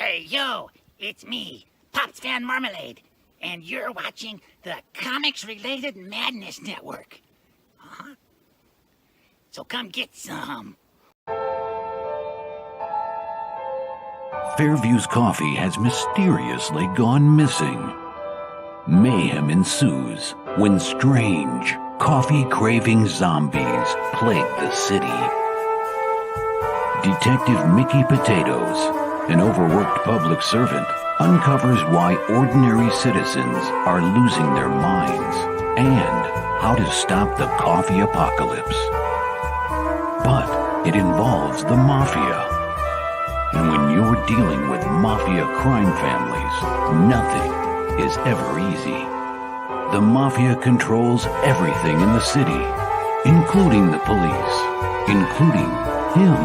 Hey, yo, it's me, Pops Van Marmalade, and you're watching the Comics-Related Madness Network. So come get some. Fairview's coffee has mysteriously gone missing. Mayhem ensues when strange, coffee-craving zombies plague the city. Detective Mickey Potatoes, an overworked public servant, uncovers why ordinary citizens are losing their minds and how to stop the coffee apocalypse. But it involves the mafia. And when you're dealing with mafia crime families, nothing is ever easy. The mafia controls everything in the city, including the police, including him.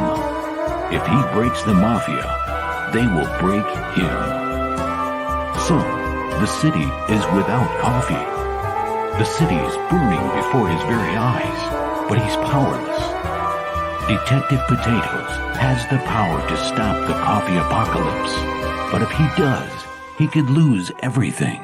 If he breaks the mafia, they will break him. So, the city is without coffee. The city is burning before his very eyes, but he's powerless. Detective Potatoes has the power to stop the coffee apocalypse, but if he does, he could lose everything.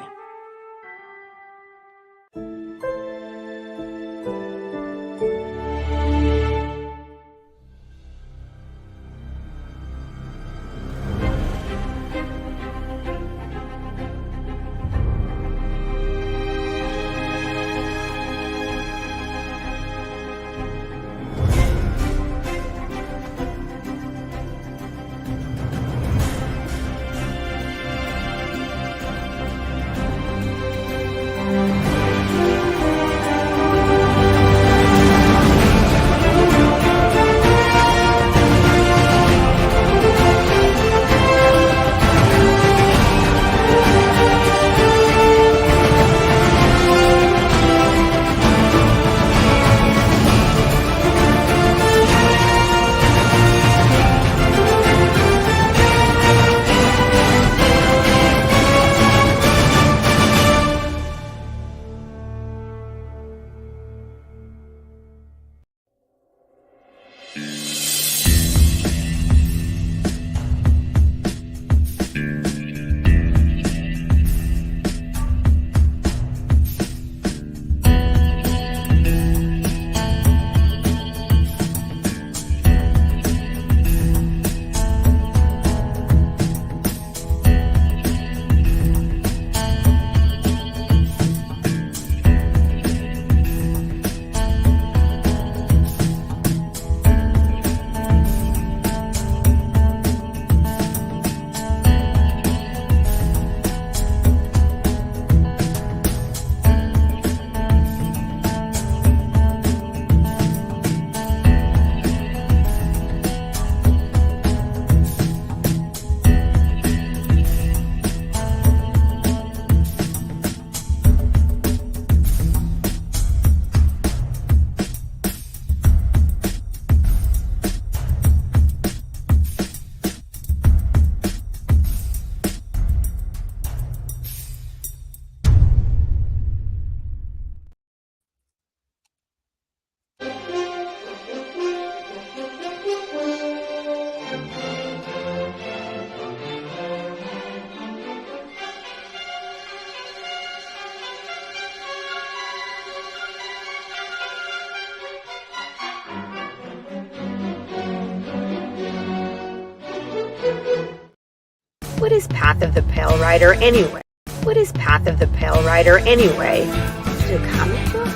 What is Path of the Pale Rider anyway? What is Path of the Pale Rider anyway? Is it a comic book?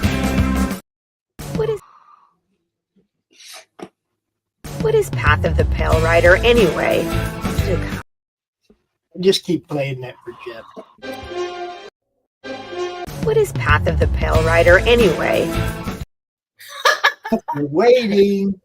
What is Path of the Pale Rider anyway? Is it a Just keep playing that for Jeff. What is Path of the Pale Rider anyway? We're waiting.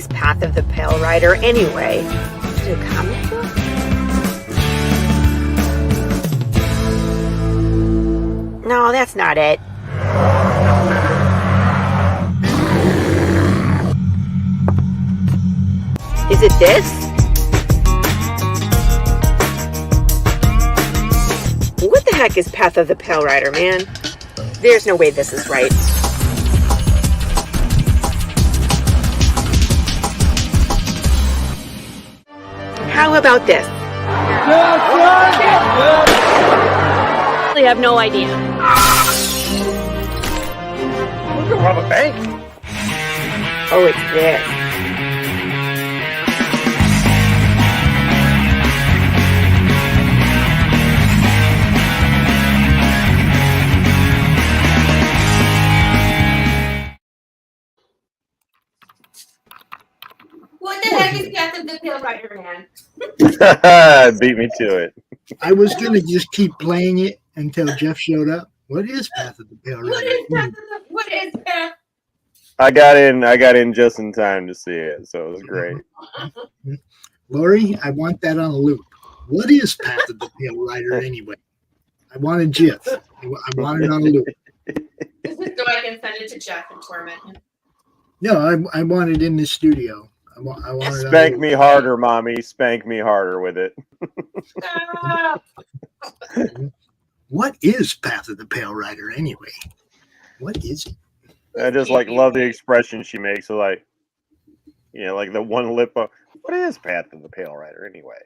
is Path of the Pale Rider anyway? To a comic book? No, that's not it. Is it this? What the heck is Path of the Pale Rider, man? There's no way this is right. How about this? I have no idea. We don't rob a bank. Oh, it's this. What the heck is Path of the Pale Rider, man? Beat me to it. I was gonna just keep playing it until Jeff showed up. What is Path of the Pale Rider? What is Path? I got in just in time to see it, so it was great. Laurie, I want that on a loop. What is Path of the Pale Rider anyway? I want a GIF. I want it on a loop. So I can send it to Jeff and torment him. No, I want it in the studio. I want it Spank me harder, mommy. Spank me harder with it. What is Path of the Pale Rider anyway? What is it? I just love the expression she makes. So like the one lip. What is Path of the Pale Rider anyway?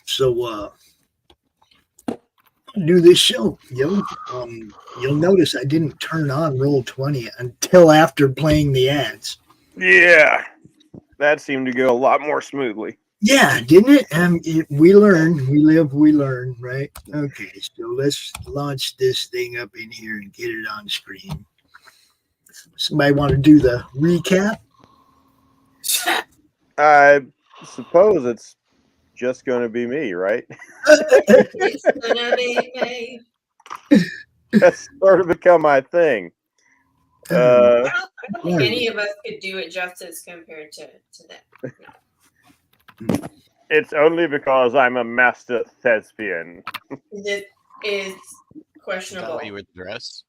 So do this show. You'll notice I didn't turn on Roll20 until after playing the ads. Yeah, that seemed to go a lot more smoothly. Yeah, didn't it? We learn, we live, we learn, right? Okay, so let's launch this thing up in here and get it on screen. Somebody want to do the recap? I suppose it's just going to be me, right? It's gonna be me. That's sort of become my thing. I don't think any of us could do it justice compared to them. It's only because I'm a master thespian. This is questionable. You would dress.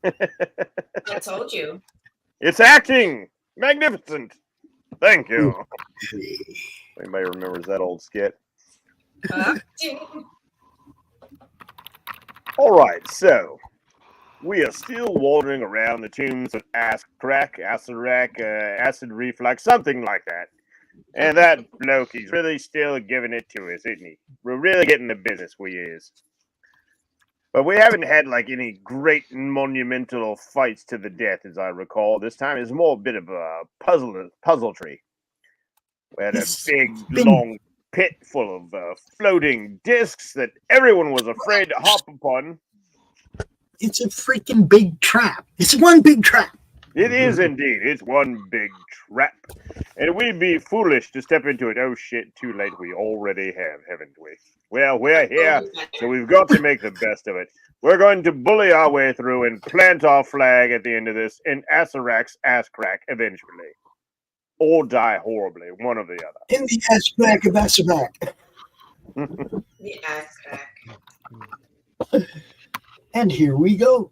I told you. It's acting! Magnificent! Thank you. Anybody remembers that old skit? Alright, so we are still wandering around the tombs of Crack, Acid Reflux, something like that. And that bloke, he's really still giving it to us, isn't he? We're really getting the business we is. But we haven't had any great monumental fights to the death, as I recall. This time it's more a bit of a puzzlery. We had a long pit full of floating discs that everyone was afraid to hop upon. It's a freaking big trap. It's one big trap. It is indeed. It's one big trap. And we'd be foolish to step into it. Oh shit, too late. We already have, haven't we? Well, we're here, so we've got to make the best of it. We're going to bully our way through and plant our flag at the end of this in Asarak's ass crack eventually. Or die horribly, one or the other. In the ass crack of Asarak. The ass crack. And here we go.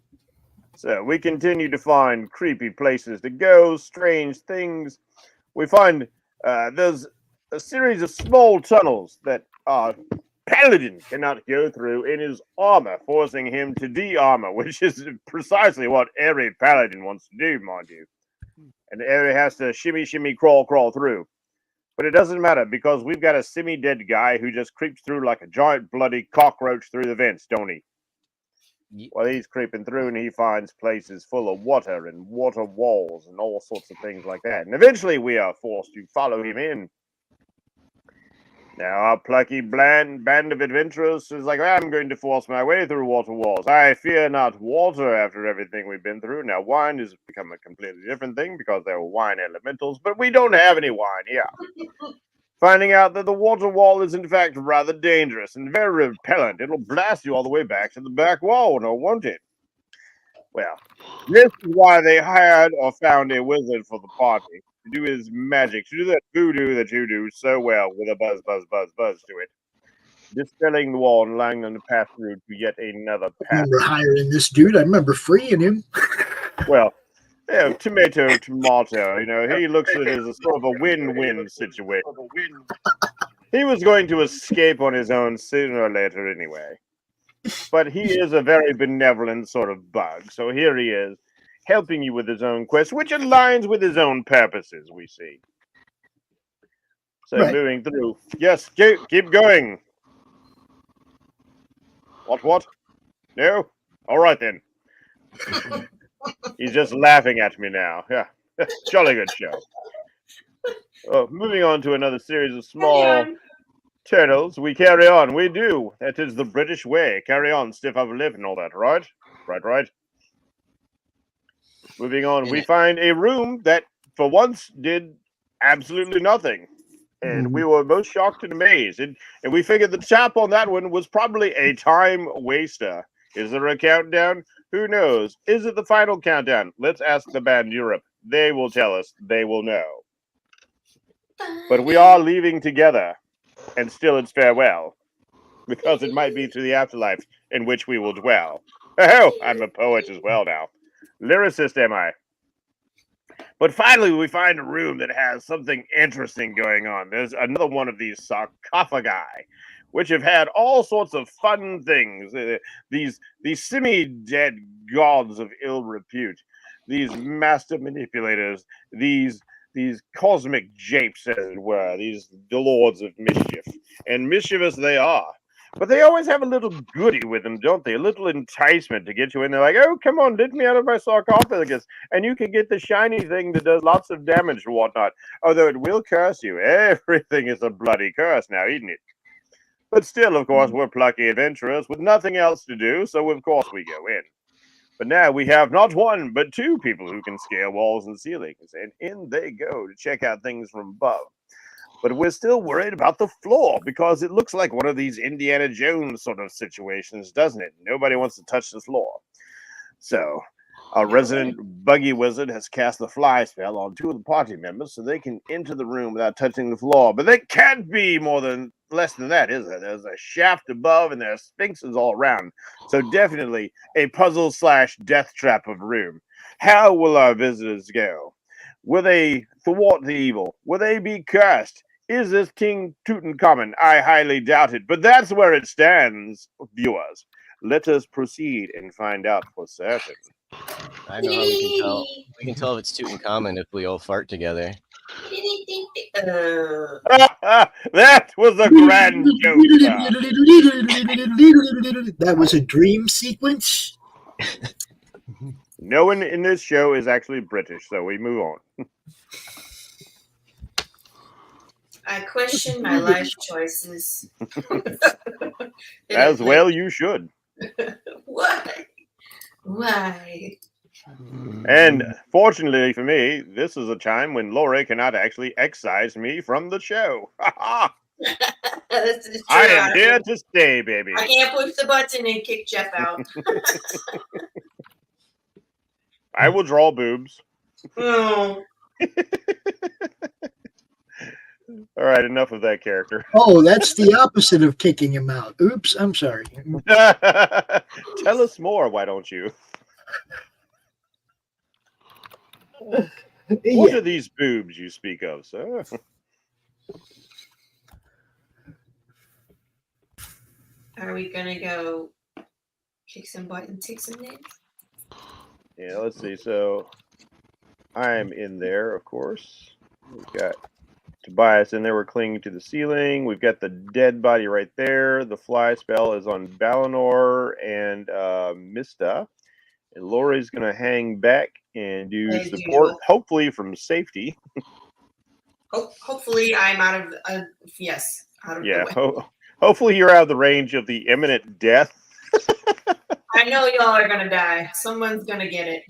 So we continue to find creepy places to go, strange things. We find there's a series of small tunnels that our paladin cannot go through in his armor, forcing him to de-armor, which is precisely what every paladin wants to do, mind you. And every has to shimmy, crawl through. But it doesn't matter, because we've got a semi-dead guy who just creeps through like a giant bloody cockroach through the vents, don't he? Well, he's creeping through and he finds places full of water and water walls and all sorts of things like that. And eventually we are forced to follow him in. Now our plucky band of adventurers is like, I'm going to force my way through water walls. I fear not water after everything we've been through. Now wine has become a completely different thing because there are wine elementals, but we don't have any wine here. Finding out that the water wall is in fact rather dangerous and very repellent. It'll blast you all the way back to the back wall, no, won't it? Well, this is why they hired or found a wizard for the party to do his magic, to do that voodoo that you do so well with a buzz, buzz, buzz, buzz to it. Dispelling the wall and allowing them to pass through to yet another I path. remember hiring this dude. I remember freeing him. Well, yeah, tomato, tomato. You know, he looks at it as a sort of a win-win situation. He was going to escape on his own sooner or later anyway. But he is a very benevolent sort of bug. So here he is, helping you with his own quest, which aligns with his own purposes, we see. So Right. moving through. Yes, keep going. What? No? All right then. He's just laughing at me now. Yeah, jolly good show. Moving on to another series of small turtles. We carry on. We do. That is the British way. Carry on, stiff upper lip and all that, right? Right. Moving on, we find a room that for once did absolutely nothing. And we were both shocked and amazed. And we figured the chap on that one was probably a time waster. Is there a countdown? Who knows? Is it the final countdown? Let's ask the band Europe. They will tell us. They will know. But we are leaving together. And still it's farewell. Because it might be to the afterlife in which we will dwell. Oh, I'm a poet as well now. Lyricist am I? But finally, we find a room that has something interesting going on. There's another one of these sarcophagi, which have had all sorts of fun things. These semi-dead gods of ill repute, these master manipulators, these cosmic japes, as it were, these lords of mischief. And mischievous they are. But they always have a little goodie with them, don't they? A little enticement to get you in. They're like, oh, come on, let me out of my sarcophagus. And you can get the shiny thing that does lots of damage and whatnot. Although it will curse you. Everything is a bloody curse now, isn't it? But still, of course, we're plucky adventurers with nothing else to do, so of course we go in. But now we have not one, but two people who can scale walls and ceilings. And in they go to check out things from above. But we're still worried about the floor because it looks like one of these Indiana Jones sort of situations, doesn't it? Nobody wants to touch the floor. So our resident buggy wizard has cast the fly spell on two of the party members so they can enter the room without touching the floor. But they can't be less than that, is there? There's a shaft above and there are sphinxes all around. So definitely a puzzle/death trap of room. How will our visitors go? Will they thwart the evil? Will they be cursed? Is this King Tutankhamun? I highly doubt it, but that's where it stands, viewers. Let us proceed and find out for certain. I know how we can tell. We can tell if it's Tutankhamun if we all fart together. That was a grand joke. That was a dream sequence. No one in this show is actually British, so we move on. I question my life choices. As well you should. Why? And fortunately for me, this is a time when Laurie cannot actually excise me from the show. This is true. I am here to stay, baby. I can't push the button and kick Jeff out. I will draw boobs. Oh. All right, enough of that character. Oh, that's the opposite of kicking him out. Oops, I'm sorry. Tell us more, why don't you? What are these boobs you speak of, sir? Are we gonna go kick some butt and take some names? Yeah, let's see. So I'm in there, of course. We've got Tobias in there. We're clinging to the ceiling. We've got the dead body right there. The fly spell is on Balinor and Mista. And Laurie's going to hang back and do support, hopefully from safety. Hopefully I'm out of out of the way. Hopefully you're out of the range of the imminent death. I know y'all are gonna die. Someone's gonna get it.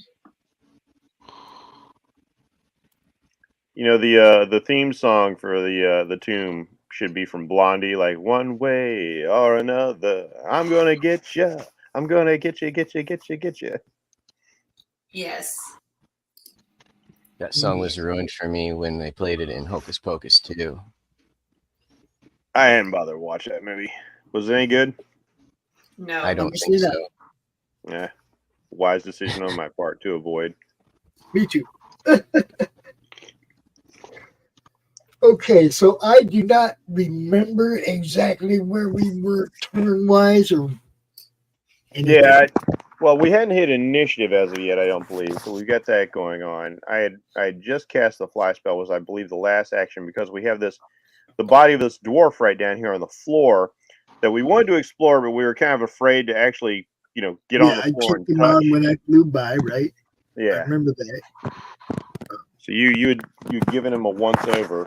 You know, the theme song for the tomb should be from Blondie, like one way or another. I'm gonna get you. I'm gonna get you. Yes. That song was ruined for me when they played it in Hocus Pocus 2. I didn't bother to watch that movie. Was it any good? No. I don't me think see so. that. Yeah. Wise decision on my part to avoid. Me too. Okay, so I do not remember exactly where we were turn-wise or anything. Yeah. Well, we hadn't hit initiative as of yet, I don't believe. So we've got that going on. I had just cast the fly spell, was I believe the last action, because we have the body of this dwarf right down here on the floor that we wanted to explore, but we were kind of afraid to actually, get on the I floor checked and him touch. on when I flew by, right? I Yeah. remember that. So you'd given him a once over.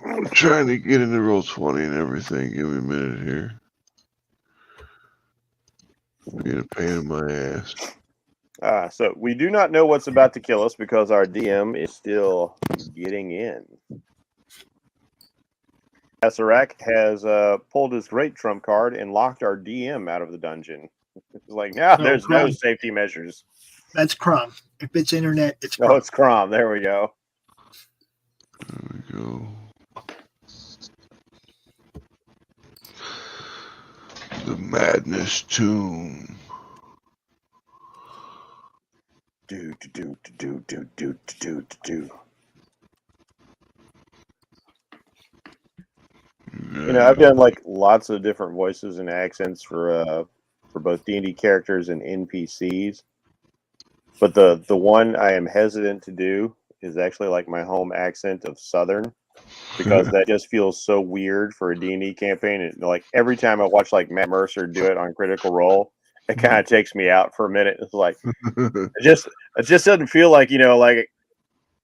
I'm trying to get into Roll20 and everything. Give me a minute here. Being a pain in my ass. So we do not know what's about to kill us because our DM is still getting in. Serac has pulled his great trump card and locked our DM out of the dungeon. It's like, now there's no safety measures. That's Crom. If it's internet, it's Oh, Crom. it's Crom. There we go. There we go. The Madness Tomb. Do. I've done like lots of different voices and accents for both D&D characters and NPCs. But the one I am hesitant to do is actually like my home accent of Southern, because that just feels so weird for a D&D campaign. And like every time I watch like Matt Mercer do it on Critical Role, it kind of takes me out for a minute. It's like it just doesn't feel like like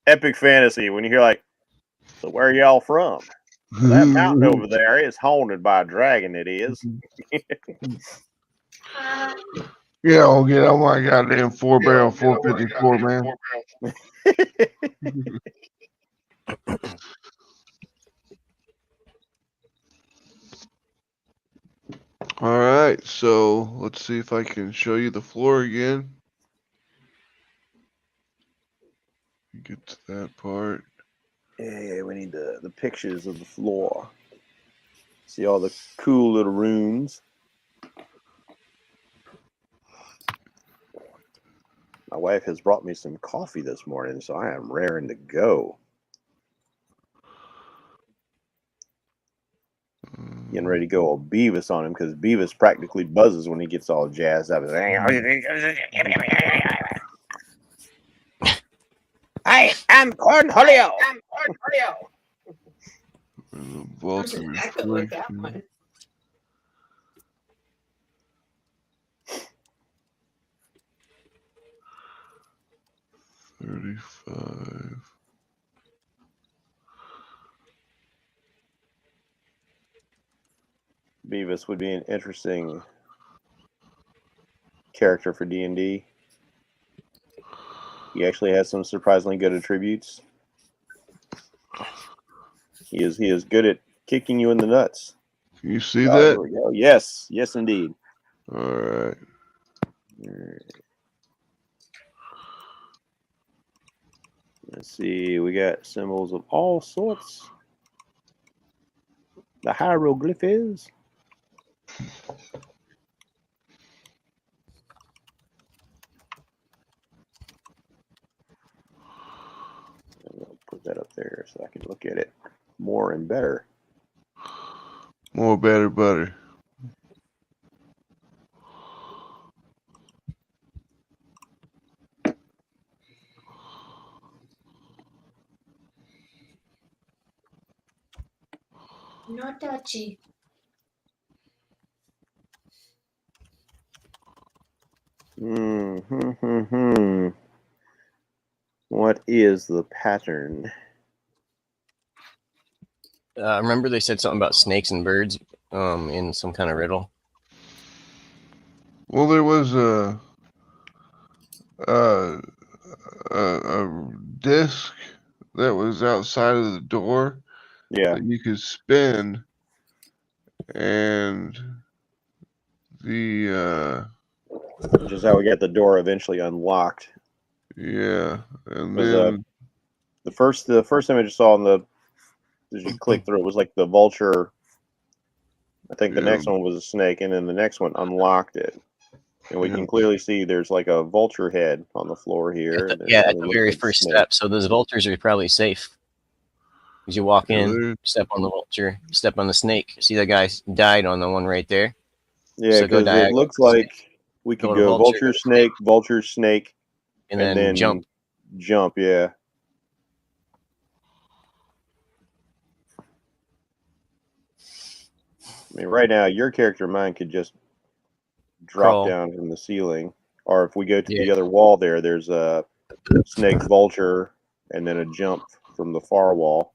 epic fantasy when you hear like, so where are y'all from? Well, that mountain over there is haunted by a dragon. It is. Yeah, I'll get on my goddamn 4-barrel 454, man. All right, so let's see if I can show you the floor again. Get to that part. Yeah, we need the pictures of the floor. See all the cool little rooms. My wife has brought me some coffee this morning, so I am raring to go. Getting ready to go all Beavis on him, because Beavis practically buzzes when he gets all jazzed up. Hi, I'm Cornholio. Vault of Like that Reflection. one. 35. Beavis would be an interesting character for D&D. He actually has some surprisingly good attributes. He is good at kicking you in the nuts. Can you see Here that? we go. Yes, indeed. All right. Let's see. We got symbols of all sorts. The hieroglyph is. I'll put that up there so I can look at it more and better. More better butter. No touchy. What is the pattern? Remember they said something about snakes and birds in some kind of riddle? Well, there was a disc that was outside of the door that you could spin, and the Which is how we got the door eventually unlocked. Yeah, and Was, then the first image I saw on the as you click through it was like the vulture. I think the next one was a snake, and then the next one unlocked it. And we can clearly see there's like a vulture head on the floor here. At the very first step. So those vultures are probably safe. As you walk in, step on the vulture, step on the snake. See that guy died on the one right there? Yeah, because it looks like we could go vulture, snake, and then jump. Jump, yeah. I mean, right now, your character, mine, could just drop down from the ceiling. Or if we go to the other wall there's a snake, vulture, and then a jump from the far wall.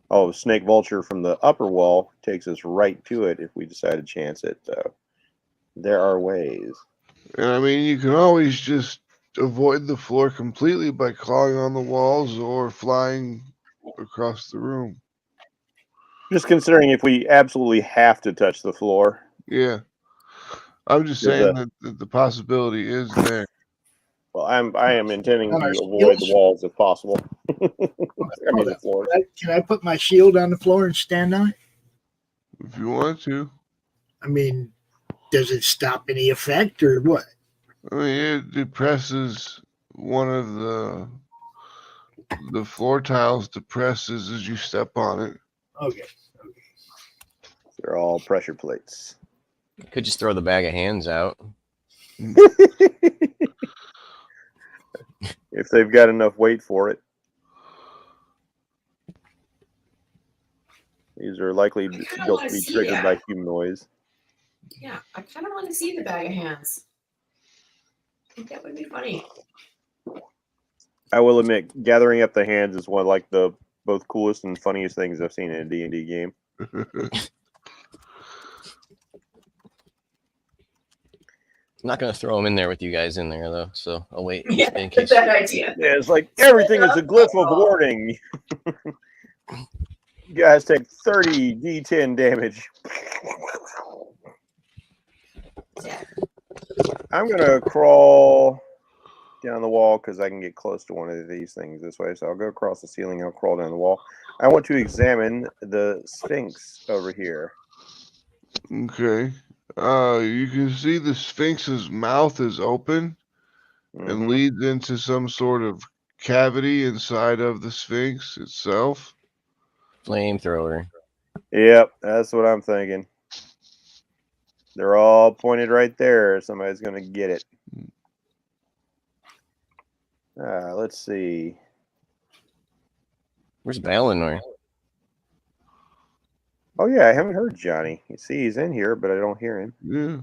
Oh, snake, vulture from the upper wall takes us right to it if we decide to chance it. So there are ways. And I mean, you can always just avoid the floor completely by clawing on the walls or flying across the room. Just considering if we absolutely have to touch the floor. Yeah. I'm just saying that the possibility is there. Well, I am intending to avoid the walls if possible. I mean the floor. Can I put my shield on the floor and stand on it? If you want to. I mean, does it stop any effect or what? I mean, it depresses one of the floor tiles depresses as you step on it. Okay. They're all pressure plates. Could just throw the bag of hands out. If they've got enough weight for it. These are likely built to be triggered by humanoids. Yeah, I kind of want to see the bag of hands. I think that would be funny. I will admit, gathering up the hands is one of like the both coolest and funniest things I've seen in a D&D game. I'm not going to throw them in there with you guys in there, though, so I'll wait. Yeah, in case. that idea. Yeah, it's like everything is a glyph of warning. You guys take 30 D10 damage. I'm going to crawl down the wall because I can get close to one of these things this way. So I'll go across the ceiling. I'll crawl down the wall. I want to examine the Sphinx over here. Okay. You can see the Sphinx's mouth is open and leads into some sort of cavity inside of the Sphinx itself. Flamethrower. Yep, that's what I'm thinking. They're all pointed right there. Somebody's going to get it. Let's see. Where's Balinor? Oh, yeah, I haven't heard Johnny. You see, he's in here, but I don't hear him. Yeah.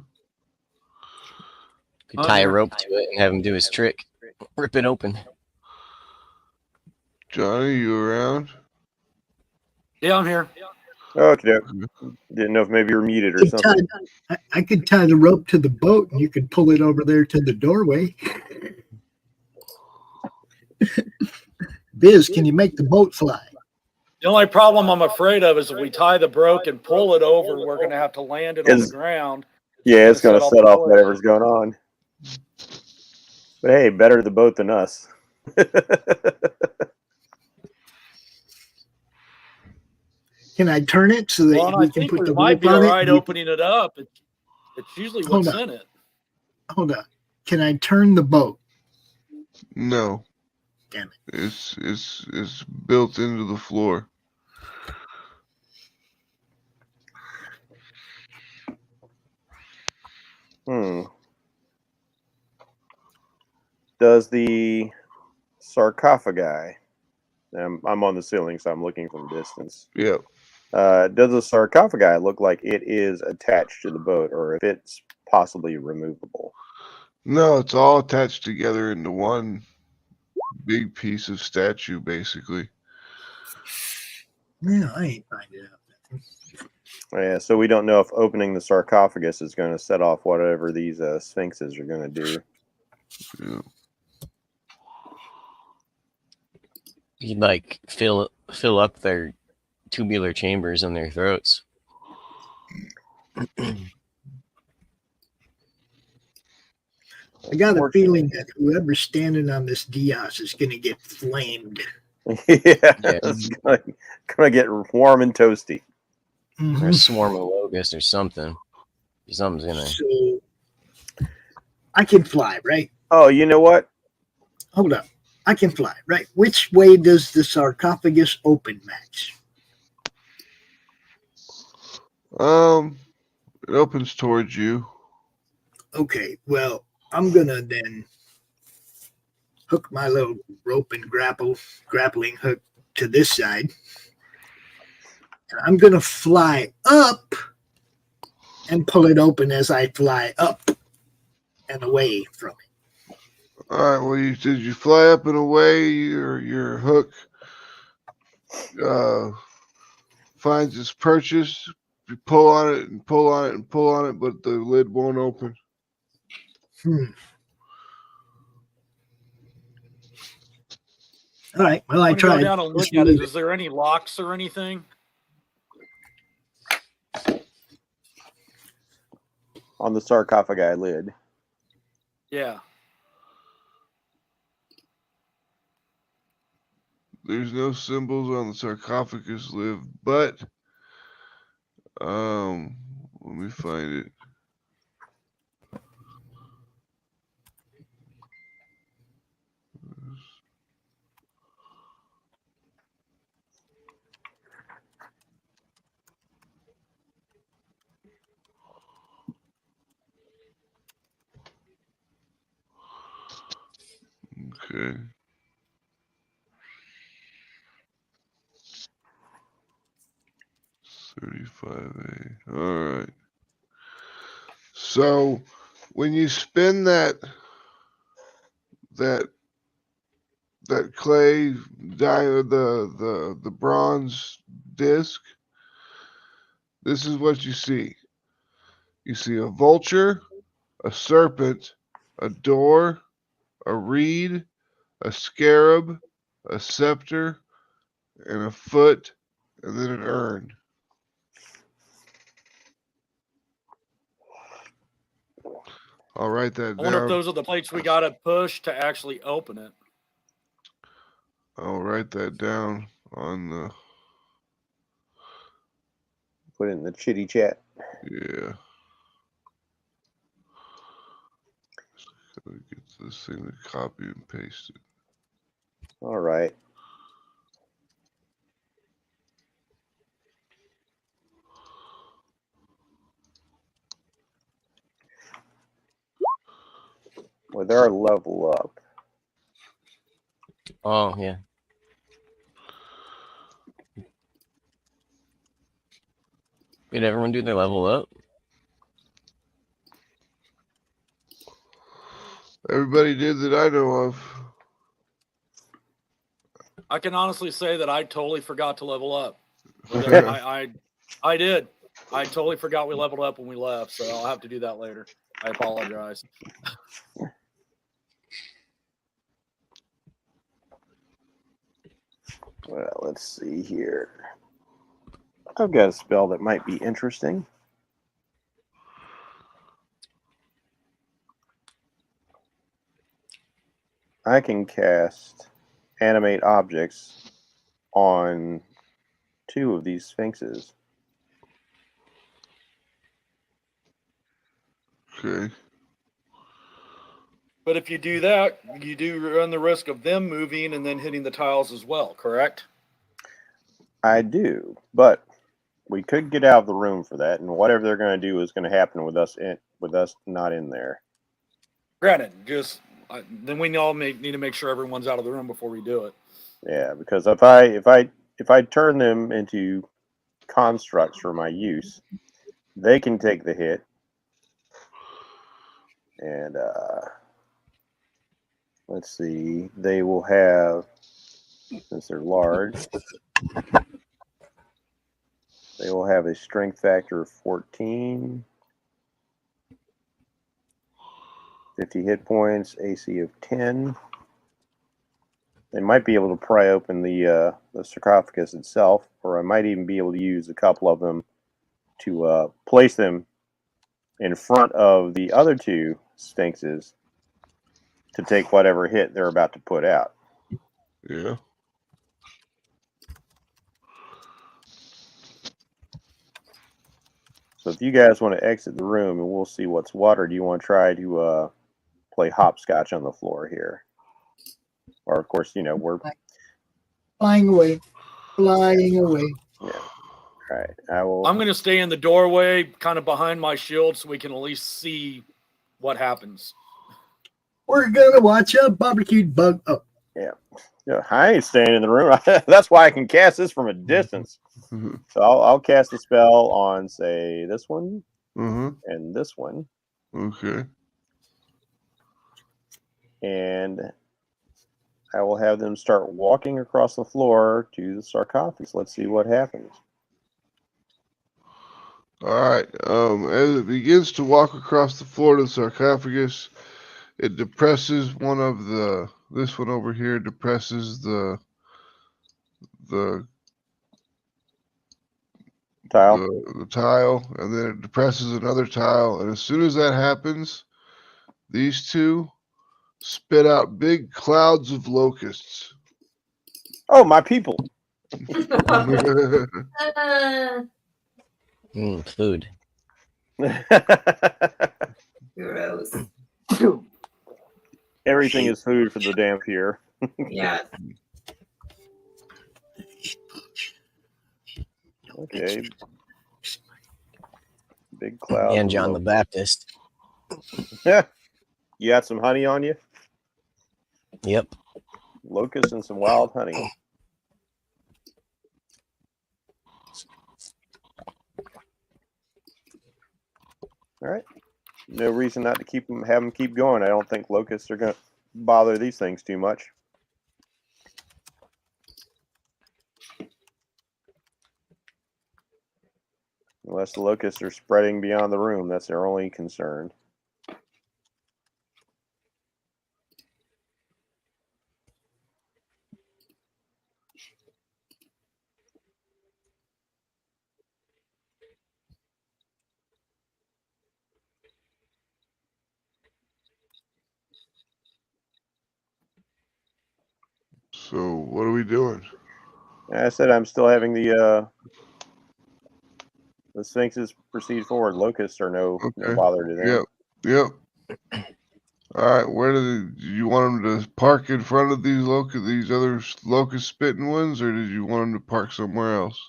Could tie a rope to it and have him do his trick. Rip it open. Johnny, you around? Yeah, I'm here. Okay. Didn't know if maybe you're muted or something. I could tie the rope to the boat and you could pull it over there to the doorway. Biz, can you make the boat fly? The only problem I'm afraid of is if we tie the broke and pull it over, we're going to have to land it on the ground. Yeah, it's going to set off whatever's going on. But hey, better the boat than us. Can I turn it so that we can put the might rope be on all it? right opening it up. It's usually what's in it. Hold on. Can I turn the boat? No. Damn it. It's built into the floor. Does the sarcophagi, I'm on the ceiling, so I'm looking from a distance. Yep. Does the sarcophagi look like it is attached to the boat, or if it's possibly removable? No, it's all attached together into one big piece of statue, basically. Yeah, I ain't finding out. Yeah, so we don't know if opening the sarcophagus is going to set off whatever these sphinxes are going to do. Yeah. You'd like fill up their tubular chambers in their throats. I got a feeling that whoever's standing on this Dios is going to get flamed. It's gonna get warm and toasty. Or a swarm of locusts or something. Something's gonna. So I can fly, right? Oh, you know what? Hold up. I can fly, right? Which way does the sarcophagus open, Max? It opens towards you. Okay, well, I'm gonna then hook my little rope and grappling hook to this side. And I'm gonna fly up and pull it open as I fly up and away from it. All right. Well, did you fly up and away? Your hook finds its purchase. You pull on it and pull on it and pull on it, but the lid won't open. All right. Well, I Go tried. down and look at it. Is there any locks or anything? On the sarcophagi lid. Yeah. There's no symbols on the sarcophagus lid, but let me find it. Okay. $35A. All right. So when you spin that clay the bronze disc, this is what you see. You see a vulture, a serpent, a door, a reed, a scarab, a scepter, and a foot, and then an urn. I'll write that down. I wonder if those are the plates we got to push to actually open it. I'll write that down on the. Put it in the chitty chat. Yeah. Gotta get this thing to copy and paste it. All right. Well, they're level up. Oh, yeah. Did everyone do their level up? Everybody did that I know of. I can honestly say that I totally forgot to level up. I did. I totally forgot we leveled up when we left, so I'll have to do that later. I apologize. Well, let's see here. I've got a spell that might be interesting. I can cast animate objects on 2 of these sphinxes. Okay. But if you do that, you do run the risk of them moving and then hitting the tiles as well, correct? I do, but we could get out of the room for that, and whatever they're going to do is going to happen with us not in there. Granted, just then we all need to make sure everyone's out of the room before we do it. Yeah, because if I turn them into constructs for my use, they can take the hit, and let's see, they will have, since they're large, they will have a strength factor of 14, 50 hit points, AC of 10. They might be able to pry open the sarcophagus itself, or I might even be able to use a couple of them to place them in front of the other 2 sphinxes to take whatever hit they're about to put out. Yeah. So if you guys want to exit the room and we'll see what's water, do you want to try to play hopscotch on the floor here? Or, of course, we're Flying away. Flying away. Yeah. All right. I'm going to stay in the doorway, kind of behind my shield, so we can at least see what happens. We're going to watch a barbecued bug. Oh. Yeah. I ain't staying in the room. That's why I can cast this from a distance. So I'll cast a spell on, say, this one and this one. Okay. And I will have them start walking across the floor to the sarcophagus. Let's see what happens. All right. As it begins to walk across the floor to the sarcophagus, it depresses one of the. This one over here depresses the tile. The tile, and then it depresses another tile. And as soon as that happens, these two spit out big clouds of locusts. Oh, my people. Food. Gross. Everything is food for the damn pier. Yeah. Okay. Big cloud. And John the Baptist. Yeah. You got some honey on you? Yep. Locusts and some wild honey. All right. No reason not to have them keep going. I don't think locusts are going to bother these things too much. Unless the locusts are spreading beyond the room, that's their only concern. So what are we doing? I said I'm still having the sphinxes proceed forward. Locusts are no bother to them. Yep. All right. Where do you want them to park in front of these other locust spitting ones, or did you want them to park somewhere else?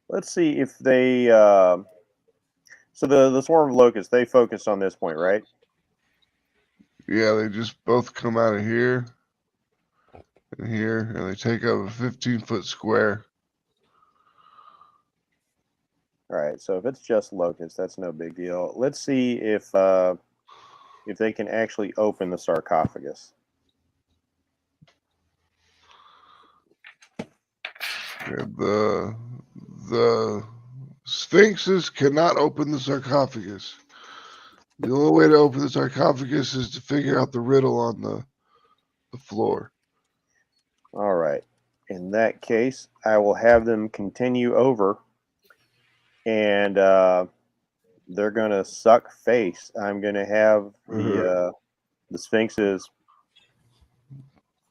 Let's see if they. So the swarm of locusts, they focus on this point, right? Yeah, they just both come out of here and here, and they take up a 15-foot square. All right, so if it's just locusts, that's no big deal. Let's see if they can actually open the sarcophagus. And the sphinxes cannot open the sarcophagus. The only way to open the sarcophagus is to figure out the riddle on the floor. All right. In that case, I will have them continue over, and they're going to suck face. I'm going to have the sphinxes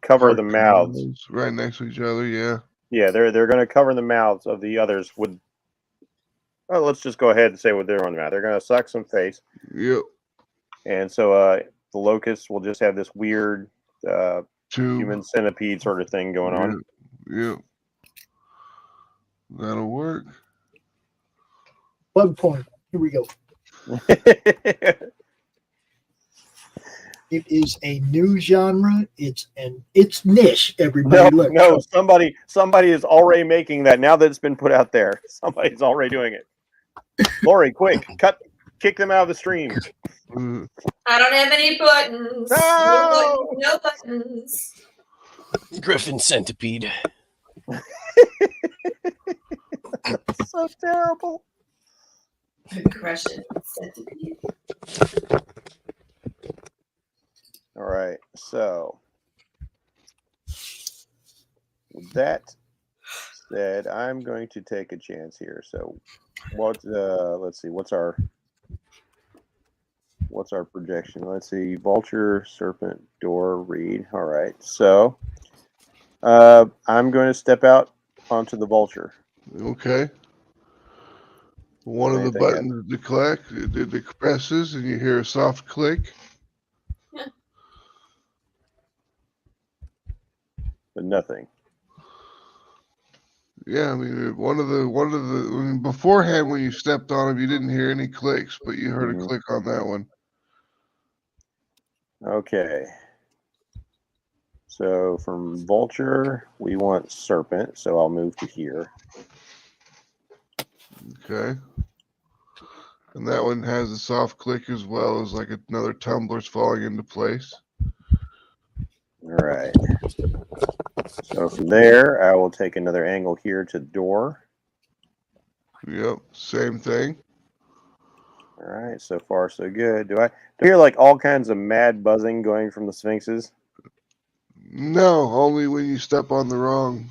cover the mouths right next to each other. Yeah. Yeah, they're going to cover the mouths of the others with. Oh, let's just go ahead and say what they're on the mouth. They're going to suck some face. Yep. And so the locusts will just have this weird human centipede sort of thing going on. Yep. That'll work. Bug point. Here we go. It is a new genre. It's niche. Everybody, look. No, somebody is already making that. Now that it's been put out there, somebody's already doing it. Laurie, quick, kick them out of the stream. I don't have any buttons. No buttons. Griffin centipede. So terrible. Aggression centipede. All right, so with that said, I'm going to take a chance here. So what? Let's see. What's our what's our projection? Let's see. Vulture, serpent, door, reed. All right. So I'm going to step out onto the vulture. Okay. One of the Anything buttons it presses, and you hear a soft click. But nothing. Yeah, I mean, one of the beforehand when you stepped on him, you didn't hear any clicks, but you heard a click on that one. Okay. So from vulture, we want serpent. So I'll move to here. Okay. And that one has a soft click as well as like another tumbler's falling into place. All right. So from there, I will take another angle here to door. Yep, same thing. All right, so far so good. Do I hear like all kinds of mad buzzing going from the sphinxes? No, only when you step on the wrong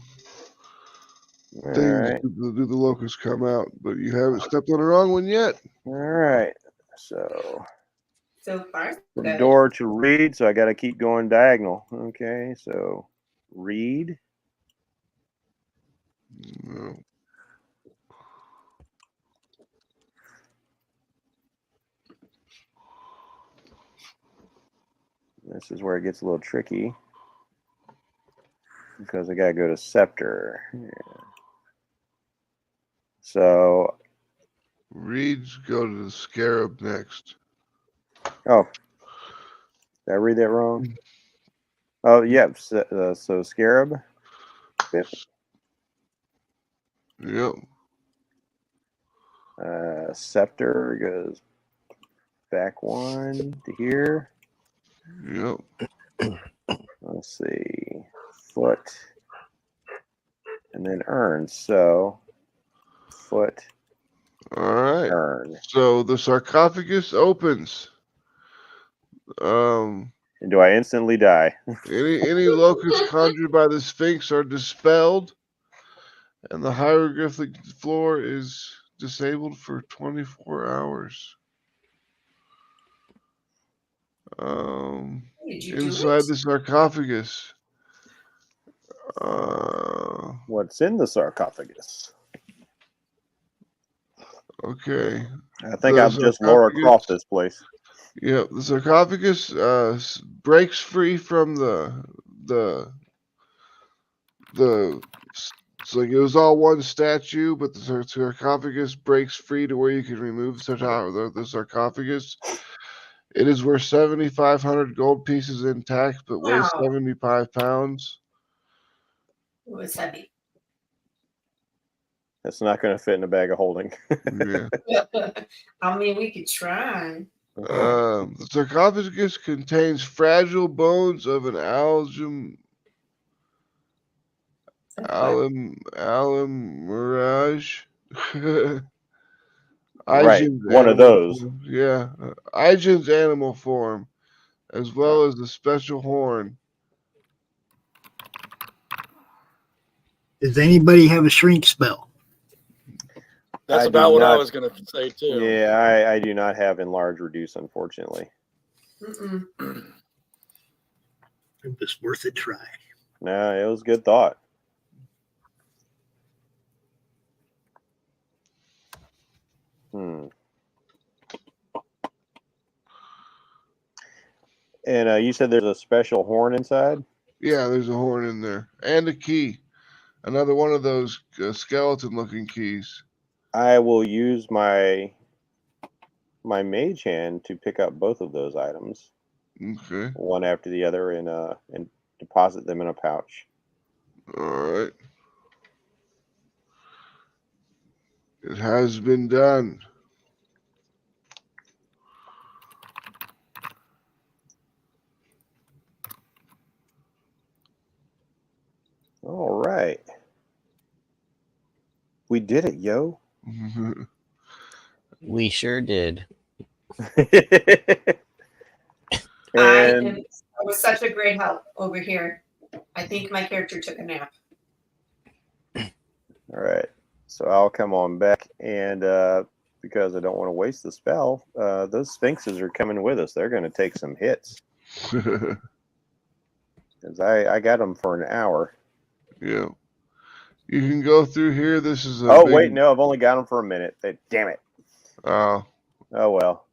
All things right. do the locusts come out. But you haven't stepped on the wrong one yet. All right. So far, from good. door to reed, so I got to keep going diagonal. Okay, so reed. No. This is where it gets a little tricky because I got to go to scepter. Yeah. So reeds go to the scarab next. oh, did I read that wrong? Oh, yeah. So scarab. Yep. Scepter goes back one to here. Yep. Let's see. Foot. And then urn. So foot. All right. Urn. So the sarcophagus opens. And do I instantly die? Any locusts conjured by the Sphinx are dispelled, and the hieroglyphic floor is disabled for 24 hours. Inside the sarcophagus. What's in the sarcophagus? Okay. I think I've just Laura Croft this place. Yeah, the sarcophagus breaks free from the it's like it was all one statue, but the sarcophagus breaks free to where you can remove the sarcophagus. It is worth 7,500 gold pieces intact, but weighs 75 pounds. It was heavy. It's not going to fit in a bag of holding. Yeah. I mean, we could try. The sarcophagus contains fragile bones of an alum mirage. Right, one of those. Form. Yeah, Igen's animal form, as well as the special horn. Does anybody have a shrink spell? That's about what I was going to say too. Yeah, I do not have enlarge reduce, unfortunately. Mm-mm. It was worth a try. No, it was a good thought. And you said there's a special horn inside? Yeah, there's a horn in there. And a key. Another one of those skeleton-looking keys. I will use my mage hand to pick up both of those items. Okay. One after the other and deposit them in a pouch. All right. It has been done. All right. We did it, yo. We sure did. It was such a great help over here. I think my character took a nap. All right. So I'll come on back and because I don't want to waste the spell. Those sphinxes are coming with us. They're going to take some hits. Because I got them for an hour. Yeah. You can go through here. This is a wait, no, I've only got them for a minute. Damn it. Oh. Oh, well.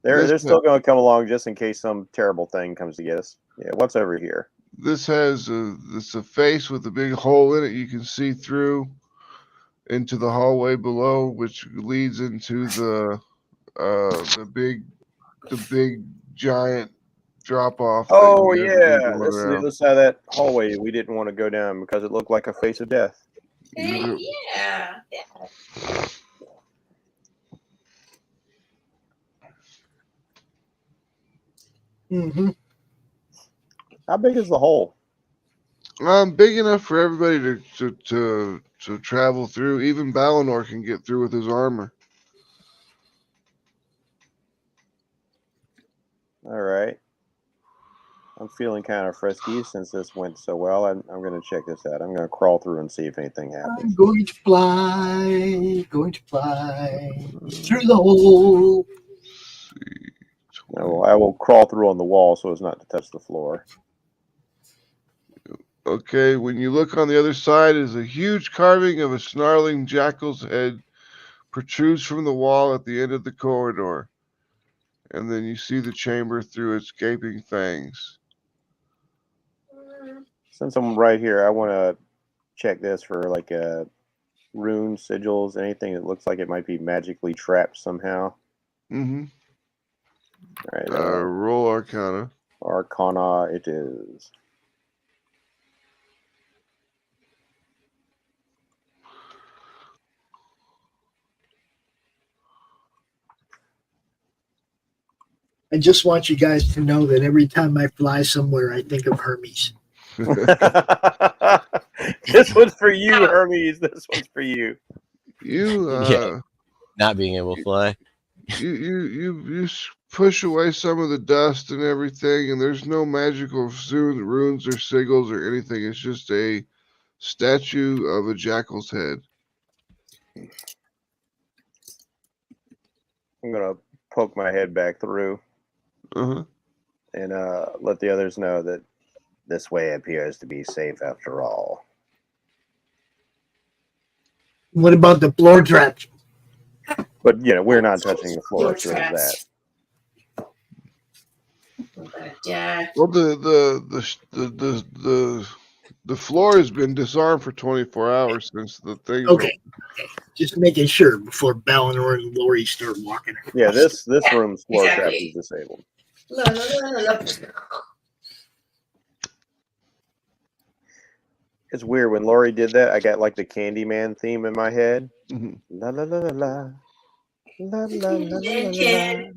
They're still going to come along just in case some terrible thing comes to get us. Yeah, what's over here? This has it's a face with a big hole in it. You can see through into the hallway below, which leads into the big giant drop off. Oh yeah, this is the other side of that hallway we didn't want to go down because it looked like a face of death. Yeah. Mm-hmm. How big is the hole? Big enough for everybody to travel through. Even Ballinor can get through with his armor. All right. I'm feeling kind of frisky since this went so well. I'm going to check this out. I'm going to crawl through and see if anything happens. I'm going to fly through the hole. I will crawl through on the wall so as not to touch the floor. Okay, when you look on the other side is a huge carving of a snarling jackal's head protrudes from the wall at the end of the corridor. And then you see the chamber through its gaping fangs. Since I'm right here, I want to check this for like rune sigils, anything that looks like it might be magically trapped somehow. Mm-hmm. All right. Roll Arcana. Arcana it is. I just want you guys to know that every time I fly somewhere, I think of Hermes. This one's for you, Hermes. This one's for you. You not being able to fly. You push away some of the dust and everything, and there's no magical runes or sigils or anything. It's just a statue of a jackal's head. I'm gonna poke my head back through. And let the others know that this way appears to be safe after all. What about the floor traps? But we're not touching the floor. So that. Well, the floor has been disarmed for 24 hours since the thing. Okay. Just making sure before Ballinor and Laurie start walking across. Yeah, this room's floor trap is disabled. It's weird when Laurie did that. I got like the Candyman theme in my head. La la la la la la la la la.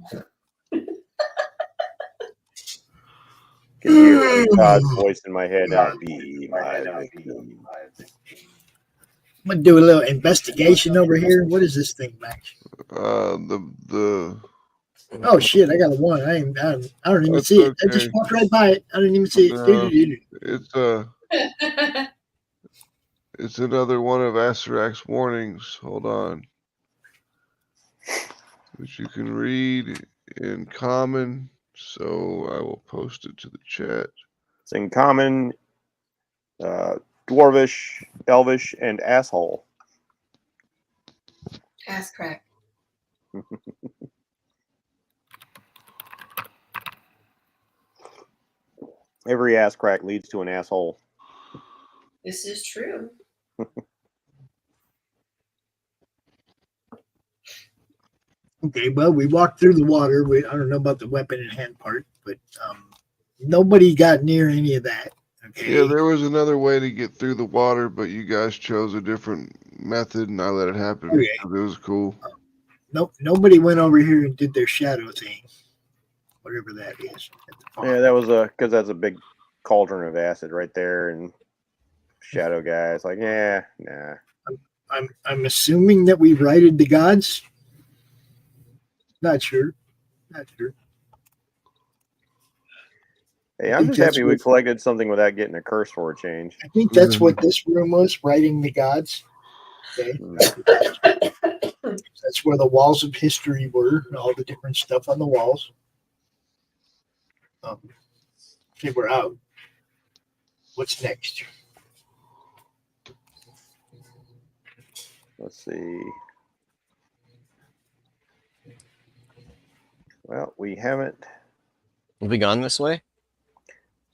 Can hear Todd's voice in my head. Be my victim. I'm gonna do a little investigation over here. What is this thing, Max? Oh shit! I got a 1. I don't even see it. I just walked right by it. I didn't even see it. It's another one of Asarak's warnings. Hold on, which you can read in common. So I will post it to the chat. It's in common, dwarvish, elvish, and asshole. Ass crack. Every ass crack leads to an asshole. This is true. Okay, well, we walked through the water. I don't know about the weapon in hand part, but nobody got near any of that. Okay. Yeah, there was another way to get through the water, but you guys chose a different method, and I let it happen because it was cool. Nobody went over here and did their shadow thing, whatever that is. Yeah, that was because that's a big cauldron of acid right there, and shadow guys like, yeah, nah. I'm assuming that we righted the gods. Not sure. Hey, I'm just happy we collected something without getting a curse for a change. I think that's what this room was, righting the gods. Okay. That's where the walls of history were, all the different stuff on the walls. Okay, we're out. What's next? Let's see. Well, we haven't. Have we gone this way?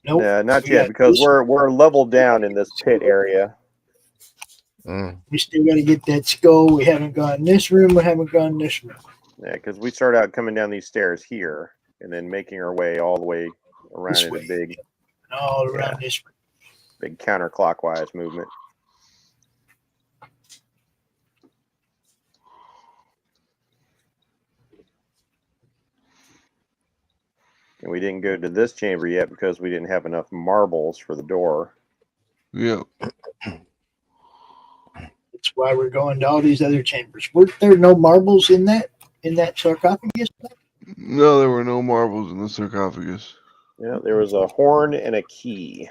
Nope. Not yet, because we're leveled down in this pit area. We still got to get that skull. We haven't gone this room. We haven't gone this room. Yeah, because we start out coming down these stairs here, and then making our way all the way around This in way. a big, All around this room. big counterclockwise movement. And we didn't go to this chamber yet because we didn't have enough marbles for the door. Yeah. That's why we're going to all these other chambers. Weren't there no marbles in that sarcophagus? No, there were no marbles in the sarcophagus. Yeah, there was a horn and a key.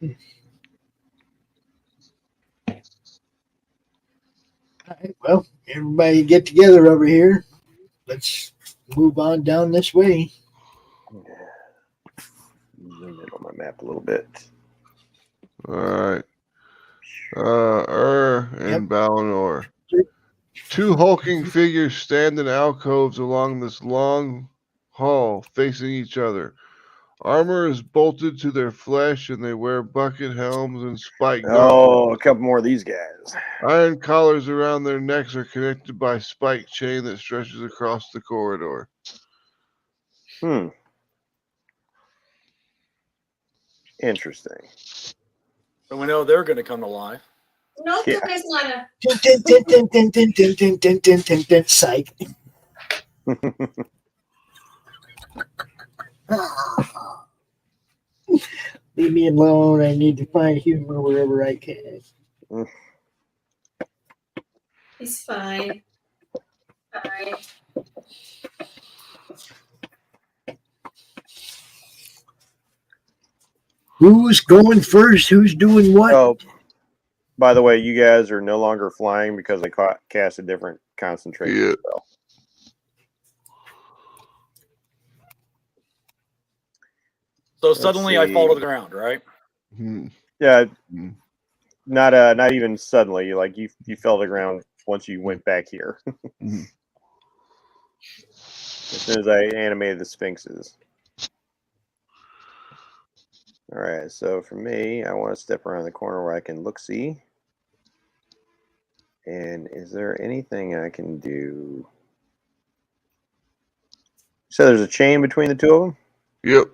All right, well, everybody get together over here. Let's move on down this way. Zoom in on my map a little bit. All right. And Balinor. Two hulking figures stand in alcoves along this long hall facing each other. Armor is bolted to their flesh and they wear bucket helms and spiked Oh, a couple more of these guys. Iron collars around their necks are connected by spike chain that stretches across the corridor. Interesting. So we know they're going to come to life. No, Yeah. there's not a. Psych. Leave me alone. I need to find humor wherever I can. He's fine. Fine. Who's going first? Who's doing what? Oh, by the way, you guys are no longer flying because I cast a different concentration spell. So suddenly I fall to the ground, right? Yeah, not even suddenly. Like you fell to the ground once you went back here. As soon as I animated the sphinxes. All right, so for me, I want to step around the corner where I can look-see. And is there anything I can do? So there's a chain between the two of them? Yep.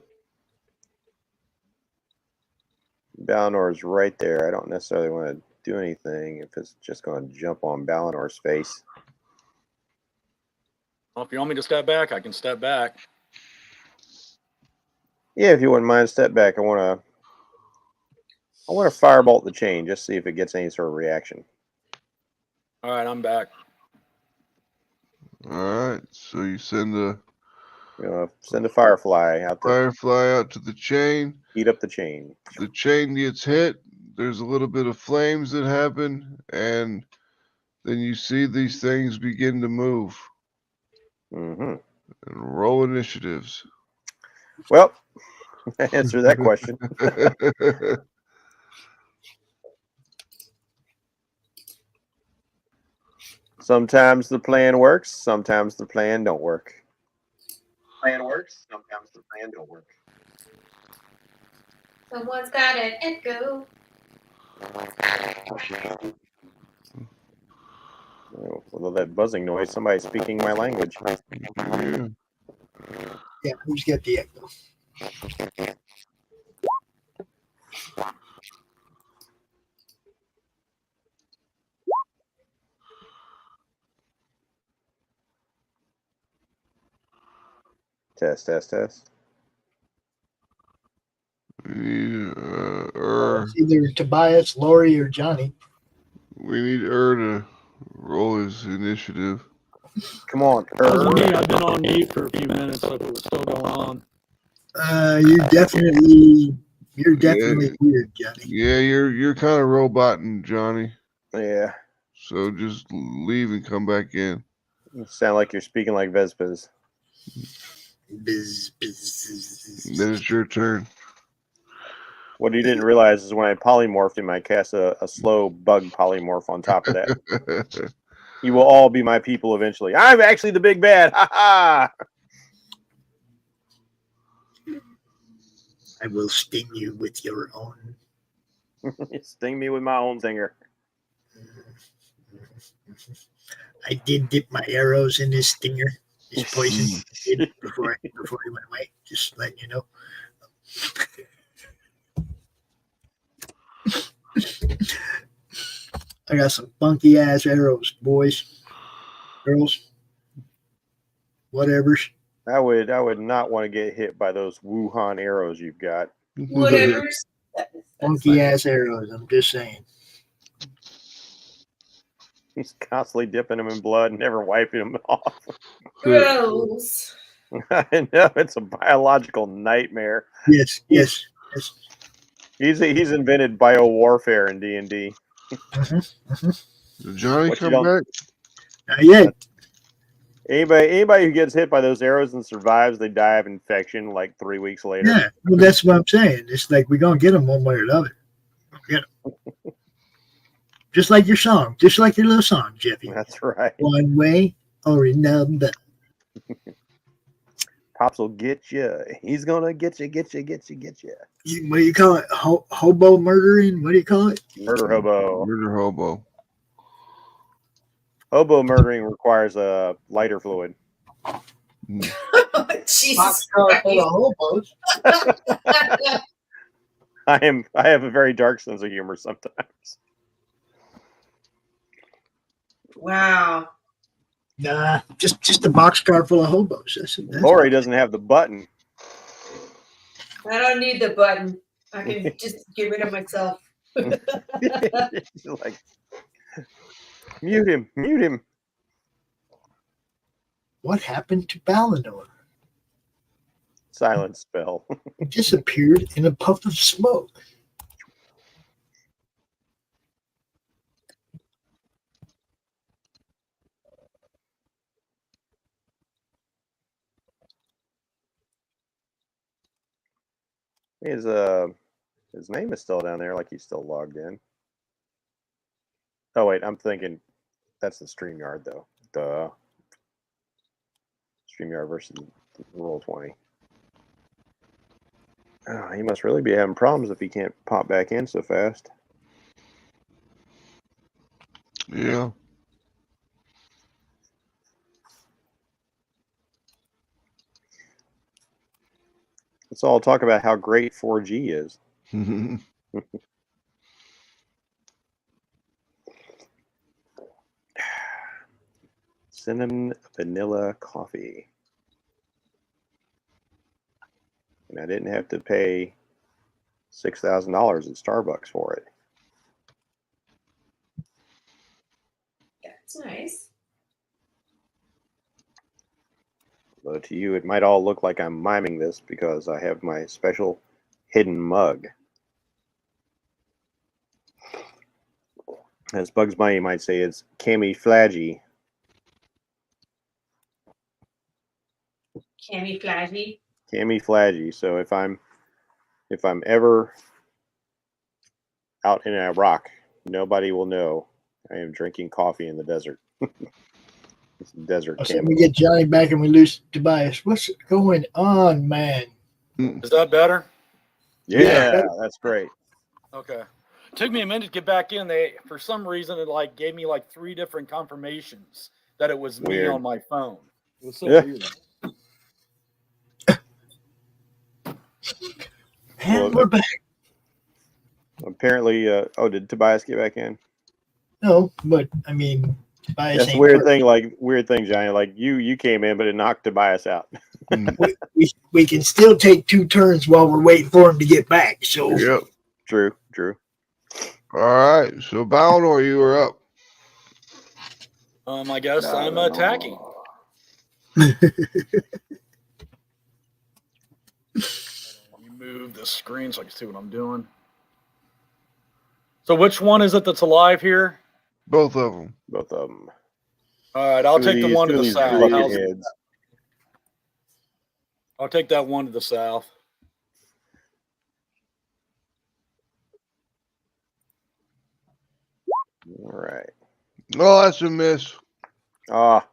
Balinor is right there. I don't necessarily want to do anything if it's just going to jump on Balinor's face. Well, if you want me to step back, I can step back. Yeah, if you wouldn't mind, step back. I want to firebolt the chain, just see if it gets any sort of reaction. All right, I'm back. All right, so you send a firefly out to the chain. Heat up the chain. The chain gets hit. There's a little bit of flames that happen, and then you see these things begin to move. Mm-hmm. And roll initiatives. Well, answer that question. Sometimes the plan works. Sometimes the plan don't work. Plan works. Sometimes the plan don't work. Someone's got an echo. Oh, well, that buzzing noise. Somebody's speaking my language. Yeah, who's got the echo? Test. We need It's either Tobias, Laurie, or Johnny. We need to roll his initiative. Come on, I've been on mute for a few minutes, so it was still going on. You're definitely weird, Johnny. Yeah, you're kind of roboting, Johnny. Yeah. So just leave and come back in. You sound like you're speaking like Vespers. Biz, biz. Then it's your turn. What you didn't realize is when I polymorphed him, I cast a slow bug polymorph on top of that. You will all be my people eventually. I'm actually the big bad. Ha ha! I will sting you with your own. Sting me with my own stinger. I did dip my arrows in this stinger, this poison, before he went away. Just letting you know. I got some funky ass arrows, boys, girls, whatever's. I would not want to get hit by those Wuhan arrows you've got. Whatever. Funky ass arrows. I'm just saying. He's constantly dipping them in blood and never wiping them off. Gross. I know, it's a biological nightmare. Yes. He's invented biowarfare in D&D. Did Johnny What, come back? Not yet. Anybody who gets hit by those arrows and survives, they die of infection like 3 weeks later. Yeah, well, that's what I'm saying. It's like we're gonna get them one way or the other. Get them. Just like your song, just like your little song, Jeffy. That's right. One way or another. Pops will get you. He's gonna get you. What do you call it? Hobo murdering? What do you call it? Murder hobo. Murder hobo. Hobo murdering requires a lighter fluid. Jesus hobos. I have a very dark sense of humor sometimes. Wow. Nah, just a boxcar full of hobos. That's Laurie doesn't have the button. I don't need the button. I can just get rid of myself. Like, mute him. What happened to Balinor? Silent spell. He disappeared in a puff of smoke. His name is still down there, like he's still logged in. Oh wait, I'm thinking that's the StreamYard though. Duh. StreamYard versus Roll20. Oh, he must really be having problems if he can't pop back in so fast. Yeah. Let's all talk about how great 4G is. Cinnamon vanilla coffee. And I didn't have to pay $6,000 at Starbucks for it. That's nice. Though to you, it might all look like I'm miming this because I have my special hidden mug. As Bugs Bunny might say, it's camouflagey. Camouflagey. So if I'm ever out in Iraq, nobody will know I am drinking coffee in the desert. It's desert. So we get Johnny back and we lose Tobias. What's going on, man? Is that better? Yeah, that's great. Okay. It took me a minute to get back in. They, for some reason, it like gave me like 3 different confirmations that it was me on my phone. It was so weird. And we're back. Apparently, did Tobias get back in? No, but I mean, Tobias That's a weird thing, Johnny. Like you came in, but it knocked Tobias out. we can still take 2 turns while we're waiting for him to get back. So Yep. True. All right. So Balinor, you are up. I guess I'm attacking. Let me move the screen so I can see what I'm doing. So which one is it that's alive here? Both of them. Both of them. All right, I'll take the one to the south. How's- Heads. I'll take that one to the south. All right. Oh, that's a miss. Ah.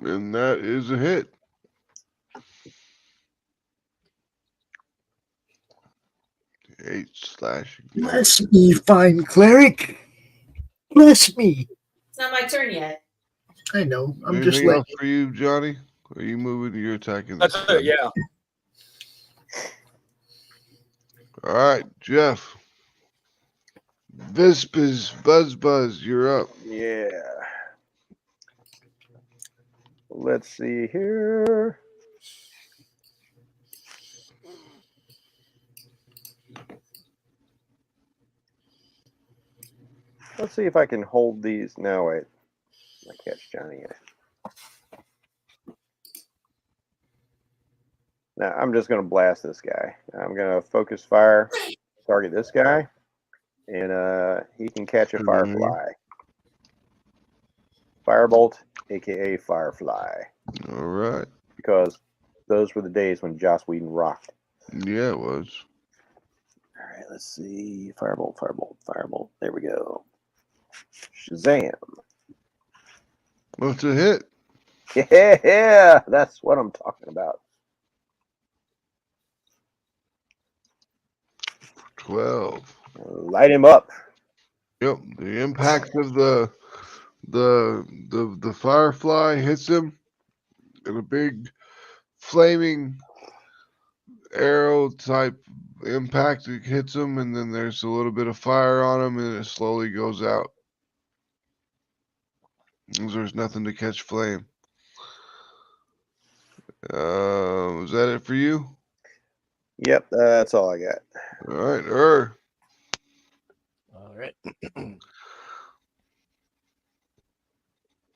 And that is a hit. Eight slashing. Bless me, fine cleric. Bless me. It's not my turn yet. I know. I'm Anything just else like for you, Johnny? Are you moving? You're attacking. That's this it. guy? Yeah. All right, Jeff. Vispers, Buzz, you're up. Yeah. Let's see here. Let's see if I can hold these. No, wait. I catch Johnny. Now, I'm just going to blast this guy. I'm going to focus fire, target this guy, and he can catch a firefly. Firebolt, a.k.a. Firefly. All right. Because those were the days when Joss Whedon rocked. Yeah, it was. All right, let's see. Firebolt, Firebolt, Firebolt. There we go. Shazam. What's a hit? Yeah, that's what I'm talking about. 12. Light him up. Yep. The impact of the firefly hits him, and a big flaming arrow type impact hits him, and then there's a little bit of fire on him, and it slowly goes out. There's nothing to catch flame. Was that it for you? Yep, that's all I got. All right, All right.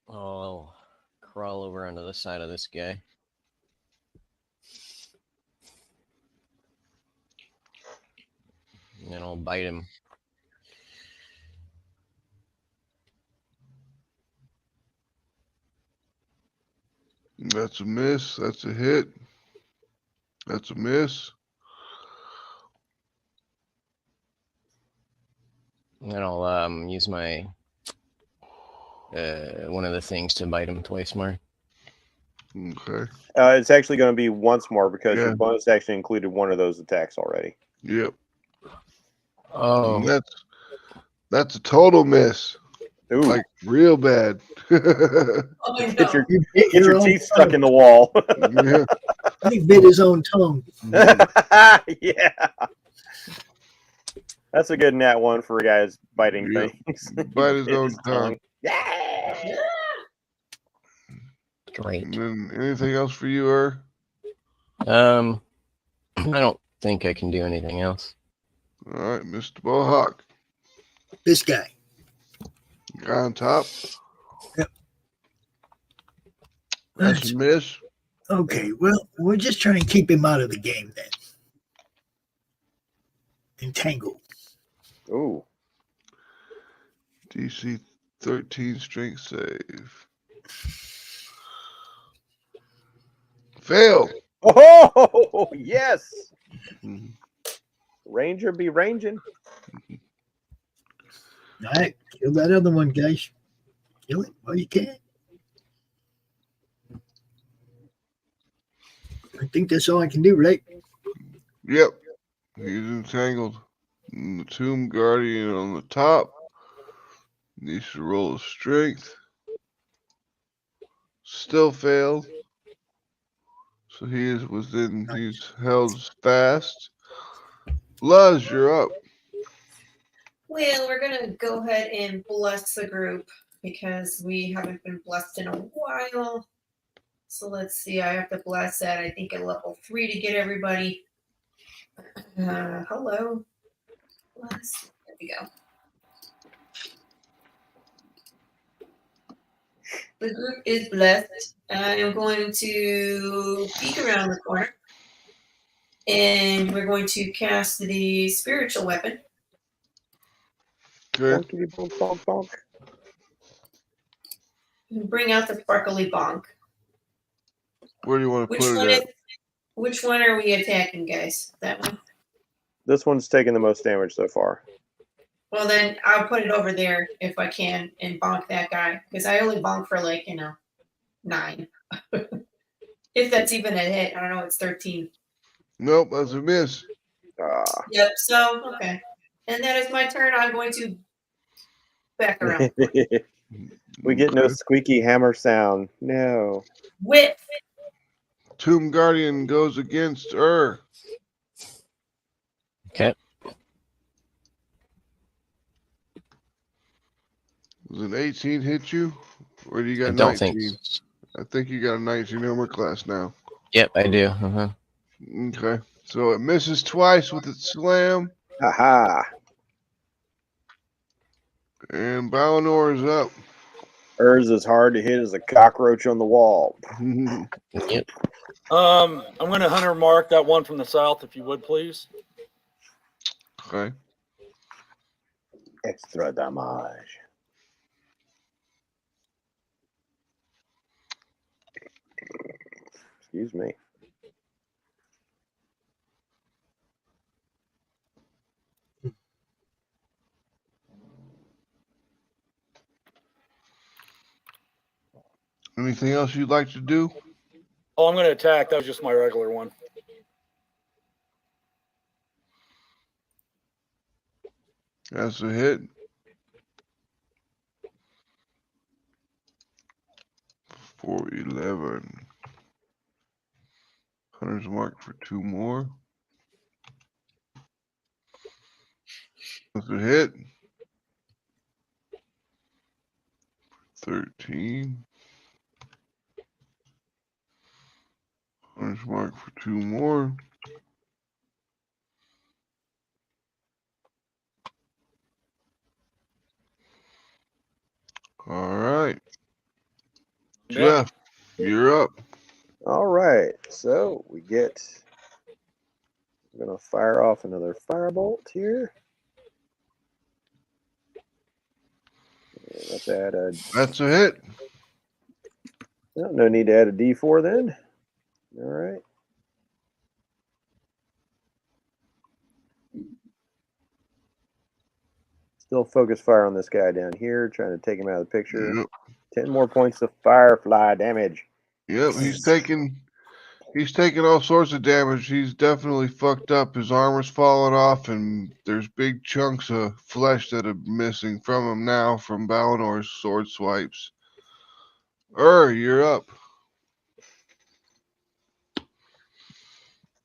I'll crawl over onto the side of this guy. And then I'll bite him. That's a miss. That's a hit. That's a miss. And then I'll use my one of the things to bite him twice more. Okay. It's actually going to be once more because Yeah. your bonus actually included one of those attacks already. Yep. Oh, And that's a total miss. Ooh. Like real bad. Oh my Get your, God. get your own teeth stuck in the wall. Yeah. He bit his own tongue. Yeah. That's a good nat one for guys biting Yep. things. Bite his Bit own tongue. Yeah. great. And then anything else for you, I don't think I can do anything else. All right, Mr. Mohawk. This guy. Guy on top. Yep. That's a miss. Okay, well, we're just trying to keep him out of the game then. Entangled. Ooh. DC 13 strength save. Fail. Oh, yes. Mhm. Ranger be ranging. All right, kill that other one, guys. Kill it while you can. I think that's all I can do, right? Yep. He's entangled. And the Tomb Guardian on the top. Needs to roll a strength. Still failed. So he is within, he's held fast. Luz, you're up. Well, we're going to go ahead and bless the group because we haven't been blessed in a while. So let's see. I have to bless that, I think, at level 3 to get everybody. Hello. Bless. There we go. The group is blessed. I'm going to peek around the corner. And we're going to cast the spiritual weapon. Okay. Bonkity bonk, bonk, bonk. Bring out the sparkly bonk. Where do you want to Which put one it is? Which one are we attacking, guys? That one. This one's taking the most damage so far. Well, then I'll put it over there if I can and bonk that guy because I only bonk for 9. If that's even a hit, I don't know. It's 13. Nope, that's a miss. Yep. So okay, and that is my turn. I'm going to back around. We get no Okay. squeaky hammer sound. No. Whip. Tomb Guardian goes against Okay. Does an 18 hit you? Or do you got I don't 19? think. I think you got a 19 armor class now. Yep, I do. Uh-huh. Okay. So it misses twice with its slam. Aha. And Balnor is up. Hers is hard to hit as a cockroach on the wall. Yep. I'm going to hunter mark that one from the south, if you would, please. Okay. Extra damage. Excuse me. Anything else you'd like to do? Oh, I'm going to attack. That was just my regular one. That's a hit. 411. Hunter's mark for 2 more. That's a hit. 13. Hunter's mark for 2 more. All right. Jeff, you're up. All right. So we get. I'm going to fire off another firebolt here. Let's add a. That's a hit. No need to add a D4 then. All right. Still focus fire on this guy down here, trying to take him out of the picture. Yep. 10 more points of firefly damage. Yep, he's taking all sorts of damage. He's definitely fucked up. His armor's falling off, and there's big chunks of flesh that are missing from him now from Balnor's sword swipes. You're up.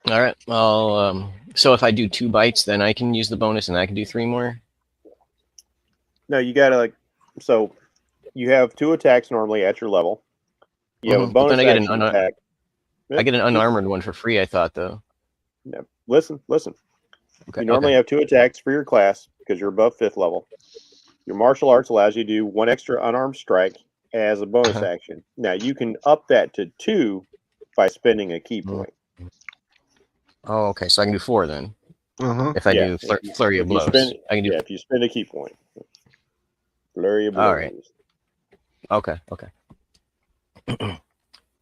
All right. Well, so if I do 2 bites, then I can use the bonus, and I can do 3 more. No, you gotta so you have 2 attacks normally at your level. You have a But bonus then I get action attack. I get an unarmored one for free. I thought though. No, listen. Okay. You normally have 2 attacks for your class because you're above 5th level. Your martial arts allows you to do 1 extra unarmed strike as a bonus action. Now you can up that to 2 by spending a key point. Oh, okay. So I can do 4 then. If I Yeah, do flurry of blows, I can do. Yeah, if you spend a key point. Flurry of blows. All right. Okay.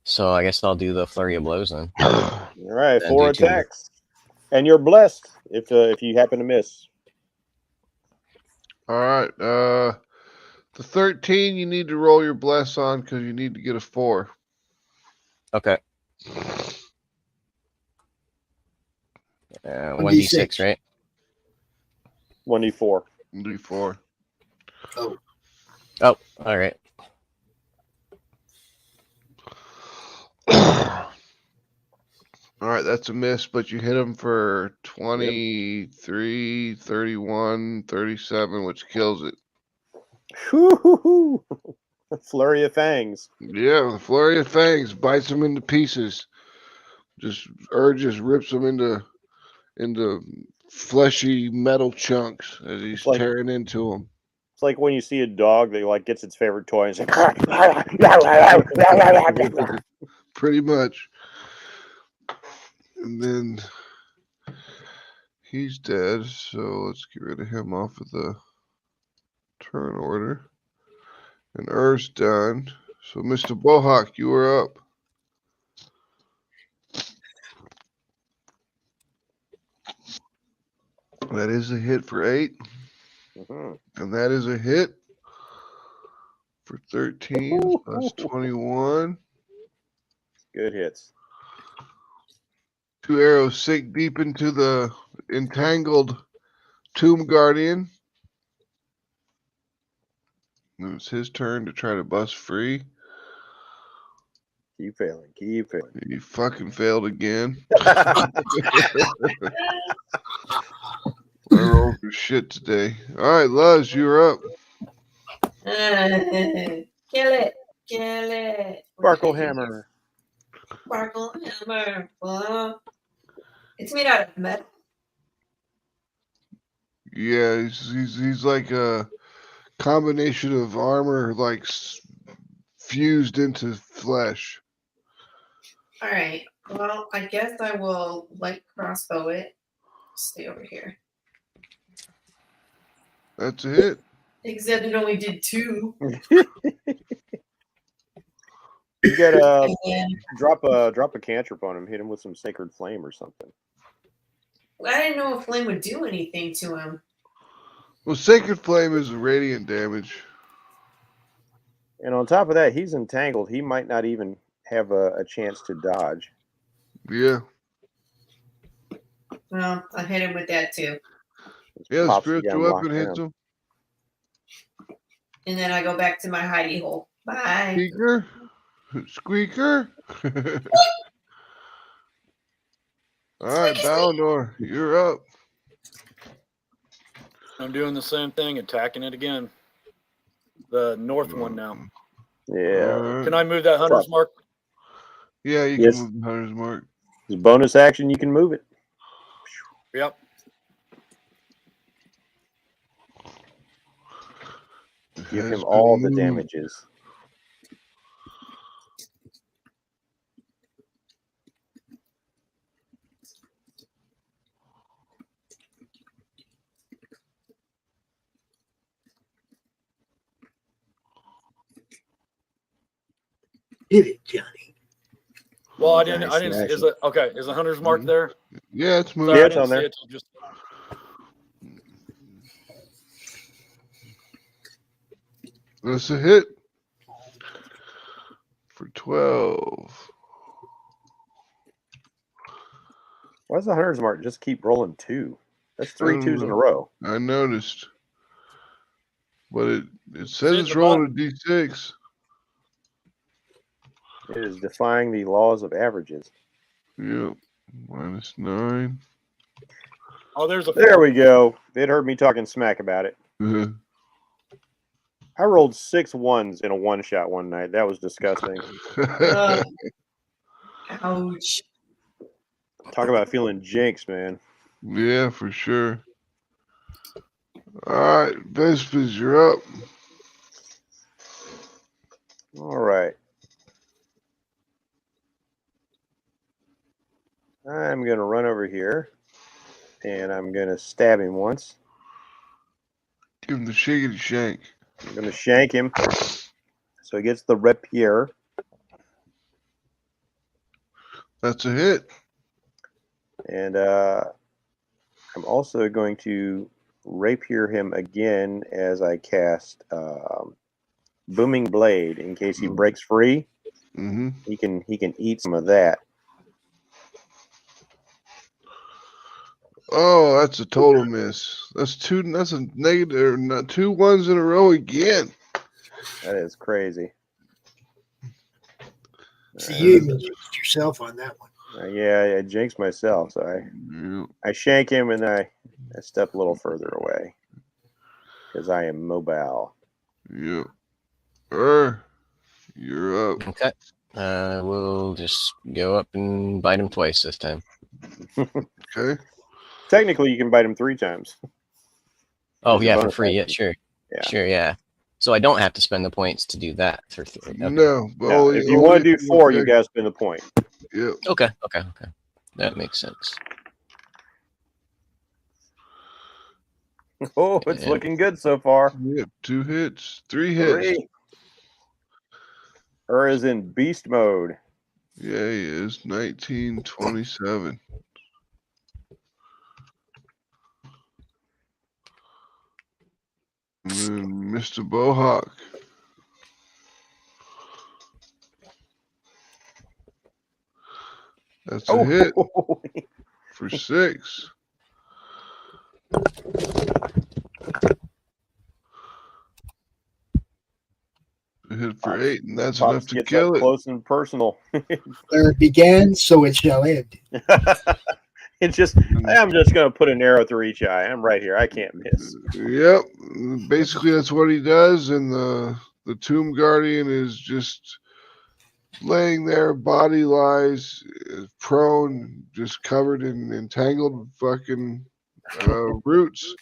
So I guess I'll do the flurry of blows then. All right, And 4 do 2 more. attacks, and you're blessed if you happen to miss. All right. The 13 you need to roll your bless on because you need to get a 4. Okay. 1d6, right? 1d4. D4. Oh, all right. All right, that's a miss, but you hit him for 23, 31, 37, which kills it. Whoo-hoo-hoo. Flurry of fangs. Yeah, the flurry of fangs bites him into pieces. Just rips him into fleshy metal chunks as he's tearing into them. It's like when you see a dog that gets its favorite toy and it's like Pretty much. And then he's dead, so let's get rid of him off of the turn order. And Earls done. So, Mr. Bohawk, you are up. That is a hit for 8. And that is a hit for 13 plus 21. Good hits. 2 arrows sink deep into the entangled Tomb Guardian. And it's his turn to try to bust free. Keep failing. Keep failing. He fucking failed again. I rolled for shit today. All right, Luz, you're up. Kill it. Kill it. Sparkle hammer. Sparkle hammer. Well, it's made out of metal. Yeah, he's like a combination of armor, like fused into flesh. All right. Well, I guess I will light crossbow it. Stay over here. That's a hit. Except it only did 2. You gotta And drop a cantrip on him. Hit him with some sacred flame or something. I didn't know if Flame would do anything to him. Well, Sacred Flame is radiant damage. And on top of that, he's entangled. He might not even have a chance to dodge. Yeah. Well, I hit him with that too. Yeah, the Pops spiritual again, weapon locked hits in. him. And then I go back to my hidey hole. Bye. Squeaker. Squeaker. All right, Balnor, you're up. I'm doing the same thing, attacking it again. The north one now. Yeah. All right. Can I move that hunter's mark? Yeah, you Yes. can move the hunter's mark. As a bonus action, you can move it. Yep. Give Has him all the been moved. damages. Hit it, Johnny. Well, I didn't. Nice, I didn't. nice. Is it okay? Is the hunter's mark there? Yeah, it's moved. Sorry, Yeah, I it's didn't on see there. it till just. That's a hit for 12. Why does the hunter's mark just keep rolling 2? That's I 3 don't 2s in know. a row. I noticed. But it says See, it's the rolling a d6. It is defying the laws of averages. Yep. -9. Oh, there's a. There we go. They'd heard me talking smack about it. I rolled 6 1s in a one-shot one night. That was disgusting. Ouch. Talk about feeling jinxed, man. Yeah, for sure. All right, Vespers, you're up. All right. I'm going to run over here, and I'm going to stab him once. Give him the shiggity shank. I'm going to shank him so he gets the rapier. That's a hit. And I'm also going to rapier him again as I cast Booming Blade in case he breaks free. Mm-hmm. He can eat some of that. Oh, that's a total miss. That's a negative, or not 2 1s in a row again. That is crazy. See, you even jinxed yourself on that one. Yeah, I jinxed myself. So I shank him and I step a little further away because I am mobile. Yeah. You're up. Okay. We'll just go up and bite him twice this time. Okay. Technically, you can bite him 3 times. Oh, As a yeah, for bonus free. Yeah, action. sure. Yeah. Sure, yeah. So I don't have to spend the points to do that for 3. Okay. No, but Now, if you want to do 4, you guys spend the point. Yep. Okay. That makes sense. Oh, it's looking good so far. Yep, 2 hits, 3 hits. 3. Is in beast mode. Yeah, he is. 1927. And then Mr. Bohawk. That's a hit for 6. A hit for 8, and that's Pops enough to gets kill up it. close and personal. Where it began, so it shall end. I'm just gonna put an arrow through each eye. I'm right here. I can't miss. Yep, basically that's what he does, and the Tomb Guardian is just laying there, body lies prone, just covered in entangled fucking roots.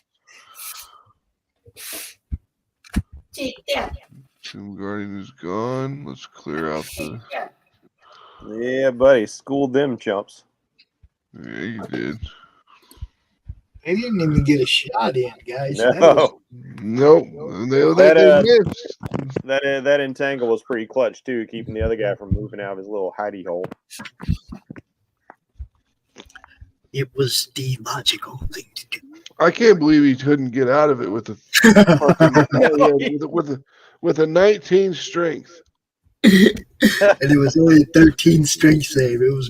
Take that. Tomb Guardian is gone. Let's clear out the. Yeah, buddy, schooled them chumps. Yeah, you did. They didn't even get a shot in, guys. No, Nope. They missed. that entangle was pretty clutch too, keeping the other guy from moving out of his little hidey hole. It was the logical thing to do. I can't believe he couldn't get out of it with a with a 19 strength. And it was only a 13 strength save. It was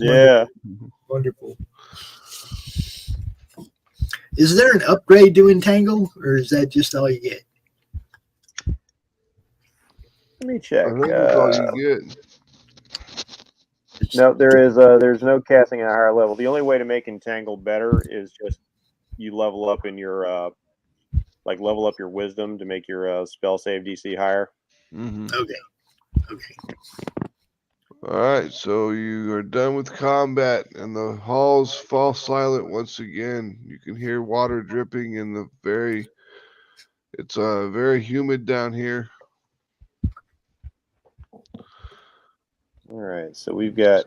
wonderful. Is there an upgrade to entangle, or is that just all you get? Let me check. I think that's all you get. No, there's no casting at a higher level. The only way to make entangle better is just you level up in your level up your wisdom to make your spell save DC higher. Mm-hmm. Okay. All right, so you are done with combat, and the halls fall silent once again. You can hear water dripping in the it's very humid down here. All right, so we've got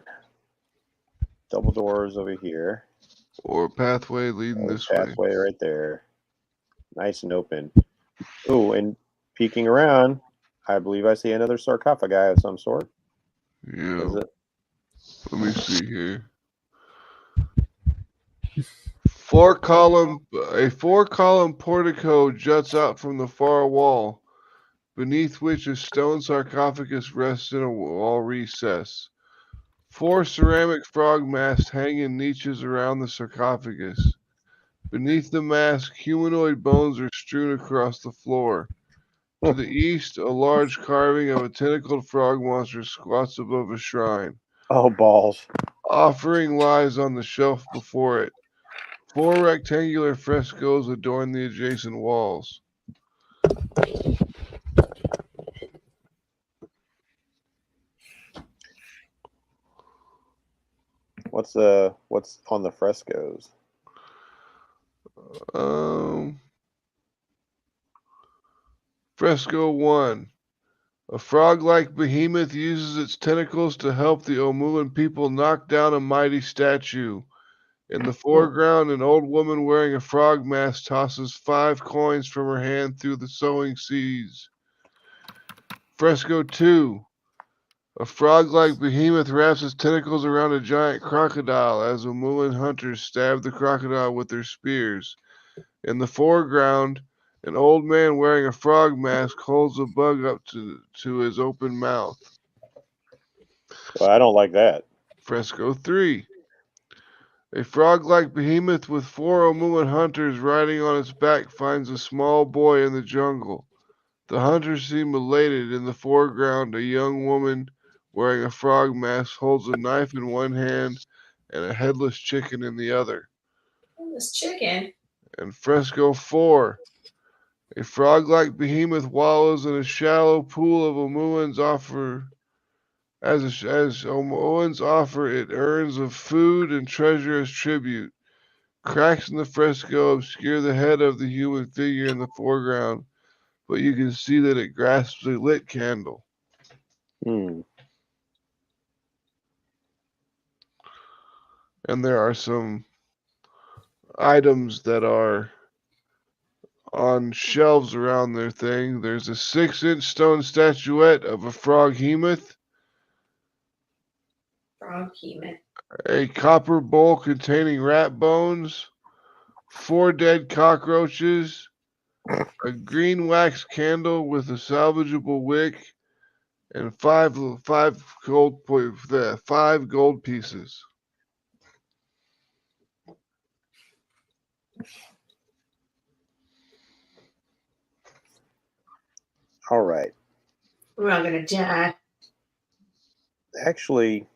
double doors over here. Or a pathway leading this way. Pathway right there. Nice and open. Oh, and peeking around, I believe I see another sarcophagi of some sort. Yeah. Let me see here. A 4-column portico juts out from the far wall, beneath which a stone sarcophagus rests in a wall recess. 4 ceramic frog masks hang in niches around the sarcophagus. Beneath the mask, humanoid bones are strewn across the floor. To the east, a large carving of a tentacled frog monster squats above a shrine. Oh, balls. Offering lies on the shelf before it. 4 rectangular frescoes adorn the adjacent walls. What's on the frescoes? Fresco 1. A frog-like behemoth uses its tentacles to help the Omuan people knock down a mighty statue. In the foreground, an old woman wearing a frog mask tosses 5 coins from her hand through the sowing seeds. Fresco 2. A frog-like behemoth wraps its tentacles around a giant crocodile as Omuan hunters stab the crocodile with their spears. In the foreground, an old man wearing a frog mask holds a bug up to his open mouth. Well, I don't like that. Fresco 3. A frog-like behemoth with 4 Omuan hunters riding on its back finds a small boy in the jungle. The hunters seem elated. In the foreground, a young woman wearing a frog mask holds a knife in one hand and a headless chicken in the other. This chicken. And Fresco 4. A frog-like behemoth wallows in a shallow pool of Omuans offer. As Omuans offer, it earns of food and treasure as tribute. Cracks in the fresco obscure the head of the human figure in the foreground, but you can see that it grasps a lit candle. And there are some items that are on shelves around their thing. There's a 6-inch stone statuette of a froghemoth, Froghemoth. a copper bowl containing rat bones, 4 dead cockroaches, a green wax candle with a salvageable wick, and 5 gold pieces. All right. We're all gonna die. Actually,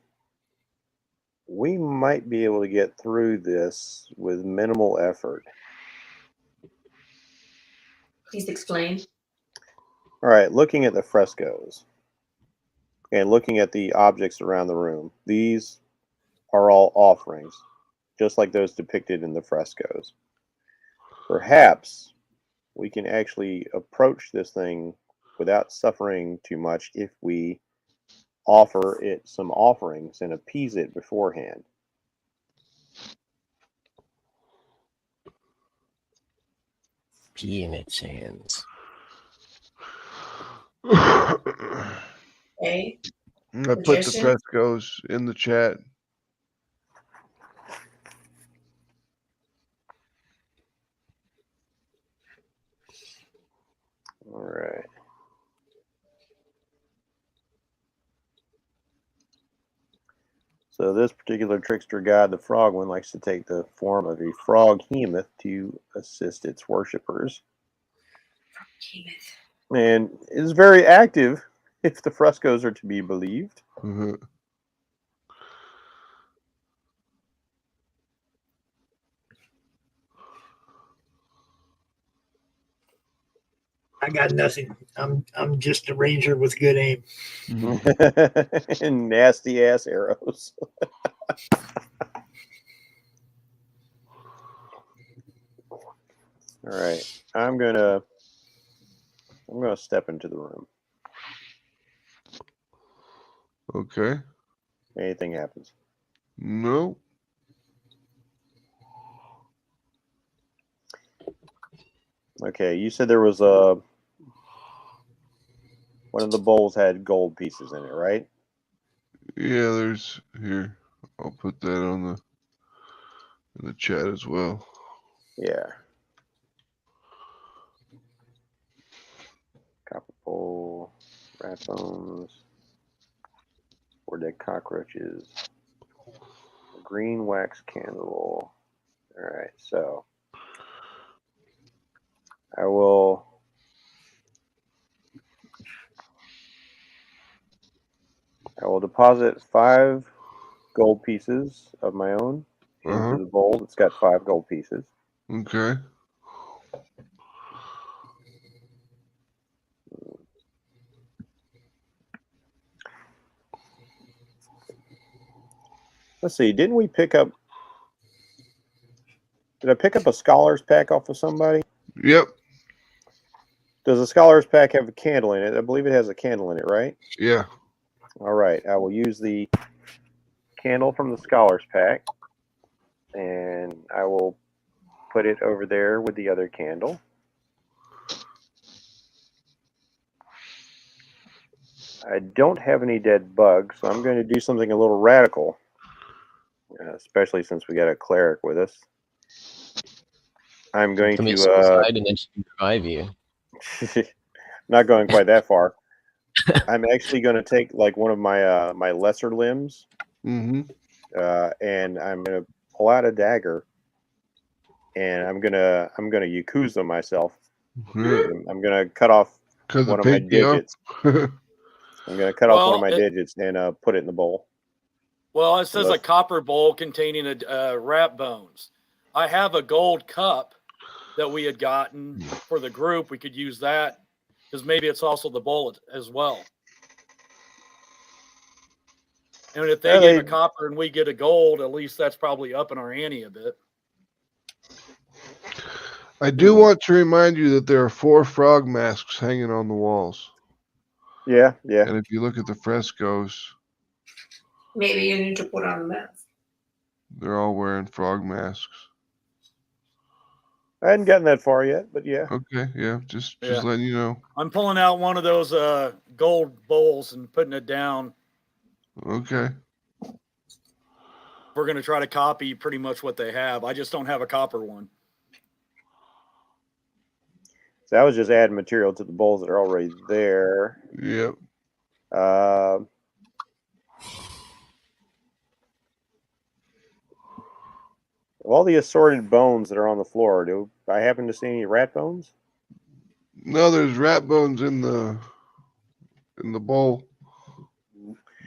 we might be able to get through this with minimal effort. Please explain. All right, looking at the frescoes and looking at the objects around the room, these are all offerings, just like those depicted in the frescoes. Perhaps we can actually approach this thing without suffering too much if we offer it some offerings and appease it beforehand. Pee in its hands. Okay. I put the Magician? frescoes in the chat. All right. So this particular trickster god, the frog one, likes to take the form of a froghemoth to assist its worshippers. Froghemoth. And is very active, if the frescoes are to be believed. Mm-hmm. I got nothing. I'm just a ranger with good aim. And nasty ass arrows. All right, I'm gonna step into the room. Okay. Anything happens. No. Okay, you said there was a one of the bowls had gold pieces in it, right? Yeah, there's here. I'll put that on in the chat as well. Yeah. Copper bowl, rat bones, 4 dead cockroaches, a green wax candle. All right, so I will deposit 5 gold pieces of my own into the bowl. It's got 5 gold pieces. Okay. Let's see. Didn't we pick up? Did I pick up a scholar's pack off of somebody? Yep. Does a scholar's pack have a candle in it? I believe it has a candle in it, right? Yeah. All right. I will use the candle from the scholar's pack, and I will put it over there with the other candle. I don't have any dead bugs, so I'm going to do something a little radical, especially since we got a cleric with us. I'm going Commit to suicide and then she can revive you. not going quite that far. I'm actually going to take like one of my my lesser limbs, Mm-hmm. and I'm going to pull out a dagger, and I'm gonna yakuza myself. I'm gonna cut off one of my digits. I'm gonna cut off one of my digits and put it in the bowl. Well, it says a copper bowl containing rat bones. I have a gold cup that we had gotten for the group. We could use that because maybe it's also the bowl as well. And if they gave a copper and we get a gold, at least that's probably upping our ante a bit. I do want to remind you that there are 4 frog masks hanging on the walls. Yeah, yeah. And if you look at the frescoes, maybe you need to put on a mask. They're all wearing frog masks. I hadn't gotten that far yet, but yeah. Okay, yeah, just Yeah. letting you know. I'm pulling out one of those gold bowls and putting it down. Okay. We're going to try to copy pretty much what they have. I just don't have a copper one. So I was just adding material to the bowls that are already there. Yep. Of all the assorted bones that are on the floor, do I happen to see any rat bones? No, there's rat bones in the bowl.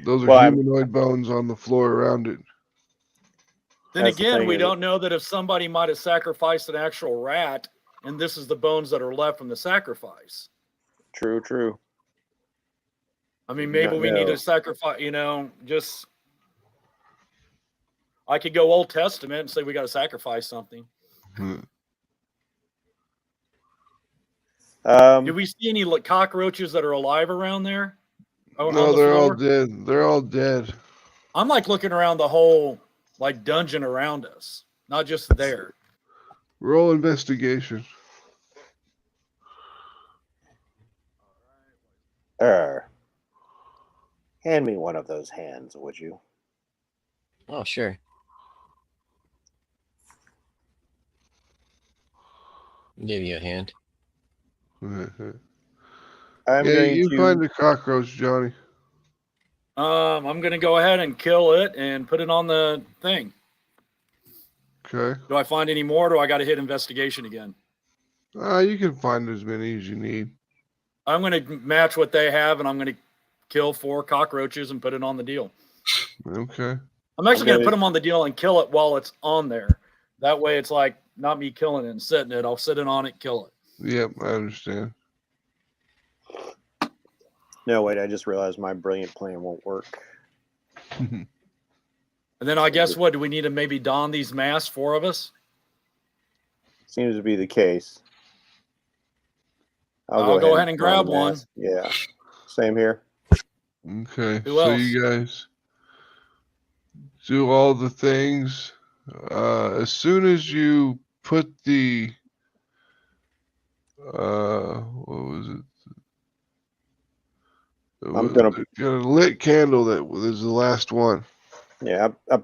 Those are humanoid bones on the floor around it. Then again, we don't know that if somebody might have sacrificed an actual rat, and this is the bones that are left from the sacrifice. True, true. I mean, maybe we need to sacrifice, just... I could go Old Testament and say we got to sacrifice something. Do we see any cockroaches that are alive around there? No, they're all dead. They're all dead. I'm like looking around the whole dungeon around us, not just there. Roll investigation. Hand me one of those hands, would you? Oh, sure. I'll give you a hand. You find a cockroach, Johnny. I'm going to go ahead and kill it and put it on the thing. Okay. Do I find any more, or do I got to hit investigation again? You can find as many as you need. I'm going to match what they have, and I'm going to kill 4 cockroaches and put it on the deal. Okay. I'm actually going to put them on the deal and kill it while it's on there. That way it's like not me killing it and setting it. I'll sit it on it, kill it. Yep, I understand. No, wait, I just realized my brilliant plan won't work. And then I guess what? Do we need to maybe don these masks, 4 of us? Seems to be the case. I'll go ahead and grab one. Yeah, same here. Okay, Who so else? you guys do all the things. As soon as you put the what was it? I'm gonna get a lit candle. That is the last one. Yeah, I'm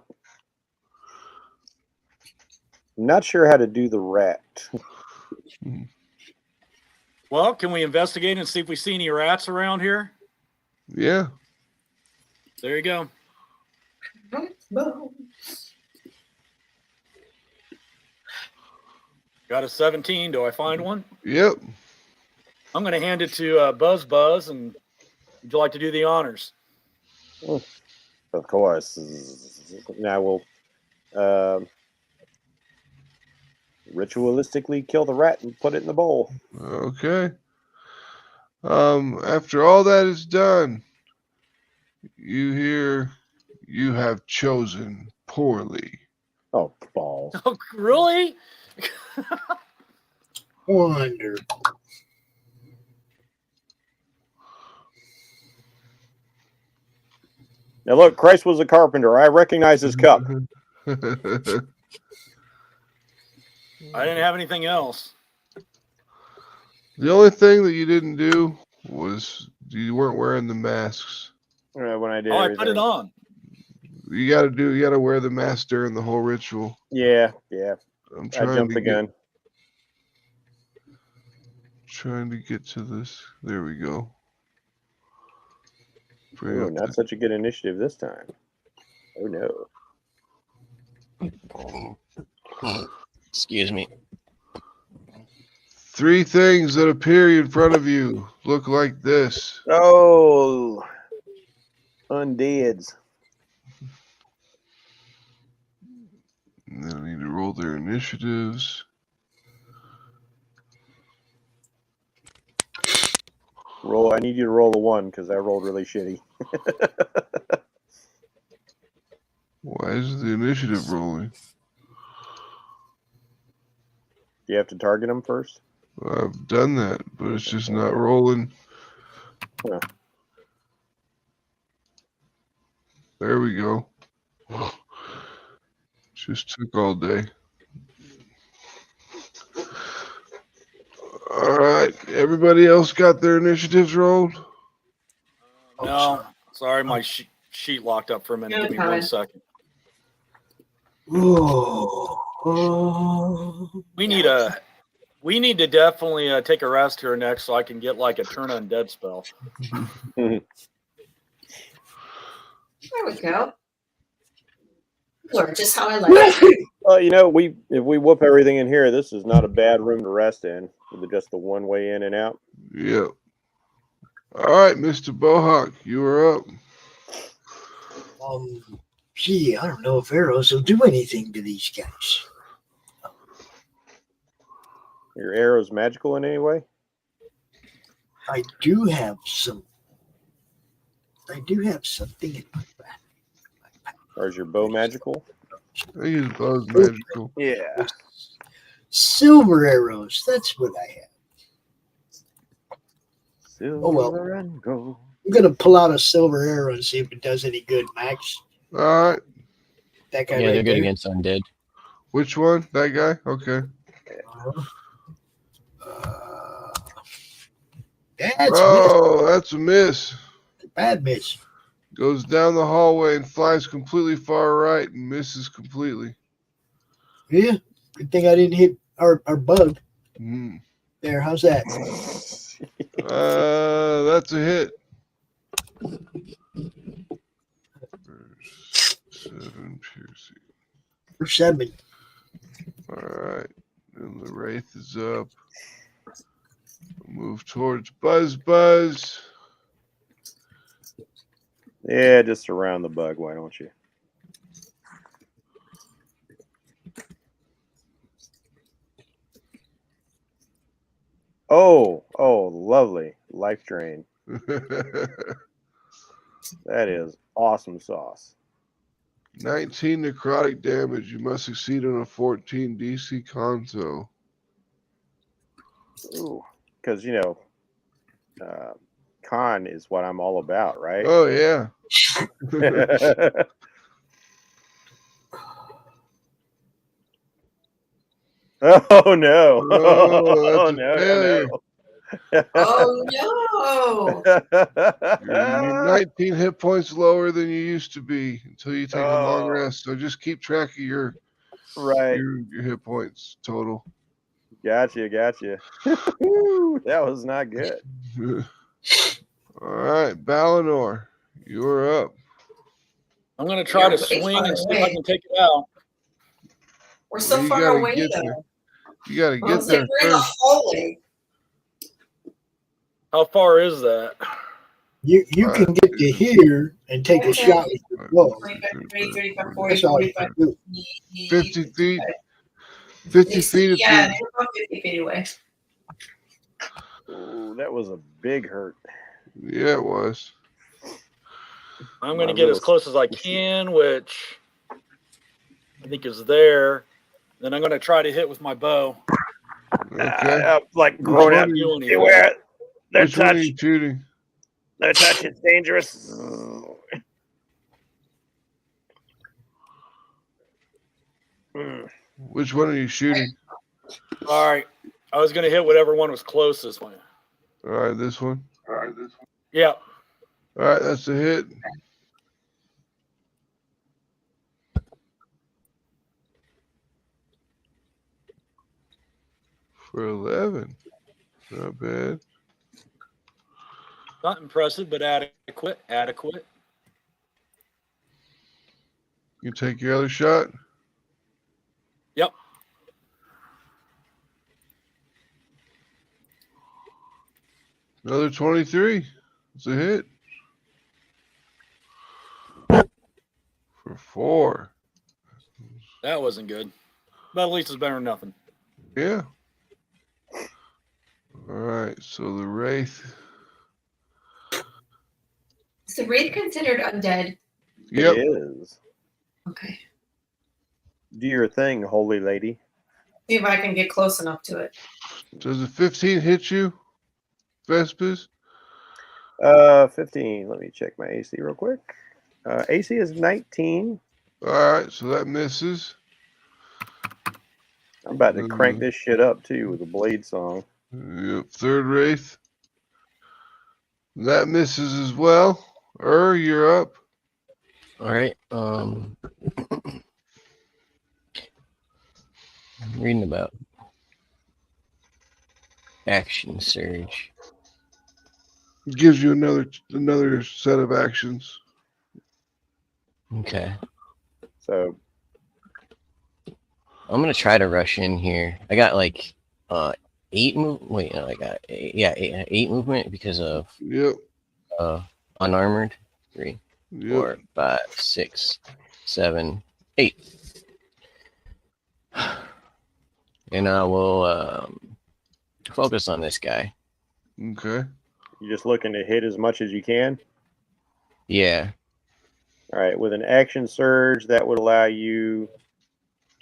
not sure how to do the rat. Well, can we investigate and see if we see any rats around here? Yeah. There you go. Got a 17. Do I find one? Yep. I'm going to hand it to Buzz, and would you like to do the honors? Of course. Now we'll ritualistically kill the rat and put it in the bowl. Okay. After all that is done, you hear you have chosen poorly. Oh, balls. Oh, really? Wonderful. Now look, Christ was a carpenter. I recognize his cup. I didn't have anything else. The only thing that you didn't do was you weren't wearing the masks. When I did. I put it on. You gotta wear the mask during the whole ritual. Yeah. I'm I trying jumped the gun. Trying to get to this. There we go. Ooh, not such a good initiative this time. Oh no. Excuse me. 3 things that appear in front of you look like this. Oh, undeads. And then I need to roll their initiatives. I need you to roll a 1 because I rolled really shitty. Why is the initiative rolling? Do you have to target them first? I've done that, but it's just not rolling. Huh. There we go. Just took all day. All right. Everybody else got their initiatives rolled? No, sorry, my sheet locked up for a minute. You're Give me 1 fine. second. We need to definitely take a rest here next, so I can get like a turn undead spell. There we go. Or just how I like it. Well, you know, if we whoop everything in here, this is not a bad room to rest in with just the one way in and out. Yep. All right, Mr. Bohawk, you are up. Gee, I don't know if arrows will do anything to these guys. Your arrow's magical in any way? I do have something in my back. Or is your bow magical? I use bow's magical. Yeah. Silver arrows. That's what I have. Silver Oh, well. and gold. I'm going to pull out a silver arrow and see if it does any good, Max. All right. That guy Yeah, right they're good there. against undead. Which one? That guy? Okay. That's a miss. Bad miss. Goes down the hallway and flies completely far right and misses completely. Yeah. Good thing I didn't hit our bug. Mm. There, how's that? That's a hit. 7 piercing. For 7. All right. And the Wraith is up. Move towards Buzz. Yeah, just surround the bug, why don't you? Oh, lovely. Life drain. That is awesome sauce. 19 necrotic damage. You must succeed on a 14 DC Conso. Ooh, because, you know, con is what I'm all about, right? Oh, yeah. Oh, no. Oh, that's a no. failure. Oh no! You're 19 hit points lower than you used to be until you take a long rest. So just keep track of your hit points total. Gotcha. That was not good. All right, Balinor, you're up. I'm gonna try to swing and see if I can take it out. We're so You far gotta away get though. there. You got to Well, get there we're in the first. hallway. How far is that? You can get to here and take a shot with your bow. 25, 30, 35, 40, That's all you 45, can do. 50 feet. 50 feet. Yeah, they're about 50 feet away. Ooh, that was a big hurt. Yeah, it was. I'm gonna get as close as I can, which I think is there. Then I'm gonna try to hit with my bow. Okay. Like grown out. Beware. Their Which one are touch. you shooting? Their touch is dangerous. Which one are you shooting? All right. I was gonna hit whatever one was closest. All right, this one. Yeah. All right, that's a hit. For 11. Not bad. Not impressive, but adequate. You take your other shot? Yep. Another 23. It's a hit. For 4. That wasn't good. But at least it's better than nothing. Yeah. All right, so the Wraith. Is the Wraith considered undead? Yep. It is. Okay. Do your thing, holy lady. See if I can get close enough to it. Does a 15 hit you, Vespers? 15. Let me check my AC real quick. AC is 19. All right, so that misses. I'm about to crank this shit up too with a blade song. Yep, third wraith. That misses as well. You're up. All right. I'm reading about action surge. It gives you another set of actions. Okay. So I'm gonna try to rush in here. I got like 8 move. Wait, no, I got 8 movement because of unarmored. 3, 4, 5, 6, 7, 8. And I will focus on this guy. Okay. you're just looking to hit as much as you can. Yeah. All right. With an action surge, that would allow you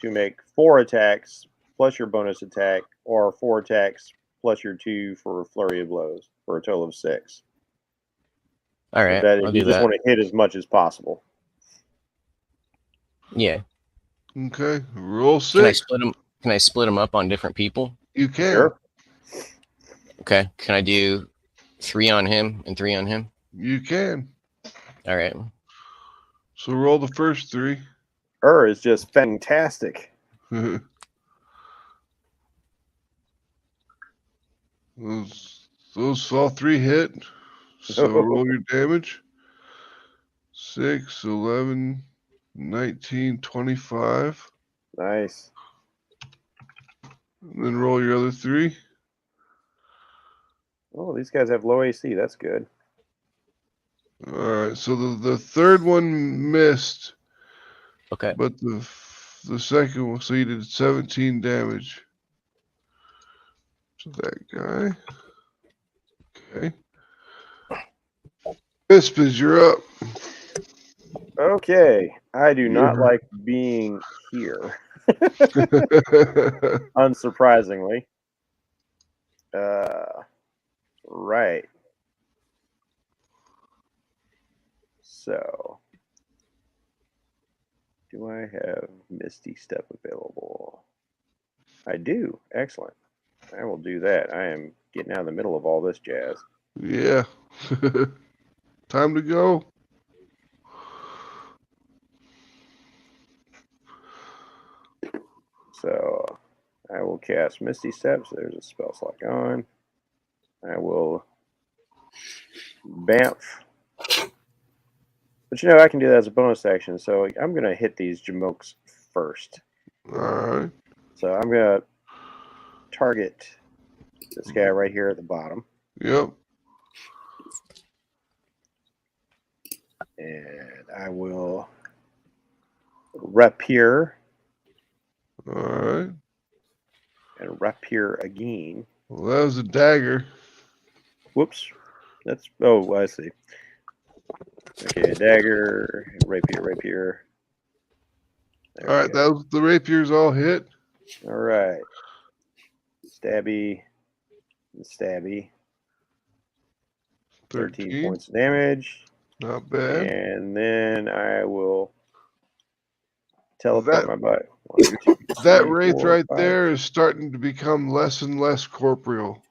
to make 4 attacks plus your bonus attack, or 4 attacks plus your 2 for a flurry of blows, for a total of 6. All right. So I'll you do just that. want to hit as much as possible. Yeah. Okay. Roll 6. Can I split them up on different people? You can. Sure. Okay. Can I do 3 on him and 3 on him? You can. All right. So roll the first 3. Is just fantastic. Those all 3 hit. So roll your damage. 6, 11, 19, 25. Nice. And then roll your other 3. Oh, these guys have low AC. That's good. All right. So the third one missed. Okay. But the second one, so you did 17 damage to that guy. Okay. Pispers, you're up. Okay. I do not like being here. Unsurprisingly. Right. So, do I have Misty Step available? I do. Excellent. I will do that. I am getting out of the middle of all this jazz. Yeah. Time to go. So, I will cast Misty Step. So there's a spell slot on. I will Bamf. But I can do that as a bonus action. So I'm going to hit these Jamokes first. All right. So I'm going to target this guy right here at the bottom. Yep. And I will rapier. All right. And rapier again. Well, that was a dagger. Whoops. Oh, I see. Okay, dagger, rapier. All right, the rapiers all hit. All right. Stabby and stabby. 13 points of damage. Not bad. And then I will teleport my butt. That wraith right there is starting to become less and less corporeal.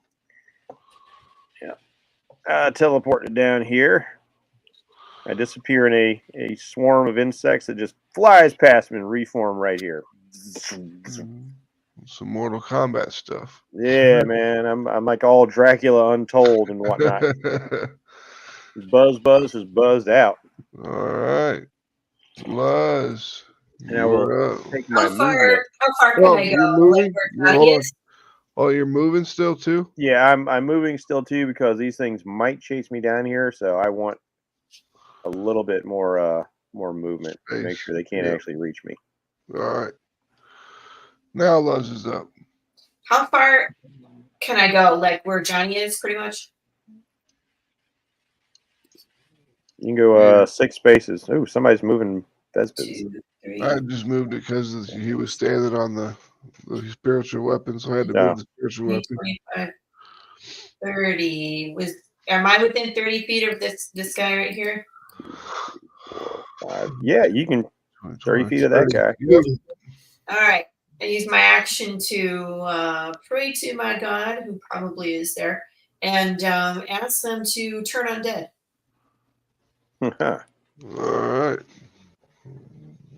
Yeah. Teleported down here. I disappear in a swarm of insects that just flies past me and reform right here. Some Mortal Kombat stuff. Yeah, man. I'm like all Dracula Untold and whatnot. Buzz is buzzed out. All right. Luz. And I will take my movement. How far can I go? You're moving still too? Yeah, I'm moving still too because these things might chase me down here, so I want a little bit more movement to make sure they can't actually reach me. All right. Now Luz is up. How far can I go? Like where Johnny is, pretty much? You can go 6 spaces. Oh, somebody's moving Thespis. I just moved it because he was standing on the spiritual weapon, so I had to move the spiritual weapon. 25, 30. Am I within 30 feet of this guy right here? Yeah, you can 30 feet of that guy. All right. I use my action to pray to my god, who probably is there, and ask them to turn undead. All right.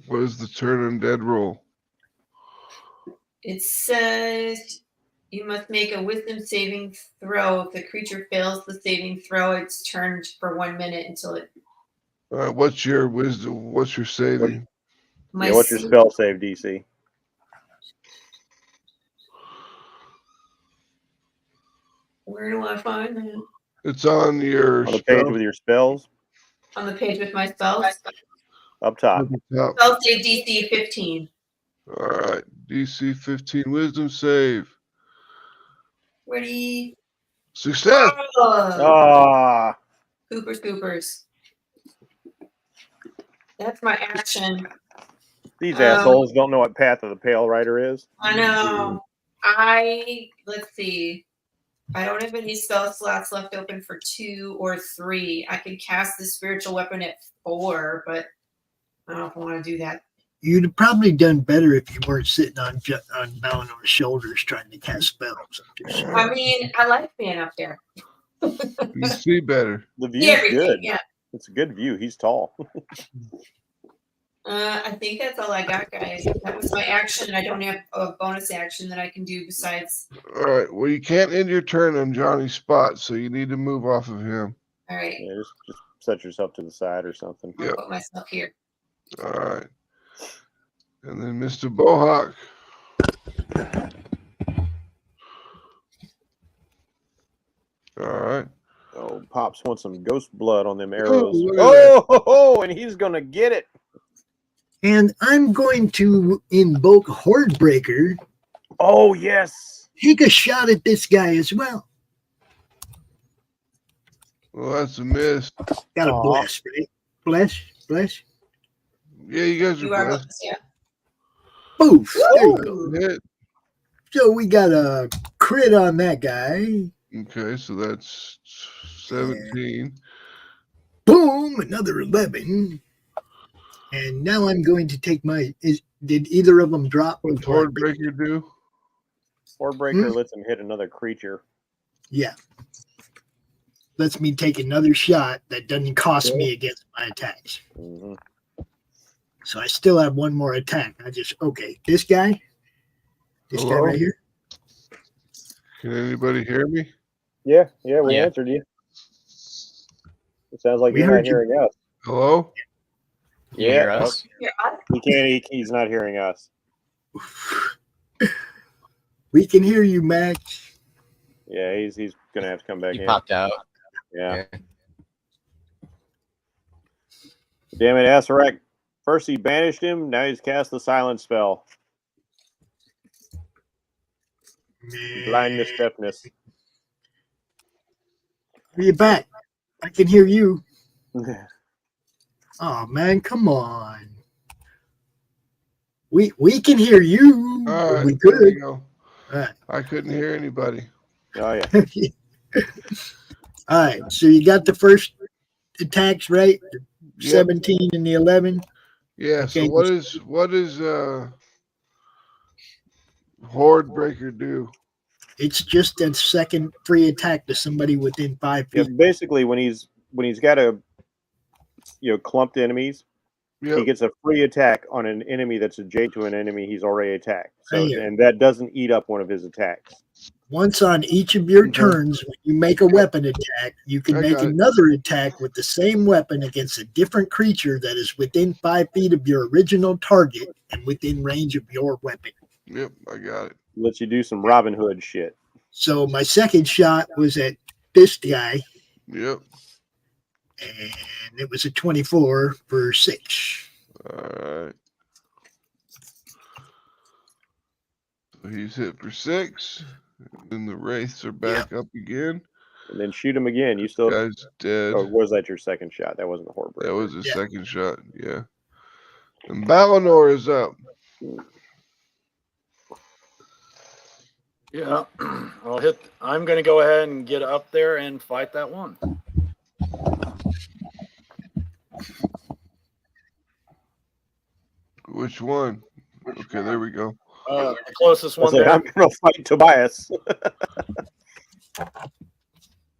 What is the turn undead roll? It says you must make a wisdom saving throw. If the creature fails the saving throw, it's turned for 1 minute until it. All right. What's your wisdom? What's your saving? What's your spell save DC? Where do I find that? It's on your on the page with your spells. On the page with my spells. Up top. Spell save DC 15. All right. DC 15 wisdom save. Ready? Success. Ah. Scoopers. That's my action. These assholes don't know what Path of the Pale Rider is. I know. Let's see. I don't have any spell slots left open for 2 or 3. I can cast the spiritual weapon at 4, but I don't know if I want to do that. You'd have probably done better if you weren't sitting on Ballinore's shoulders trying to cast spells. I mean, I like being up there. You see better. The view's good. Yeah. It's a good view. He's tall. I think that's all I got, guys. That was my action. I don't have a bonus action that I can do besides. All right. Well, you can't end your turn on Johnny's spot, so you need to move off of him. All right. Yeah, just set yourself to the side or something. I'll put myself here. All right. And then Mr. Bohawk. All right. Oh, Pops wants some ghost blood on them arrows. And he's going to get it. And I'm going to invoke Hordebreaker. Oh, yes. Take a shot at this guy as well. Well, that's a miss. Got a bless, right? Bless. Yeah, you guys are blessed. Yeah. Boof. There you go. Hit. So we got a crit on that guy. Okay, so that's 17. Boom, another 11. And now I'm going to take my. Did either of them drop? What's Hordebreaker do? Hordebreaker lets him hit another creature. Yeah. Lets me take another shot that doesn't cost me against my attacks. Mm-hmm. So I still have one more attack. This guy. This guy right here. Can anybody hear me? Yeah, we answered you. It sounds like you're not hearing us. Hello? You hear us? He can't. He's not hearing us. We can hear you, Max. Yeah, he's gonna have to come back in. He popped out. Yeah. Damn it, Asarak. First he banished him, now he's cast the silence spell. Blindness, deafness. Are you back? I can hear you. Oh man, come on. We can hear you. All right, we there we could. go. All right. I couldn't hear anybody. Oh yeah. All right. So you got the first attacks right? The Yep. 17 and the 11. Yeah. Okay. So what is Hordebreaker do? It's just a second free attack to somebody within 5 feet. Yeah, basically when he's got a clumped enemies, he gets a free attack on an enemy that's adjacent to an enemy he's already attacked. So and that doesn't eat up one of his attacks. Once on each of your turns, when you make a weapon attack, you can make another attack with the same weapon against a different creature that is within 5 feet of your original target and within range of your weapon. Yep, I got it. Lets you do some Robin Hood shit. So my second shot was at this guy. Yep. And it was a 24 for 6. All right. So he's hit for 6. Then the wraiths are back up again. And then shoot him again. You still guy's dead. Or was that your second shot? That wasn't a Hordebreaker. That was his second shot, yeah. And Balinor is up. Yeah, I'm going to go ahead and get up there and fight that one. Which one? Okay, there we go. The closest I one was like, there. I'm gonna fight Tobias.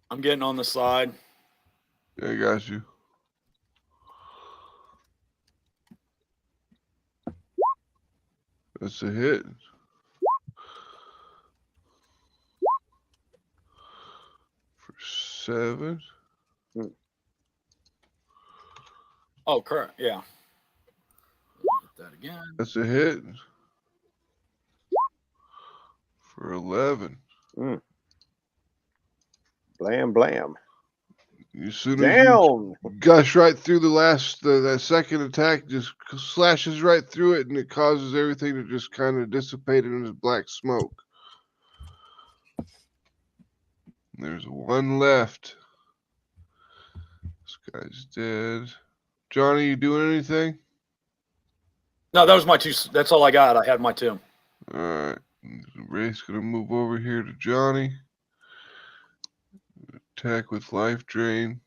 I'm getting on the side. Yeah, I got you. That's a hit. For 7. Oh, correct. Yeah. Hit that again. That's a hit. For 11. Blam, blam. As soon as Down. you gush right through that second attack, just slashes right through it, and it causes everything to just kind of dissipate into black smoke. There's one left. This guy's dead. Johnny, you doing anything? No, that was my 2. That's all I got. I had my 2. All right. Ray's going to move over here to Johnny. Attack with life drain.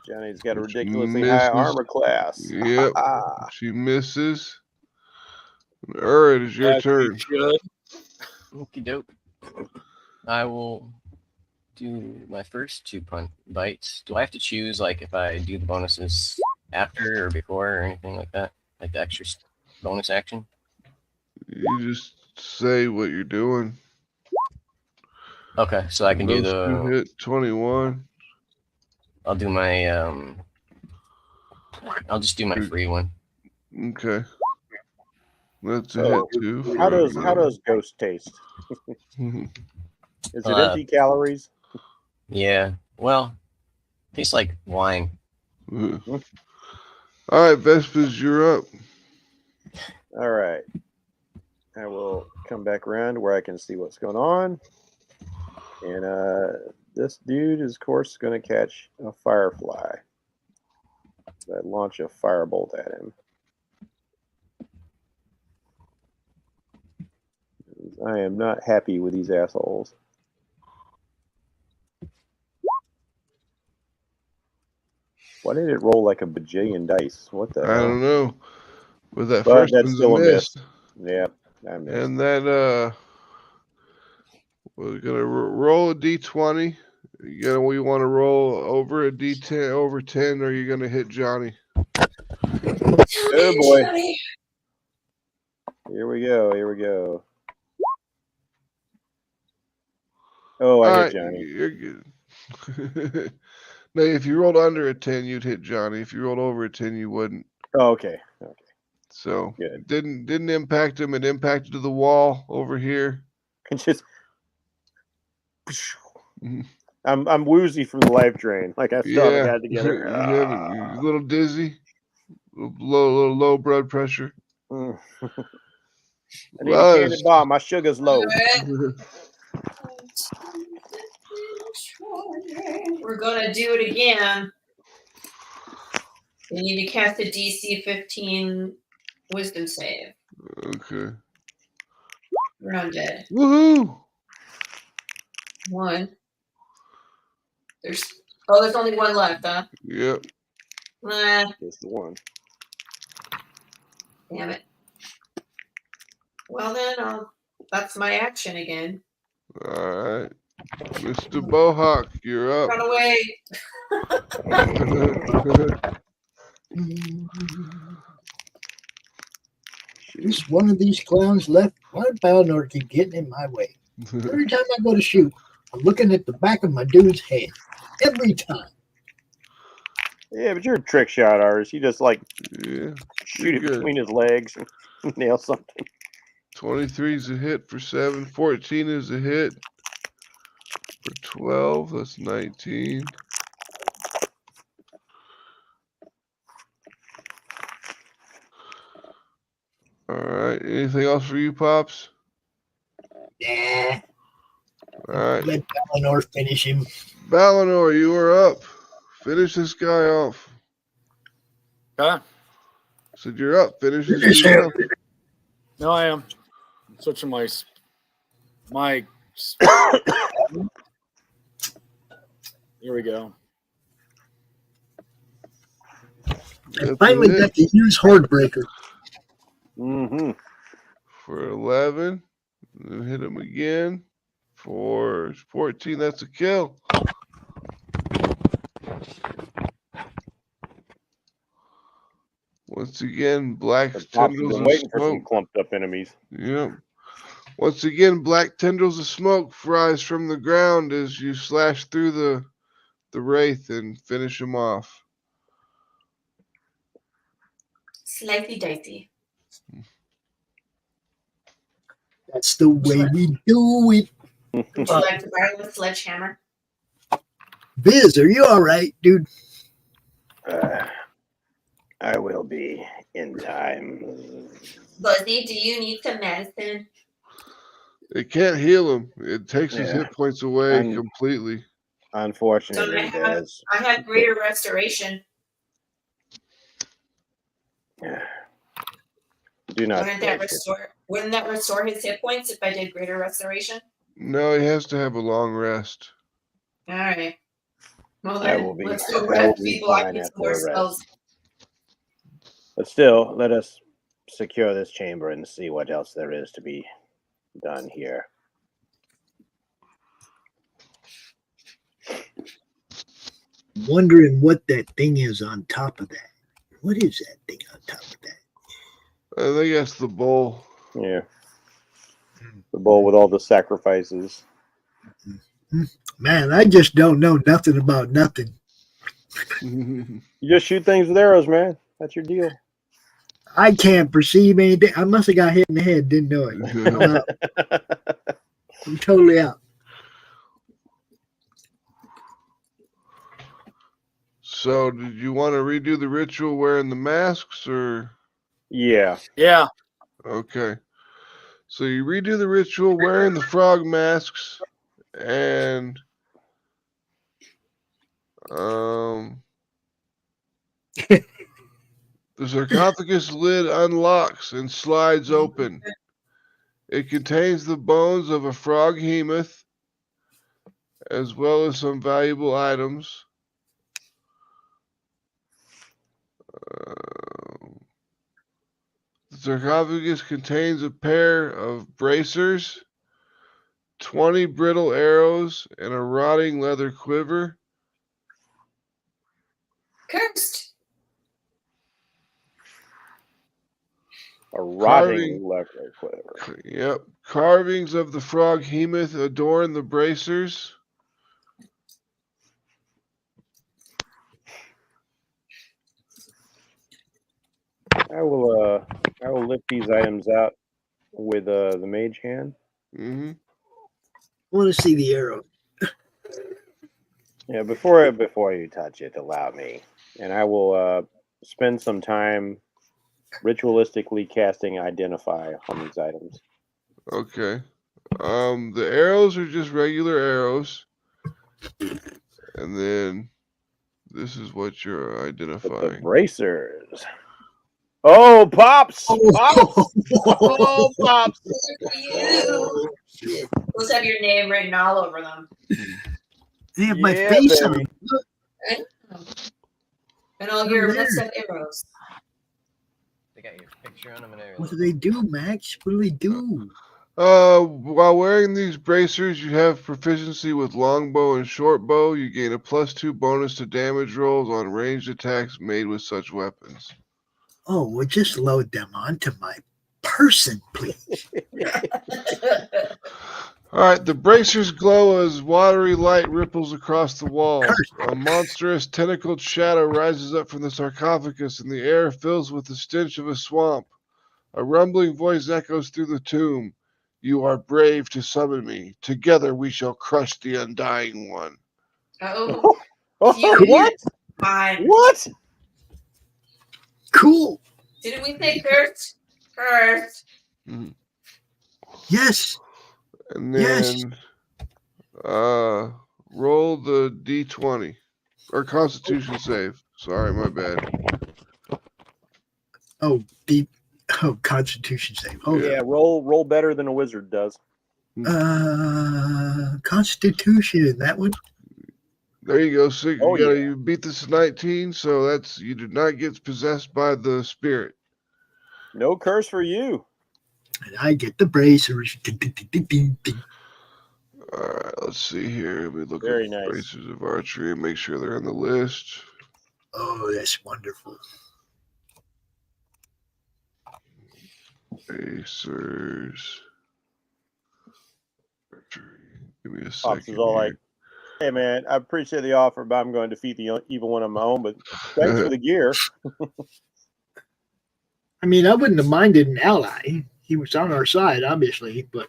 Johnny's got a Which ridiculously high armor class. Yep. She misses. It is your turn. Good. Okie doke. I will do my first 2 bites. Do I have to choose, like, if I do the bonuses after or before or anything like that? Like the extra bonus action? You just say what you're doing. Okay, so I can do Those the... 2 hit 21. I'll do my... I'll just do my free one. Okay. That's a hit too. How does Ghost taste? Is it empty calories? Yeah. Well, tastes like wine. All right, Vespers, you're up. All right. I will come back around where I can see what's going on. And this dude is, of course, going to catch a firefly. I launch a firebolt at him. I am not happy with these assholes. Why did it roll like a bajillion dice? What the hell? I don't know. But that But first that's one's still a a miss. Yeah, I missed. And that we're gonna roll a d20. We want to roll over a d10 over 10, or you're gonna hit Johnny. Oh boy. Here we go. Here we go. Oh, I hit Johnny. You're good. Now, if you rolled under a 10, you'd hit Johnny. If you rolled over a 10, you wouldn't. Oh, okay. Okay. So Good. didn't impact him. It impacted the wall over here. Just I'm woozy from the life drain. Like I still haven't got it together. You're a little dizzy, low blood pressure. I need a candy bar. My sugar's low. We're gonna do it again. You need to cast a DC 15 Wisdom save. Okay. We're undead. Woohoo! 1. There's only 1 left, huh? Yep. Just the one. Damn it. Well then, that's my action again. All right. Mr. Bohawk, you're up. Run away. Just one of these clowns left. Why did Balnor keep getting in my way? Every time I go to shoot, I'm looking at the back of my dude's head. Every time. Yeah, but you're a trick shot artist. You just like shoot it good. between his legs and nail something. 23 is a hit for 7. 14 is a hit for 12. That's 19. All right. Anything else for you, Pops? Yeah. All right. Let Balnor finish him. Balnor, you are up. Finish this guy off. Okay. Said you're up. Finish this guy off. No, I am. Switching my Here we go. I finally got to use Hordebreaker. Mm-hmm. for 11. Then hit him again for 14. That's a kill. Once again, black Pops has tendrils been of waiting for some smoke. clumped up enemies. Yep. Once again, black tendrils of smoke rise from the ground as you slash through the wraith and finish him off. Slightly dicey. That's the way we do it. Would you like to borrow a sledgehammer? Biz, are you all right, dude? I will be in time. Buzzy, do you need some medicine? It can't heal him. It takes his Yeah. hit points away I'm- completely. Unfortunately, I have greater restoration. Do not. Wouldn't that restore his hit points if I did greater restoration? No, he has to have a long rest. All right. Well I then, will be- let's go I will grab be people. I fine need some after more a rest. spells. But still, let us secure this chamber and see what else there is to be done here. Wondering what that thing is on top of that. What is that thing on top of that? I think that's the bowl. Yeah. The bowl with all the sacrifices. Man, I just don't know nothing about nothing. You just shoot things with arrows, man. That's your deal. I can't perceive anything. I must have got hit in the head, didn't know it. I'm out. I'm totally out. So, did you want to redo the ritual wearing the masks, or? Yeah. Yeah. Okay. So you redo the ritual wearing the frog masks, and the sarcophagus lid unlocks and slides open. It contains the bones of a frog hemoth, as well as some valuable items. The sarcophagus contains a pair of bracers, 20 brittle arrows, and a rotting leather quiver. Cursed. A rotting leather quiver. Yep. Carvings of the frog hemoth adorn the bracers. I will lift these items out with the mage hand. Mm-hmm. I want to see the arrow. Yeah, before you touch it, allow me, and I will spend some time ritualistically casting Identify on these items. Okay. The arrows are just regular arrows. And then this is what you're But identifying. the bracers. Oh, Pops! Pops! Oh, Pops! Good for you. Those have your name written all over them. They have my Yeah, face on baby. them. Look, I know. And all your They're messed there. up arrows. They got your picture on them and What everything. do they do, Max? What do they do? While wearing these bracers, you have proficiency with longbow and shortbow. You gain a +2 bonus to damage rolls on ranged attacks made with such weapons. Oh, well, just load them onto my person, please. All right, the bracers glow as watery light ripples across the walls. Curse. A monstrous tentacled shadow rises up from the sarcophagus, and the air fills with the stench of a swamp. A rumbling voice echoes through the tomb. You are brave to summon me. Together we shall crush the Undying One. Oh, Oh, what? fine. What? Cool. Didn't we say cursed? Cursed. Yes. And Yes. then roll the D20. Or Constitution save. Sorry, my bad. Oh, Constitution save. Hold Yeah, roll better than a wizard does. on. Constitution. That one. There you go. So Oh, you beat this 19, so that's you did not get possessed by the spirit. No curse for you. And I get the bracers. All right, let's see here. Let me look Very at nice. bracers of archery and make sure they're on the list. Oh, that's wonderful. Bracers. Archery. Give me a Pops second is all here. like, "Hey man, I appreciate the offer, but I'm going to defeat the evil one on my own. But thanks for the gear." I mean, I wouldn't have minded an ally. He was on our side, obviously, but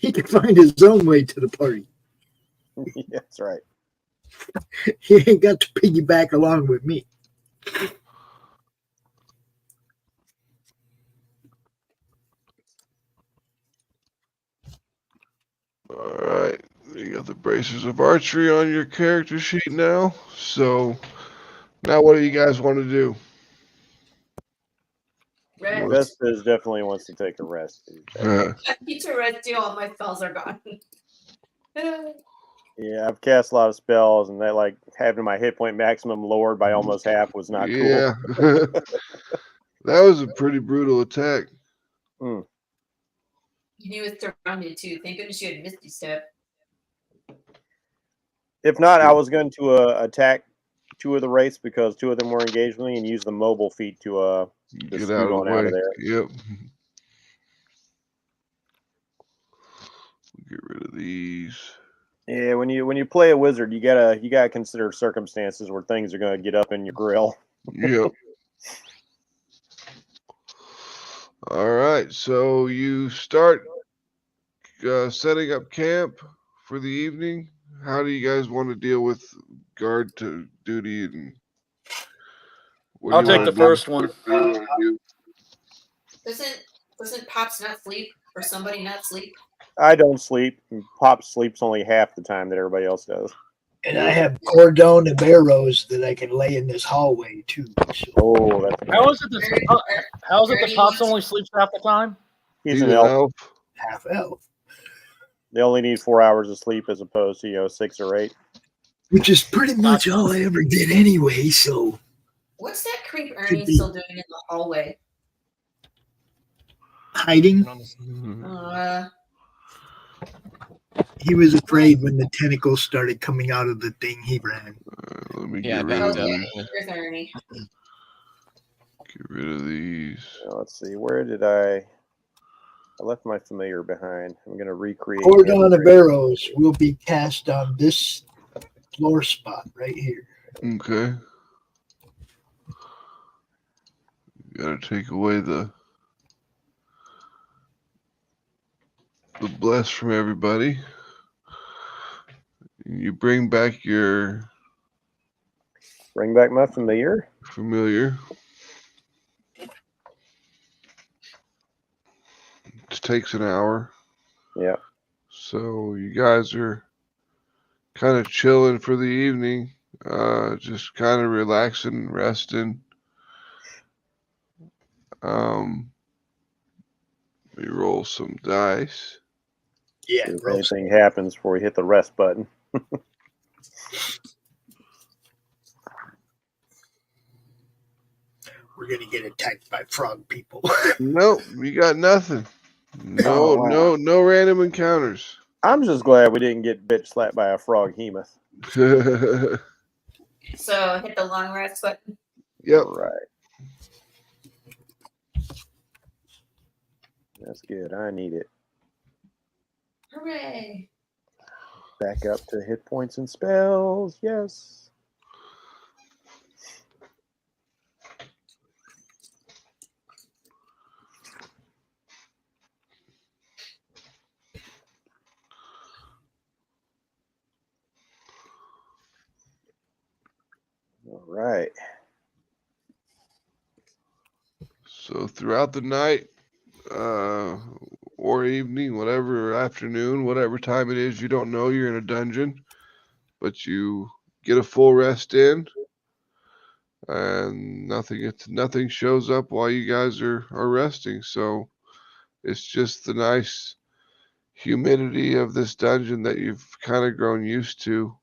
he could find his own way to the party. That's right. He ain't got to piggyback along with me. All right, you got the bracers of archery on your character sheet now. So now, what do you guys want to do? Rest. Vespers definitely wants to take a rest. I need to rest too. All my spells are gone. Yeah, I've cast a lot of spells, and that like having my hit point maximum lowered by almost half was not Yeah, cool. that was a pretty brutal attack. He was surrounded too. Thank goodness you had Misty Step. If not, I was going to attack two of the wraiths because two of them were engaged with me and use the mobile feat to Get scoot out of the on out way. of there. Yep. Get rid of these. Yeah, when you play a wizard, you gotta consider circumstances where things are gonna get up in your grill. Yep. All right, so you start setting up camp for the evening. How do you guys want to deal with guard to duty and? What I'll do you take wanna the do? first one. Doesn't Pops not sleep or somebody not sleep? I don't sleep. Pop sleeps only half the time that everybody else does. And I have cordon of arrows that I can lay in this hallway too. So. Oh, that's How is it that Pops only sleeps half the time? He's an elf. Half elf. They only need 4 hours of sleep as opposed to 6 or 8. Which is pretty much all I ever did anyway, so. What's that creep Ernie still doing in the hallway? Hiding. He was afraid when the tentacles started coming out of the thing he ran. Let me Yeah, get rid back of up. these. There's Ernie. Get rid of these. Let's see. Where did I left my familiar behind. I'm going to recreate. Cordon of arrows will be cast on this floor spot right here. Okay. Gotta take away the bless from everybody. You bring back your my familiar. It takes an hour. Yeah. So you guys are kind of chilling for the evening, just kind of relaxing, resting. We roll some dice. Yeah. If anything happens before we hit the rest button. We're gonna get attacked by frog people. Nope, we got nothing. No, Oh, wow. no random encounters. I'm just glad we didn't get bitch slapped by a frog hemoth. So hit the long rest button. Yep. Right. That's good. I need it. Hooray! Back up to hit points and spells. Yes. All right. So throughout the night, or evening, whatever, afternoon, whatever time it is, you don't know you're in a dungeon, but you get a full rest in, and nothing shows up while you guys are resting. So it's just the nice humidity of this dungeon that you've kind of grown used to.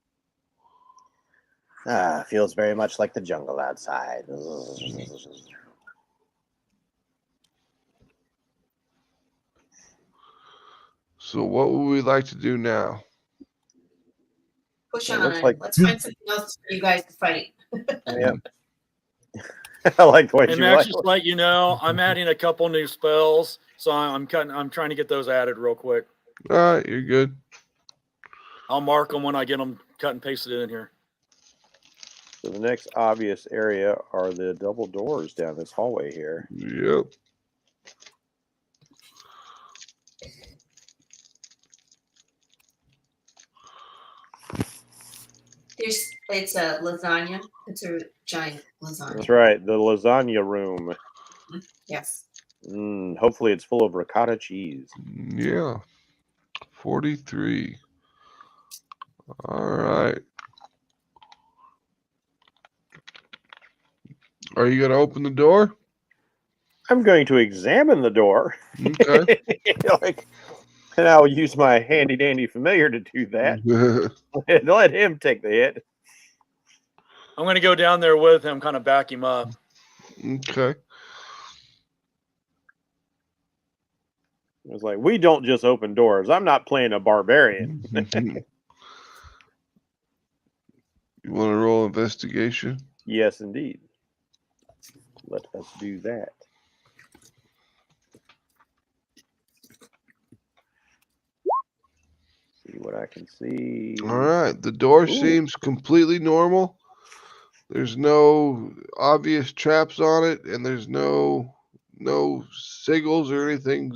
Feels very much like the jungle outside. So what would we like to do now? Push It on. looks like- Let's find something else for you guys to fight. Yep. I like the way And you Max, like. just let you know, I'm adding a couple new spells, so I'm trying to get those added real quick. All right, you're good. I'll mark them when I get them cut and pasted in here. So the next obvious area are the double doors down this hallway here. Yep. It's a lasagna. It's a giant lasagna. That's right, the lasagna room. Yes. Hopefully it's full of ricotta cheese. Yeah. 43. All right. Are you going to open the door? I'm going to examine the door. Okay. And I'll use my handy dandy familiar to do that. Let him take the hit. I'm going to go down there with him, kind of back him up. Okay. It was like, we don't just open doors. I'm not playing a barbarian. You want to roll investigation? Yes, indeed. Let us do that. See what I can see. All right. The door Ooh. seems completely normal. There's no obvious traps on it, and there's no sigils or anything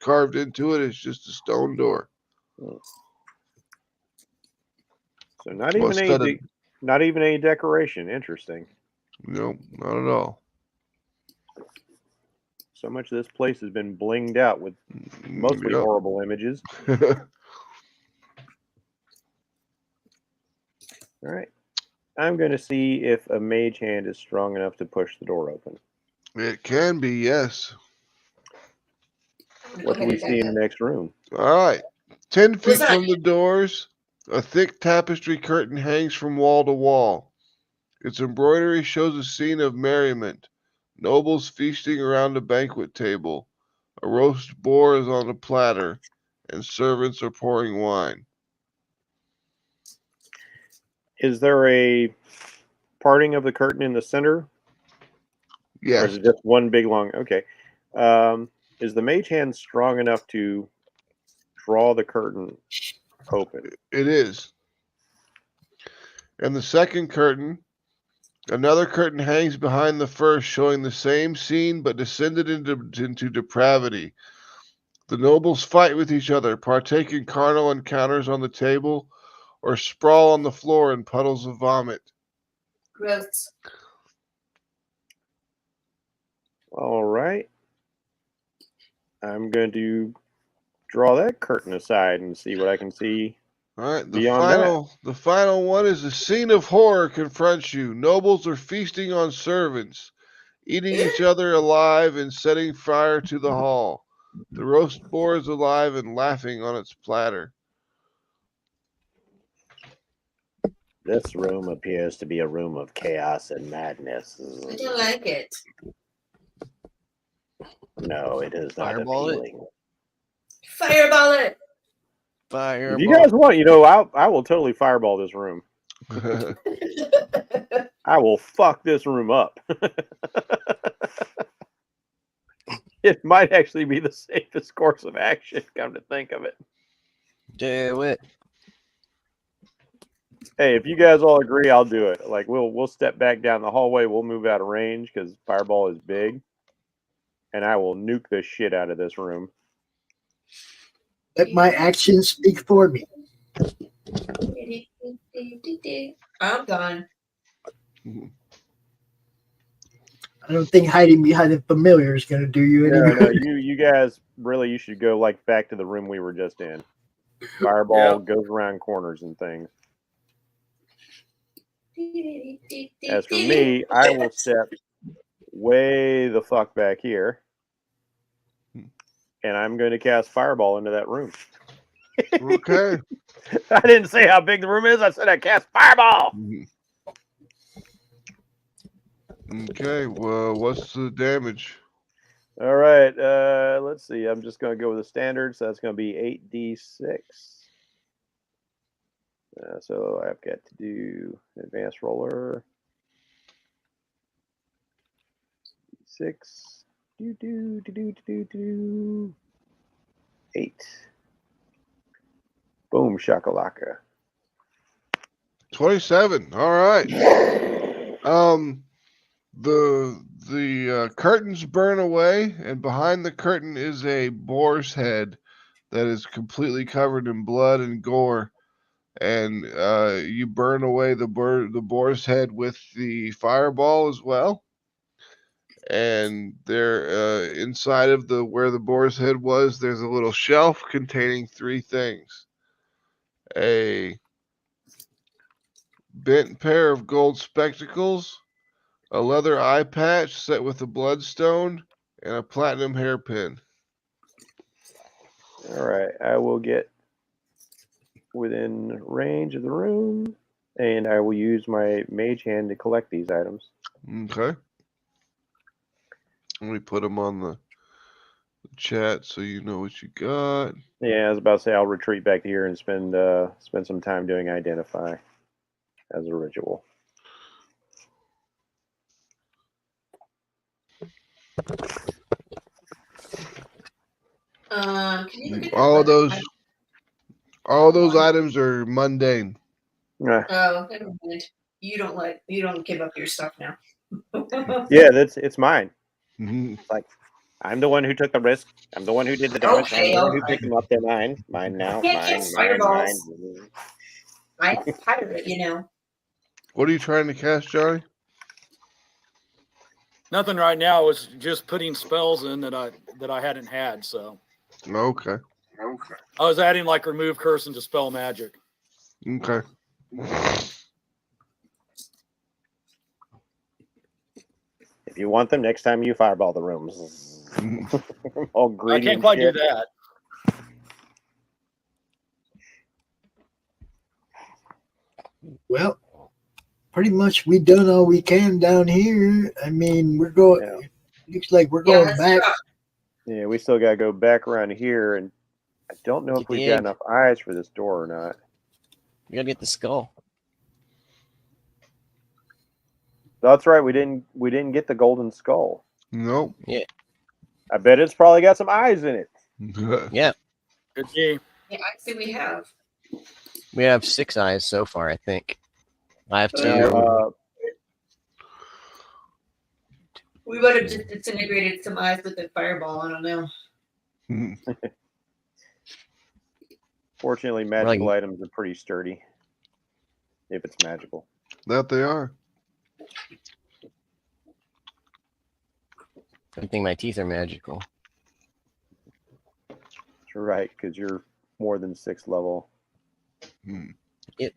carved into it. It's just a stone door. So not even a decoration. Interesting. Nope, not at all. So much of this place has been blinged out with mostly Yep. horrible images. All right. I'm going to see if a mage hand is strong enough to push the door open. It can be, yes. What do we see in the next room? All right. 10 feet What's that? from the doors, a thick tapestry curtain hangs from wall to wall. Its embroidery shows a scene of merriment. Nobles feasting around a banquet table. A roast boar is on a platter, and servants are pouring wine. Is there a parting of the curtain in the center? Or Yes, is it just one big long? Okay. Is the mage hand strong enough to draw the curtain open? it is. And the second curtain, another curtain hangs behind the first, showing the same scene but descended into depravity. The nobles fight with each other, partake in carnal encounters on the table, or sprawl on the floor in puddles of vomit. Gross. All right. I'm going to draw that curtain aside and see what I can see. All right, Beyond the final one is a scene of horror confronts you. Nobles are feasting on servants, eating each other alive and setting fire to the hall. The roast boar is alive and laughing on its platter. This room appears to be a room of chaos and madness. I don't like it. No, it is not Fireball it. appealing. Fireball it. Fireball. If you guys want, I will totally fireball this room. I will fuck this room up. It might actually be the safest course of action, come to think of it. Do it. Hey, if you guys all agree, I'll do it. Like we'll step back down the hallway. We'll move out of range because fireball is big, and I will nuke the shit out of this room. Let my actions speak for me. I'm gone. I don't think hiding behind the familiar is going to do you any No, good. you guys really, you should go like back to the room we were just in. Fireball goes around corners and things. As for me, I will step way the fuck back here, and I'm going to cast Fireball into that room. Okay. I didn't say how big the room is. I said I cast Fireball. Okay, well, what's the damage? All right. Let's see. I'm just going to go with the standard. So that's going to be 8d6. So I've got to do advanced roller. 6. 8. Boom shakalaka. 27. All right. The curtains burn away, and behind the curtain is a boar's head that is completely covered in blood and gore. And you burn away the boar's head with the fireball as well. And there, inside of where the boar's head was, there's a little shelf containing 3 things: a bent pair of gold spectacles, a leather eye patch set with a bloodstone, and a platinum hairpin. All right. I will get within range of the room, and I will use my mage hand to collect these items. Okay. Let me put them on the chat so you know what you got. Yeah, I was about to say I'll retreat back here and spend some time doing identify as a ritual. Can you look at All those One. items are mundane. Oh, never mind. You don't give up your stuff now. Yeah, it's mine. Mhm. It's like I'm the one who took the risk. I'm the one who did the damage. Okay, I'm the one who alright. picked them up. They're mine. Mine now. Can't Mine. cast Mine. fireballs. Mine. I'm a pirate, you know. What are you trying to cast, Johnny? Nothing right now. Is just putting spells in that I hadn't had. So Okay. I was adding like remove curse and dispel magic. Okay. If you want them, next time you fireball the rooms. All I greedy. can't quite do that. Well, pretty much we done all we can down here. I mean, we're going. Yeah. Looks like we're going that's back. rough. Yeah, we still gotta go back around here, and I don't know if Get the we've got egg. enough eyes for this door or not. You gotta get the skull. That's right. We didn't get the golden skull. Nope. I bet it's probably got some eyes in it. Yeah. Good game. Yeah, I see we have. We have 6 eyes so far, I think. I have 2. Uh, We would have just disintegrated some eyes with the fireball. I don't know. Fortunately, magical items are pretty sturdy. If it's magical. That they are. I think my teeth are magical. That's right, because you're more than 6th level.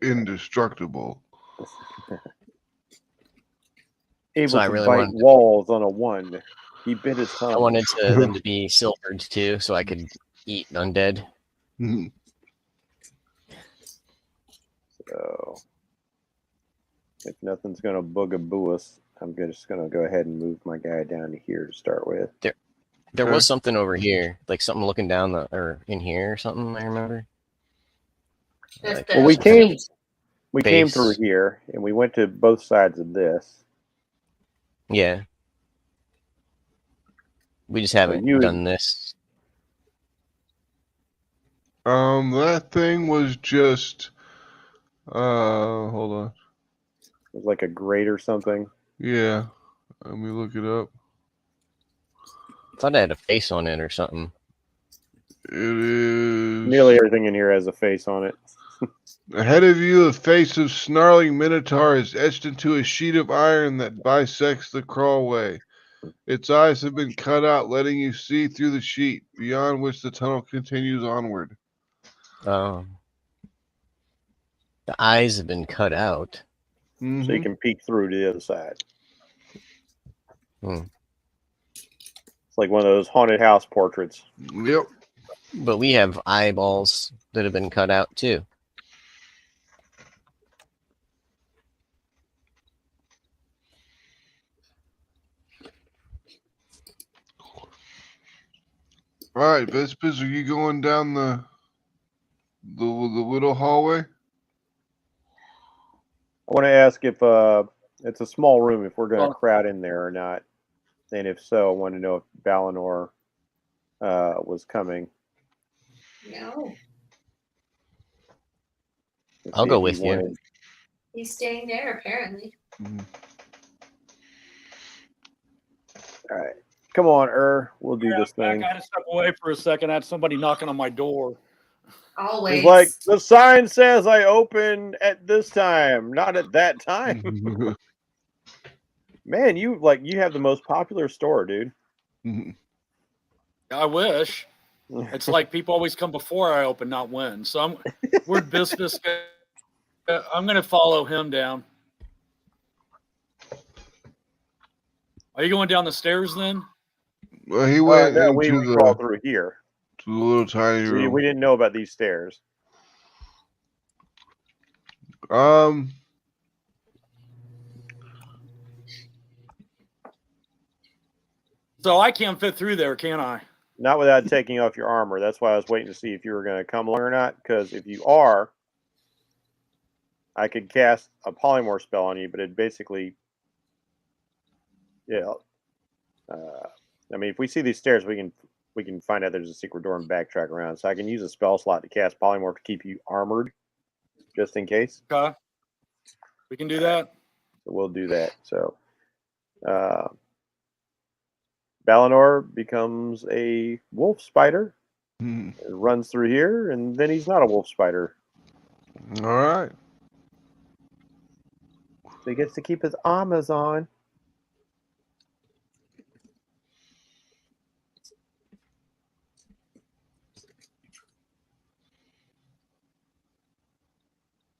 Indestructible. Able So I to really bite wanted to- walls on a 1. He bit his tongue. I wanted them to be silvered too, so I could eat undead. So, if nothing's going to boogaboo us, I'm just going to go ahead and move my guy down to here to start with. There was something over here, like something looking down or in here or something. I remember. That's Like, the Well, we came Base. through here, and we went to both sides of this. Yeah. We just haven't done this. That thing was just. Hold on. It was like a grate or something. Yeah. Let me look it up. I thought I had a face on it or something. It is. Nearly everything in here has a face on it. Ahead of you, the face of snarling minotaur is etched into a sheet of iron that bisects the crawlway. Its eyes have been cut out, letting you see through the sheet, beyond which the tunnel continues onward. Oh. The eyes have been cut out. So you can peek through to the other side. Hmm. It's like one of those haunted house portraits. Yep. But we have eyeballs that have been cut out too. All right, Vespers, are you going down the little hallway? I want to ask if it's a small room, if we're going to crowd in there or not. And if so, I want to know if Balinor was coming. No, I'll go with you. he's staying there apparently. All right. Come on, we'll do this I thing. got to step away for a second. I had somebody knocking on my door. Always. He's like, the sign says I open at this time, not at that time. Man, you have the most popular store, dude. I wish. It's like people always come before I open, not when. So we're business. I'm going to follow him down. Are you going down the stairs then? Well, he went no, into we crawled through here. To the little tiny room. We didn't know about these stairs. So I can't fit through there, can I? Not without taking off your armor. That's why I was waiting to see if you were going to come along or not. Because if you are, I could cast a polymorph spell on you, but it basically, yeah. I mean, if we see these stairs, we can find out there's a secret door and backtrack around. So I can use a spell slot to cast polymorph to keep you armored, just in case. Okay. We can do that. So we'll do that. So, Balinor becomes a wolf spider, runs through here, and then he's not a wolf spider. All right. So he gets to keep his armors on.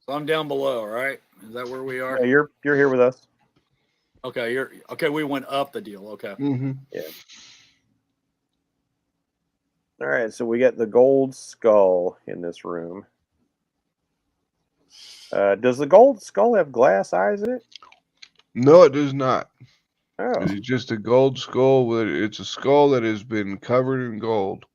So I'm down below, right? Is that where we are? Yeah, you're here with us. Okay, we went up the deal. Okay. Yeah. All right, so we got the gold skull in this room. Does the gold skull have glass eyes in it? No, it does not. Oh. It's just a gold skull. It's a skull that has been covered in gold.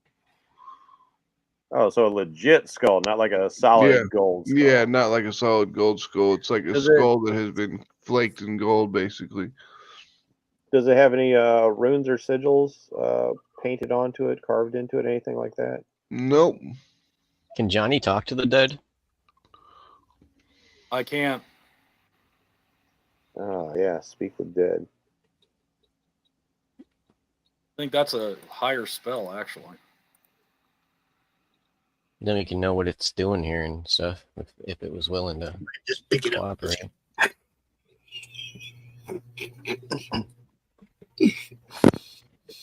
Oh, so a legit skull, not like a solid gold skull. Yeah, not like a solid gold skull. It's like a skull that has been flaked in gold, basically. Does it have any runes or sigils painted onto it, carved into it, anything like that? Nope. Can Johnny talk to the dead? I can't. Oh, yeah, speak with dead. I think that's a higher spell, actually. Then we can know what it's doing here and stuff, if it was willing to just pick it cooperate.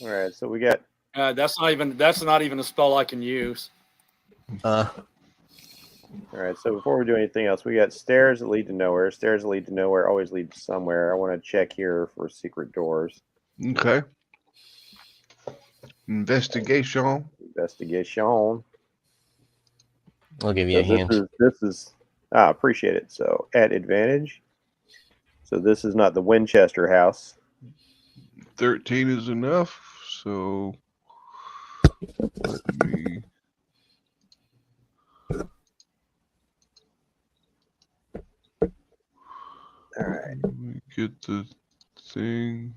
All right, so we got. That's not even a spell I can use. All right, so before we do anything else, we got stairs that lead to nowhere. Stairs that lead to nowhere always lead to somewhere. I want to check here for secret doors. Okay. Investigation. I'll give you a hint. This is appreciate it. So at advantage. So this is not the Winchester house. 13 is enough. So let me. All right. Let me get the thing.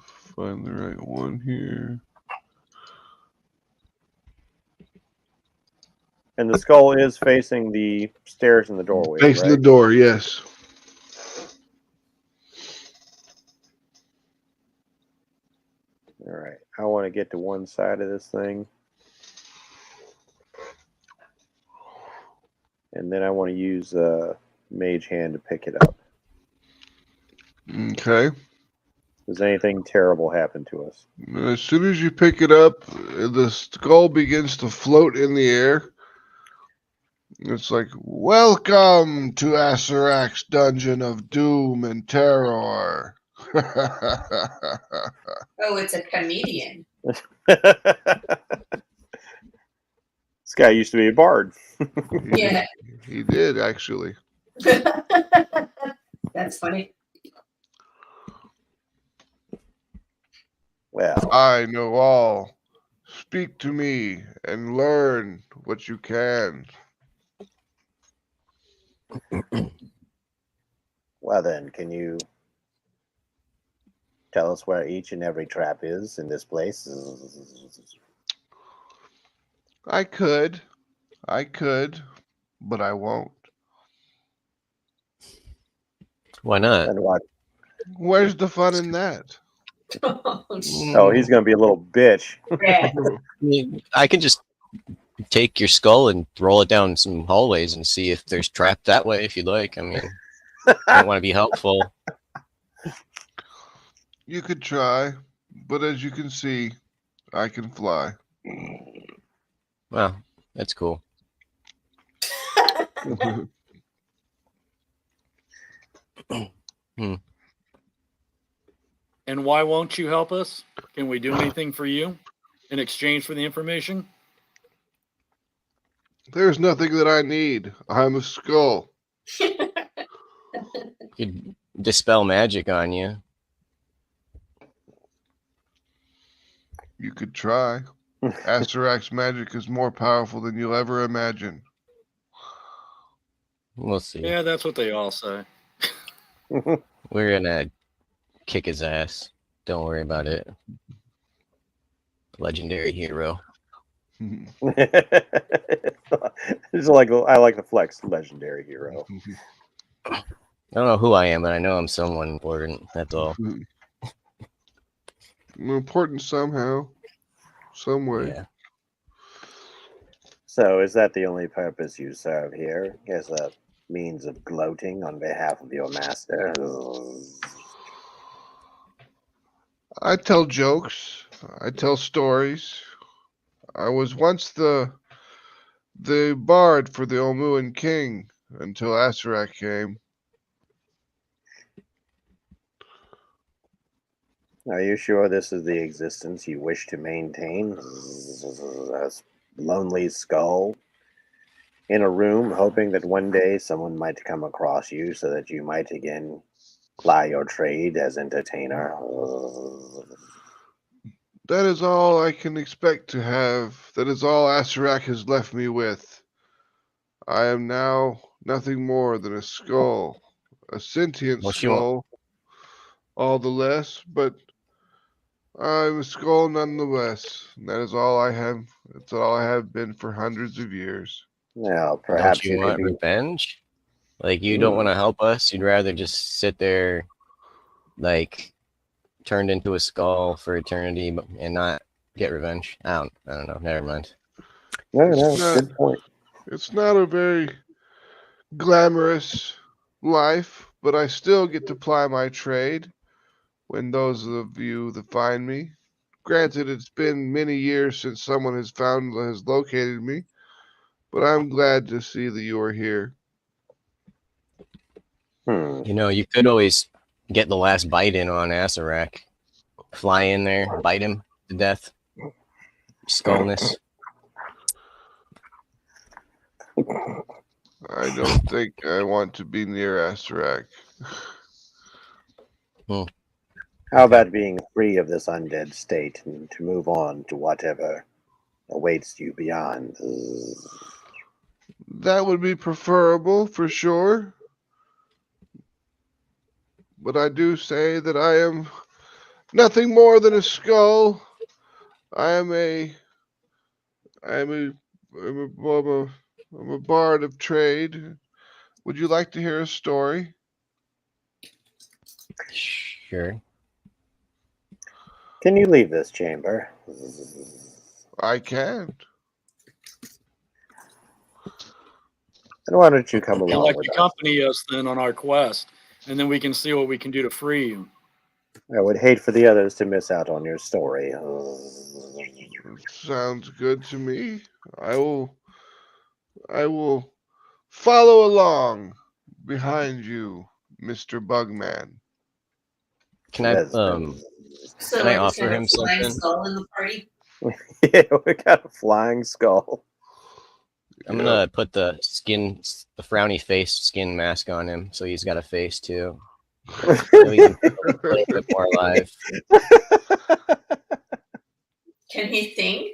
Find the right one here. And the skull is facing the stairs and the doorway. Facing the door, yes. All right. I want to get to one side of this thing. And then I want to use Mage Hand to pick it up. Okay. Does anything terrible happen to us? As soon as you pick it up, the skull begins to float in the air. It's like, welcome to Asarak's Dungeon of Doom and Terror. Oh, it's a comedian. This guy used to be a bard. Yeah. He did, actually. That's funny. Well, I know all speak to me and learn what you can. Well then, can you tell us where each and every trap is in this place? I could, but I won't. Why not? And what? Where's the fun in that? Oh, Oh, he's gonna be a little bitch. yeah. I can just take your skull and roll it down some hallways and see if there's trap that way if you'd like. I mean, I don't want to be helpful. You could try, but as you can see, I can fly. Well, that's cool. And why won't you help us? Can we do anything for you in exchange for the information? There's nothing that I need. I'm a skull. Could dispel magic on you. You could try. Asterak's magic is more powerful than you'll ever imagine. We'll see. Yeah, that's what they all say. We're gonna kick his ass. Don't worry about it. Legendary hero. It's like I like the flex, legendary hero. I don't know who I am, but I know I'm someone important. That's all. Important somehow, some way. Yeah. So, is that the only purpose you serve here? As a means of gloating on behalf of your master? I tell jokes. I tell stories. I was once the bard for the Omuan king until Asterak came. Are you sure this is the existence you wish to maintain? A lonely skull in a room, hoping that one day someone might come across you so that you might again ply your trade as entertainer? That is all I can expect to have. That is all Asterak has left me with. I am now nothing more than a skull. A sentient What you want? skull, all the less, but I'm a skull nonetheless. And that is all I have. That's all I have been for hundreds of years. Well, perhaps Don't you you want could be... revenge? Like, you don't want to help us? You'd rather just sit there, like, turned into a skull for eternity and not get revenge? I don't know. Never mind. No, It's not- good point. It's not a very glamorous life, but I still get to ply my trade when those of you that find me. Granted, it's been many years since someone has located me, but I'm glad to see that you are here. You know, you could always get the last bite in on Asterak. Fly in there, bite him to death. Skullness. I don't think I want to be near Asterak. How about being free of this undead state and to move on to whatever awaits you beyond? That would be preferable for sure. But I do say that I am nothing more than a skull. I'm a bard of trade. Would you like to hear a story? Sure. Can you leave this chamber? I can't. And why don't you come Would you along like with to us? accompany us then on our quest? And then we can see what we can do to free you. I would hate for the others to miss out on your story. Sounds good to me. I will follow along behind you, Mr. Bugman. Can I So Can I we're just offer gonna him fly something? skull in the party. Yeah, we got a flying skull. I'm gonna put the frowny face skin mask on him, so he's got a face too. So he can feel a little bit more alive. Can he think?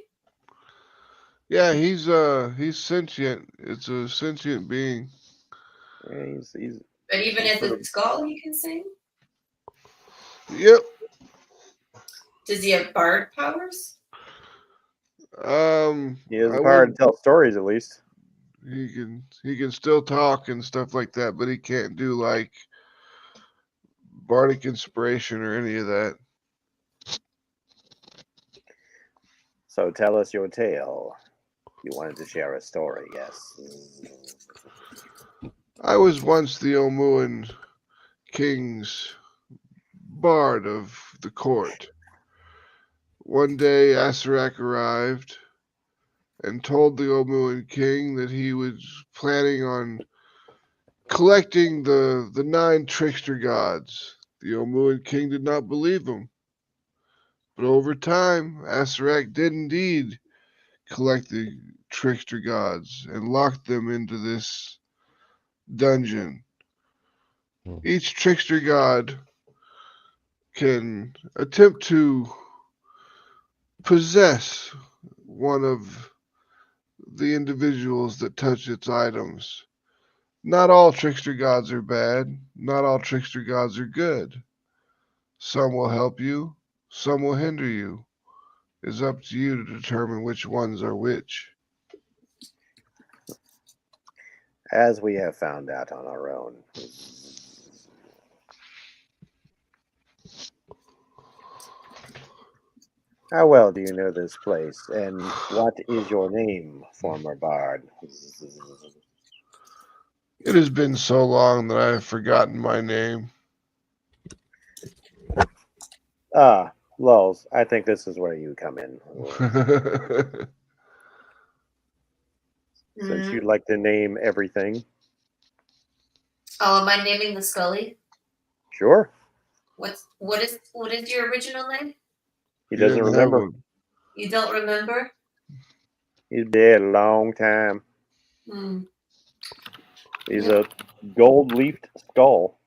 Yeah, he's sentient. It's a sentient being. Yeah, he's But even as a skull, he can sing? Yep. Does he have bard powers? he has I the power to would. tell stories, at least. He can still talk and stuff like that, but he can't do like bardic inspiration or any of that. So tell us your tale. You wanted to share a story, yes. I was once the Omuan king's bard of the court. One day, Asarak arrived and told the Omuan king that he was planning on collecting the 9 trickster gods. The Omuan king did not believe him. But over time, Asarak did indeed collect the trickster gods and locked them into this dungeon. Each trickster god can attempt to possess one of the individuals that touch its items. Not all trickster gods are bad. Not all trickster gods are good. Some will help you. Some will hinder you. It's up to you to determine which ones are which. As we have found out on our own. How well do you know this place, and what is your name, former bard? It has been so long that I have forgotten my name. Ah, Lulz, I think this is where you come in. Since you'd like to name everything. Oh, am I naming the Scully? Sure. What is your original name? He doesn't remember. You don't remember? He's dead a long time. He's a gold-leafed skull.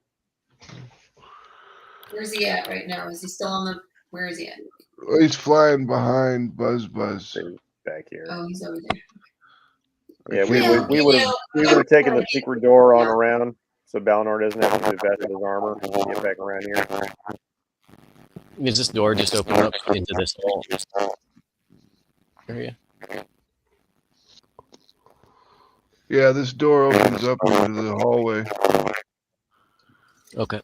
Where's he at right now? Is he still on the... Where is he at? He's flying behind Buzz. Back here. Oh, he's over there. Yeah, we would have taken the secret door on around, so Balnor doesn't have to divest his armor and get back around here. Is this door just open up into this whole area? Yeah, this door opens up into the hallway. Okay.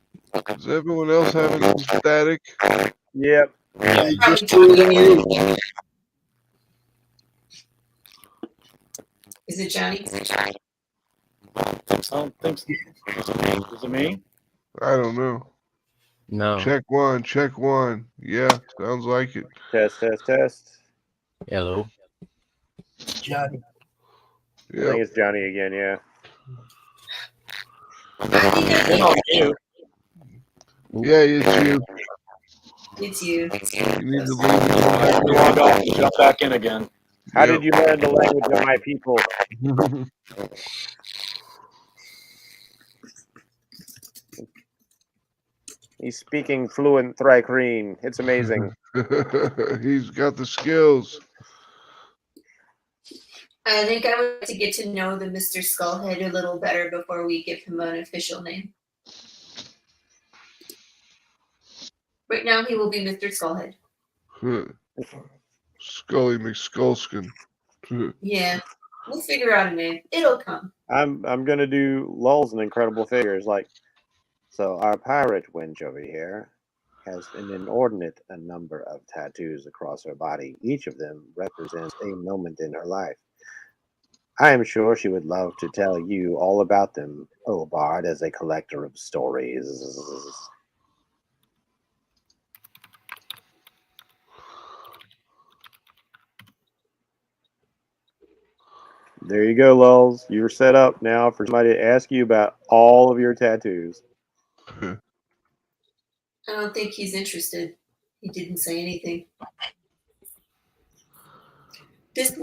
Is everyone else having some static? Yep. Just hearing you. Is it Johnny? I don't think so. Is it me? I don't know. No. Check one. Yeah, sounds like it. Test. Hello. Johnny. I think it's Johnny again, yeah. Yeah, it's you. It's you. You need to leave. Log off and jump back in again. How did you learn the language of my people? He's speaking fluent Thrycreen. It's amazing. He's got the skills. I think I would like to get to know the Mr. Skullhead a little better before we give him an official name. Right now, he will be Mr. Skullhead. Scully McSkullskin. Yeah, we'll figure out a name. It'll come. I'm gonna do Lulz and Incredible Figures. So our pirate wench over here has an inordinate number of tattoos across her body. Each of them represents a moment in her life. I am sure she would love to tell you all about them, O Bard, as a collector of stories. There you go, Lulz. You're set up now for somebody to ask you about all of your tattoos. I don't think he's interested. He didn't say anything. This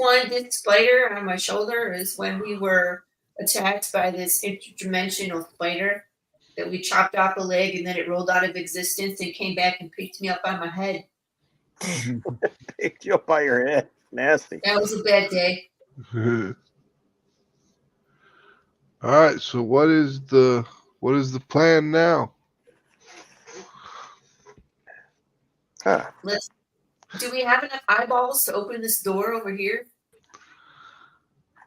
spider on my shoulder is when we were attacked by this interdimensional spider that we chopped off a leg and then it rolled out of existence and came back and picked me up by my head. Picked you up by your head. Nasty. That was a bad day. All right. So what is the plan now? Huh. Do we have enough eyeballs to open this door over here?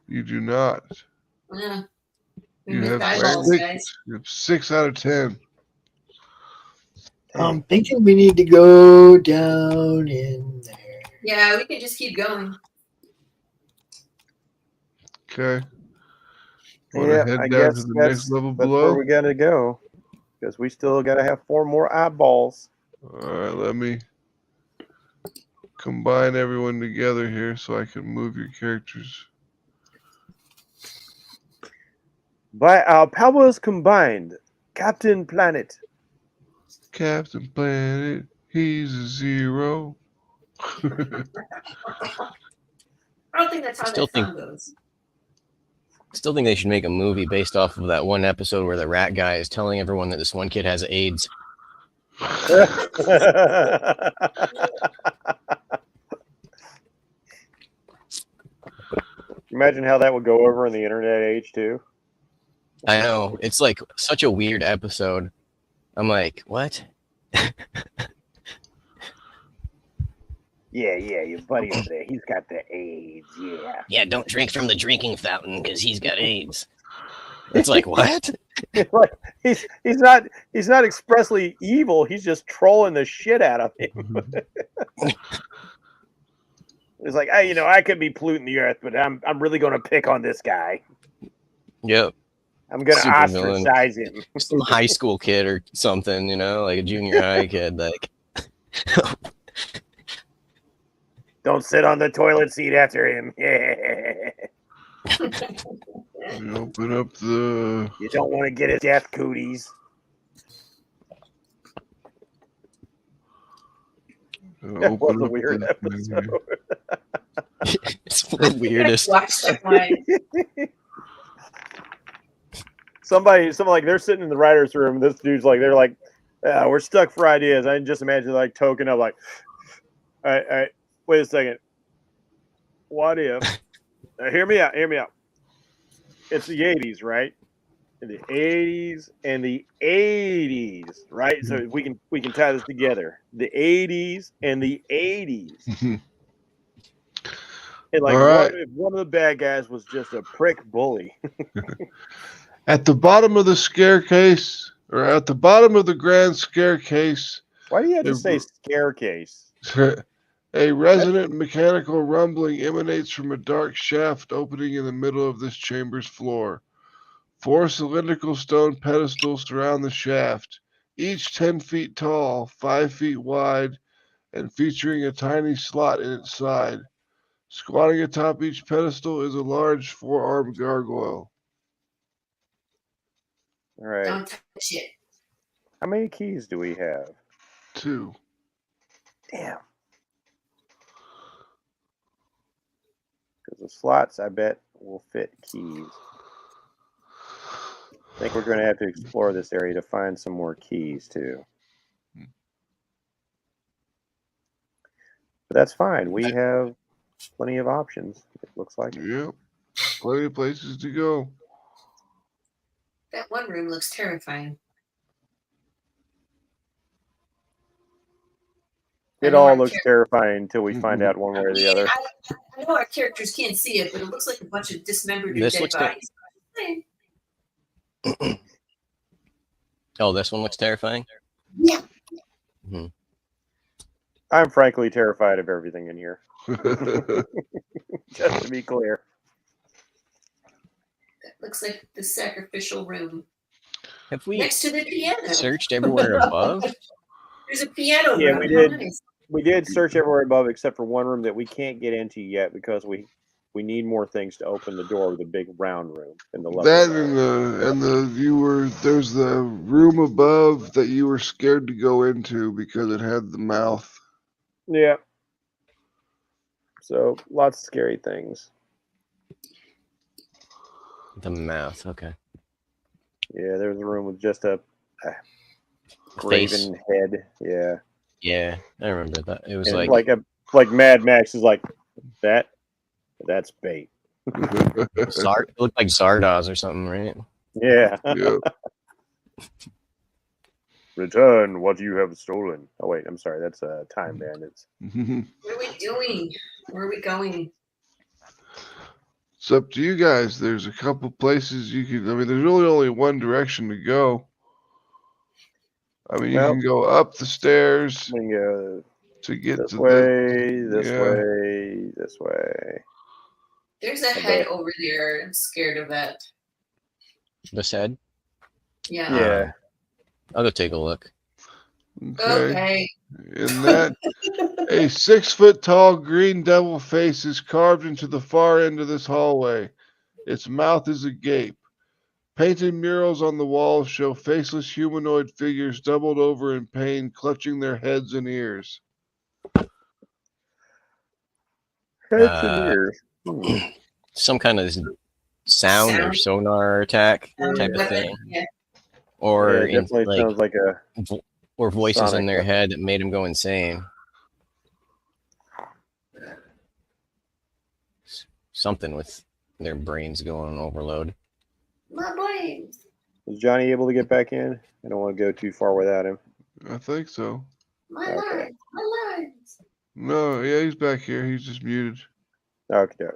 You do not. Yeah. We You missed have eyeballs, guys. 6. You have 6 out of 10. I'm thinking we need to go down in there. Yeah, we can just keep going. Okay. Yeah, Head I down guess to the that's next level where below. we gotta go, because we still gotta have 4 more eyeballs. All right. Let me combine everyone together here so I can move your characters. By our powers combined, Captain Planet. Captain Planet, he's a 0. I don't think that's how Still that song goes. Still think they should make a movie based off of that one episode where the rat guy is telling everyone that this one kid has AIDS. Imagine how that would go over in the internet age too. I know. It's like such a weird episode. I'm like, what? Yeah, your buddy over there, he's got the AIDS, yeah. Yeah, don't drink from the drinking fountain because he's got AIDS. It's like, what? Like he's not expressly evil, he's just trolling the shit out of him. It's like, hey, I could be polluting the earth, but I'm really gonna pick on this guy. Yep. I'm gonna Super villain. ostracize him. Some high school kid or something, like a junior high kid. Like, Don't sit on the toilet seat after him. You open up the. You don't want to get his death cooties. That was a weird episode. It's the weirdest. Watch that one. Somebody like they're sitting in the writer's room. This dude's like, they're like, we're stuck for ideas. I can just imagine like token up like, all right, wait a second. What if? Hear me out. It's the 80s, right? The 80s and the 80s, right? So we can tie this together. The 80s and the 80s. And like, what if one of the bad guys was just a prick bully? At the bottom of the staircase, or at the bottom of the grand staircase. Why do you have to say staircase? A resonant mechanical rumbling emanates from a dark shaft opening in the middle of this chamber's floor. 4 cylindrical stone pedestals surround the shaft, each 10 feet tall, 5 feet wide, and featuring a tiny slot in its side. Squatting atop each pedestal is a large 4-armed gargoyle. All right. Don't touch it. How many keys do we have? 2. Damn. Because the slots, I bet, will fit keys. I think we're going to have to explore this area to find some more keys, too. But that's fine. We have plenty of options, it looks like. Yep. Plenty of places to go. That one room looks terrifying. It all looks terrifying until we find out one way or the other. I know our characters can't see it, but it looks like a bunch of dismembered This dead looks bodies. Oh, this one looks terrifying? Yeah. Mm-hmm. I'm frankly terrified of everything in here. Just to be clear. That looks like the sacrificial room. Have we next to the piano. Searched everywhere above? There's a piano Yeah, room. we did. How nice. We did search everywhere above except for one room that we can't get into yet because we need more things to open the door of the big round room in the level. That there's the room above that you were scared to go into because it had the mouth. Yeah. So lots of scary things. The mouth, okay. Yeah, there's a room with just a Face. graven head. Yeah. Yeah, I remember that. It was And like like Mad Max is like that's bait. It looked like Zardoz or something, right? Yeah. Yep. Return what you have stolen. Oh wait, I'm sorry. That's Time Bandits. What are we doing? Where are we going? It's up to you guys. There's a couple places you can. I mean, there's really only one direction to go. I mean, you Well, can go up the stairs we can go to get this to way, the. this Yeah. way, this way. There's a head over there. I'm scared of that. This head? Yeah. Yeah. I'll go take a look. Okay. In that, a 6-foot-tall green devil face is carved into the far end of this hallway. Its mouth is agape. Painted murals on the walls show faceless humanoid figures doubled over in pain, clutching their heads and ears. Heads and ears. Some kind of sound or sonar attack type of thing. Yeah. Or Yeah, it definitely sounds like a or voices in their sonic head that made him go insane. Something with their brains going overload. My brains. Is Johnny able to get back in? I don't want to go too far without him. I think so. My lines. My lines. No, yeah, he's back here. He's just muted. Okay.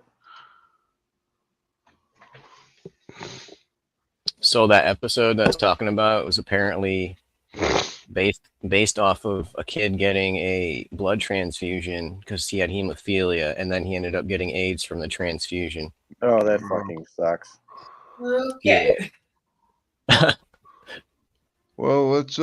So that episode that I was talking about was apparently based off of a kid getting a blood transfusion because he had hemophilia, and then he ended up getting AIDS from the transfusion. Oh, that fucking sucks. Okay. Well, let's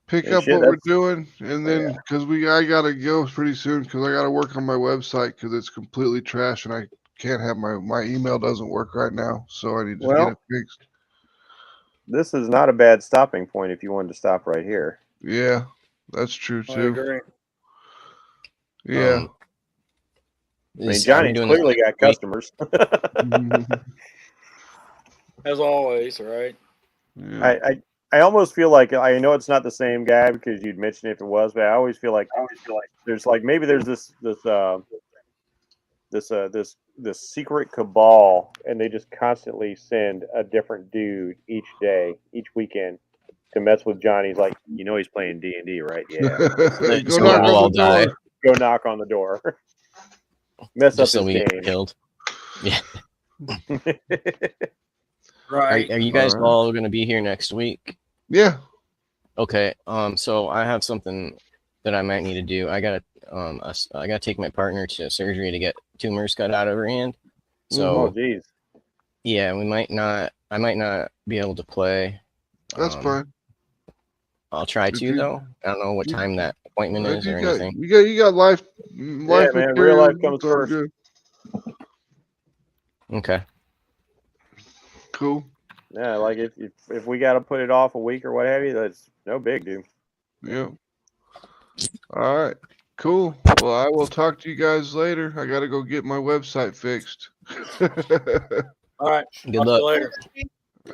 pick Yeah, up shit, what we're that's- doing, and then because I gotta go pretty soon because I gotta work on my website because it's completely trash and I can't have my email doesn't work right now, so I need to get it fixed. This is not a bad stopping point if you wanted to stop right here. Yeah, that's true I too. agree. Yeah. I mean, Johnny's clearly got customers. As always, right? Yeah. I almost feel like I know it's not the same guy because you'd mention if it was, but I always feel like there's like maybe there's this secret cabal, and they just constantly send a different dude each day, each weekend to mess with Johnny. He's like, you know, he's playing D&D, right? Yeah. Go knock on the door. Go knock on the door. Mess Just up so his we get game. killed. Yeah. Right. Are you guys all going to be here next week? Yeah. Okay. So I have something that I might need to do. I gotta take my partner to surgery to get tumors cut out of her hand. So, geez. Yeah, I might not be able to play. That's fine. I'll try to though. I don't know what time that appointment is or anything. You got life. Yeah, man. Real life comes it's all first. good. Okay. Cool. Yeah, like if we got to put it off a week or what have you, that's no big deal. Yeah. All right. Cool. Well, I will talk to you guys later. I got to go get my website fixed. All right. Good Talk to luck. you later.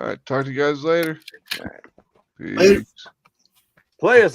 All right. Talk to you guys later. All right. Peace. Later. Play us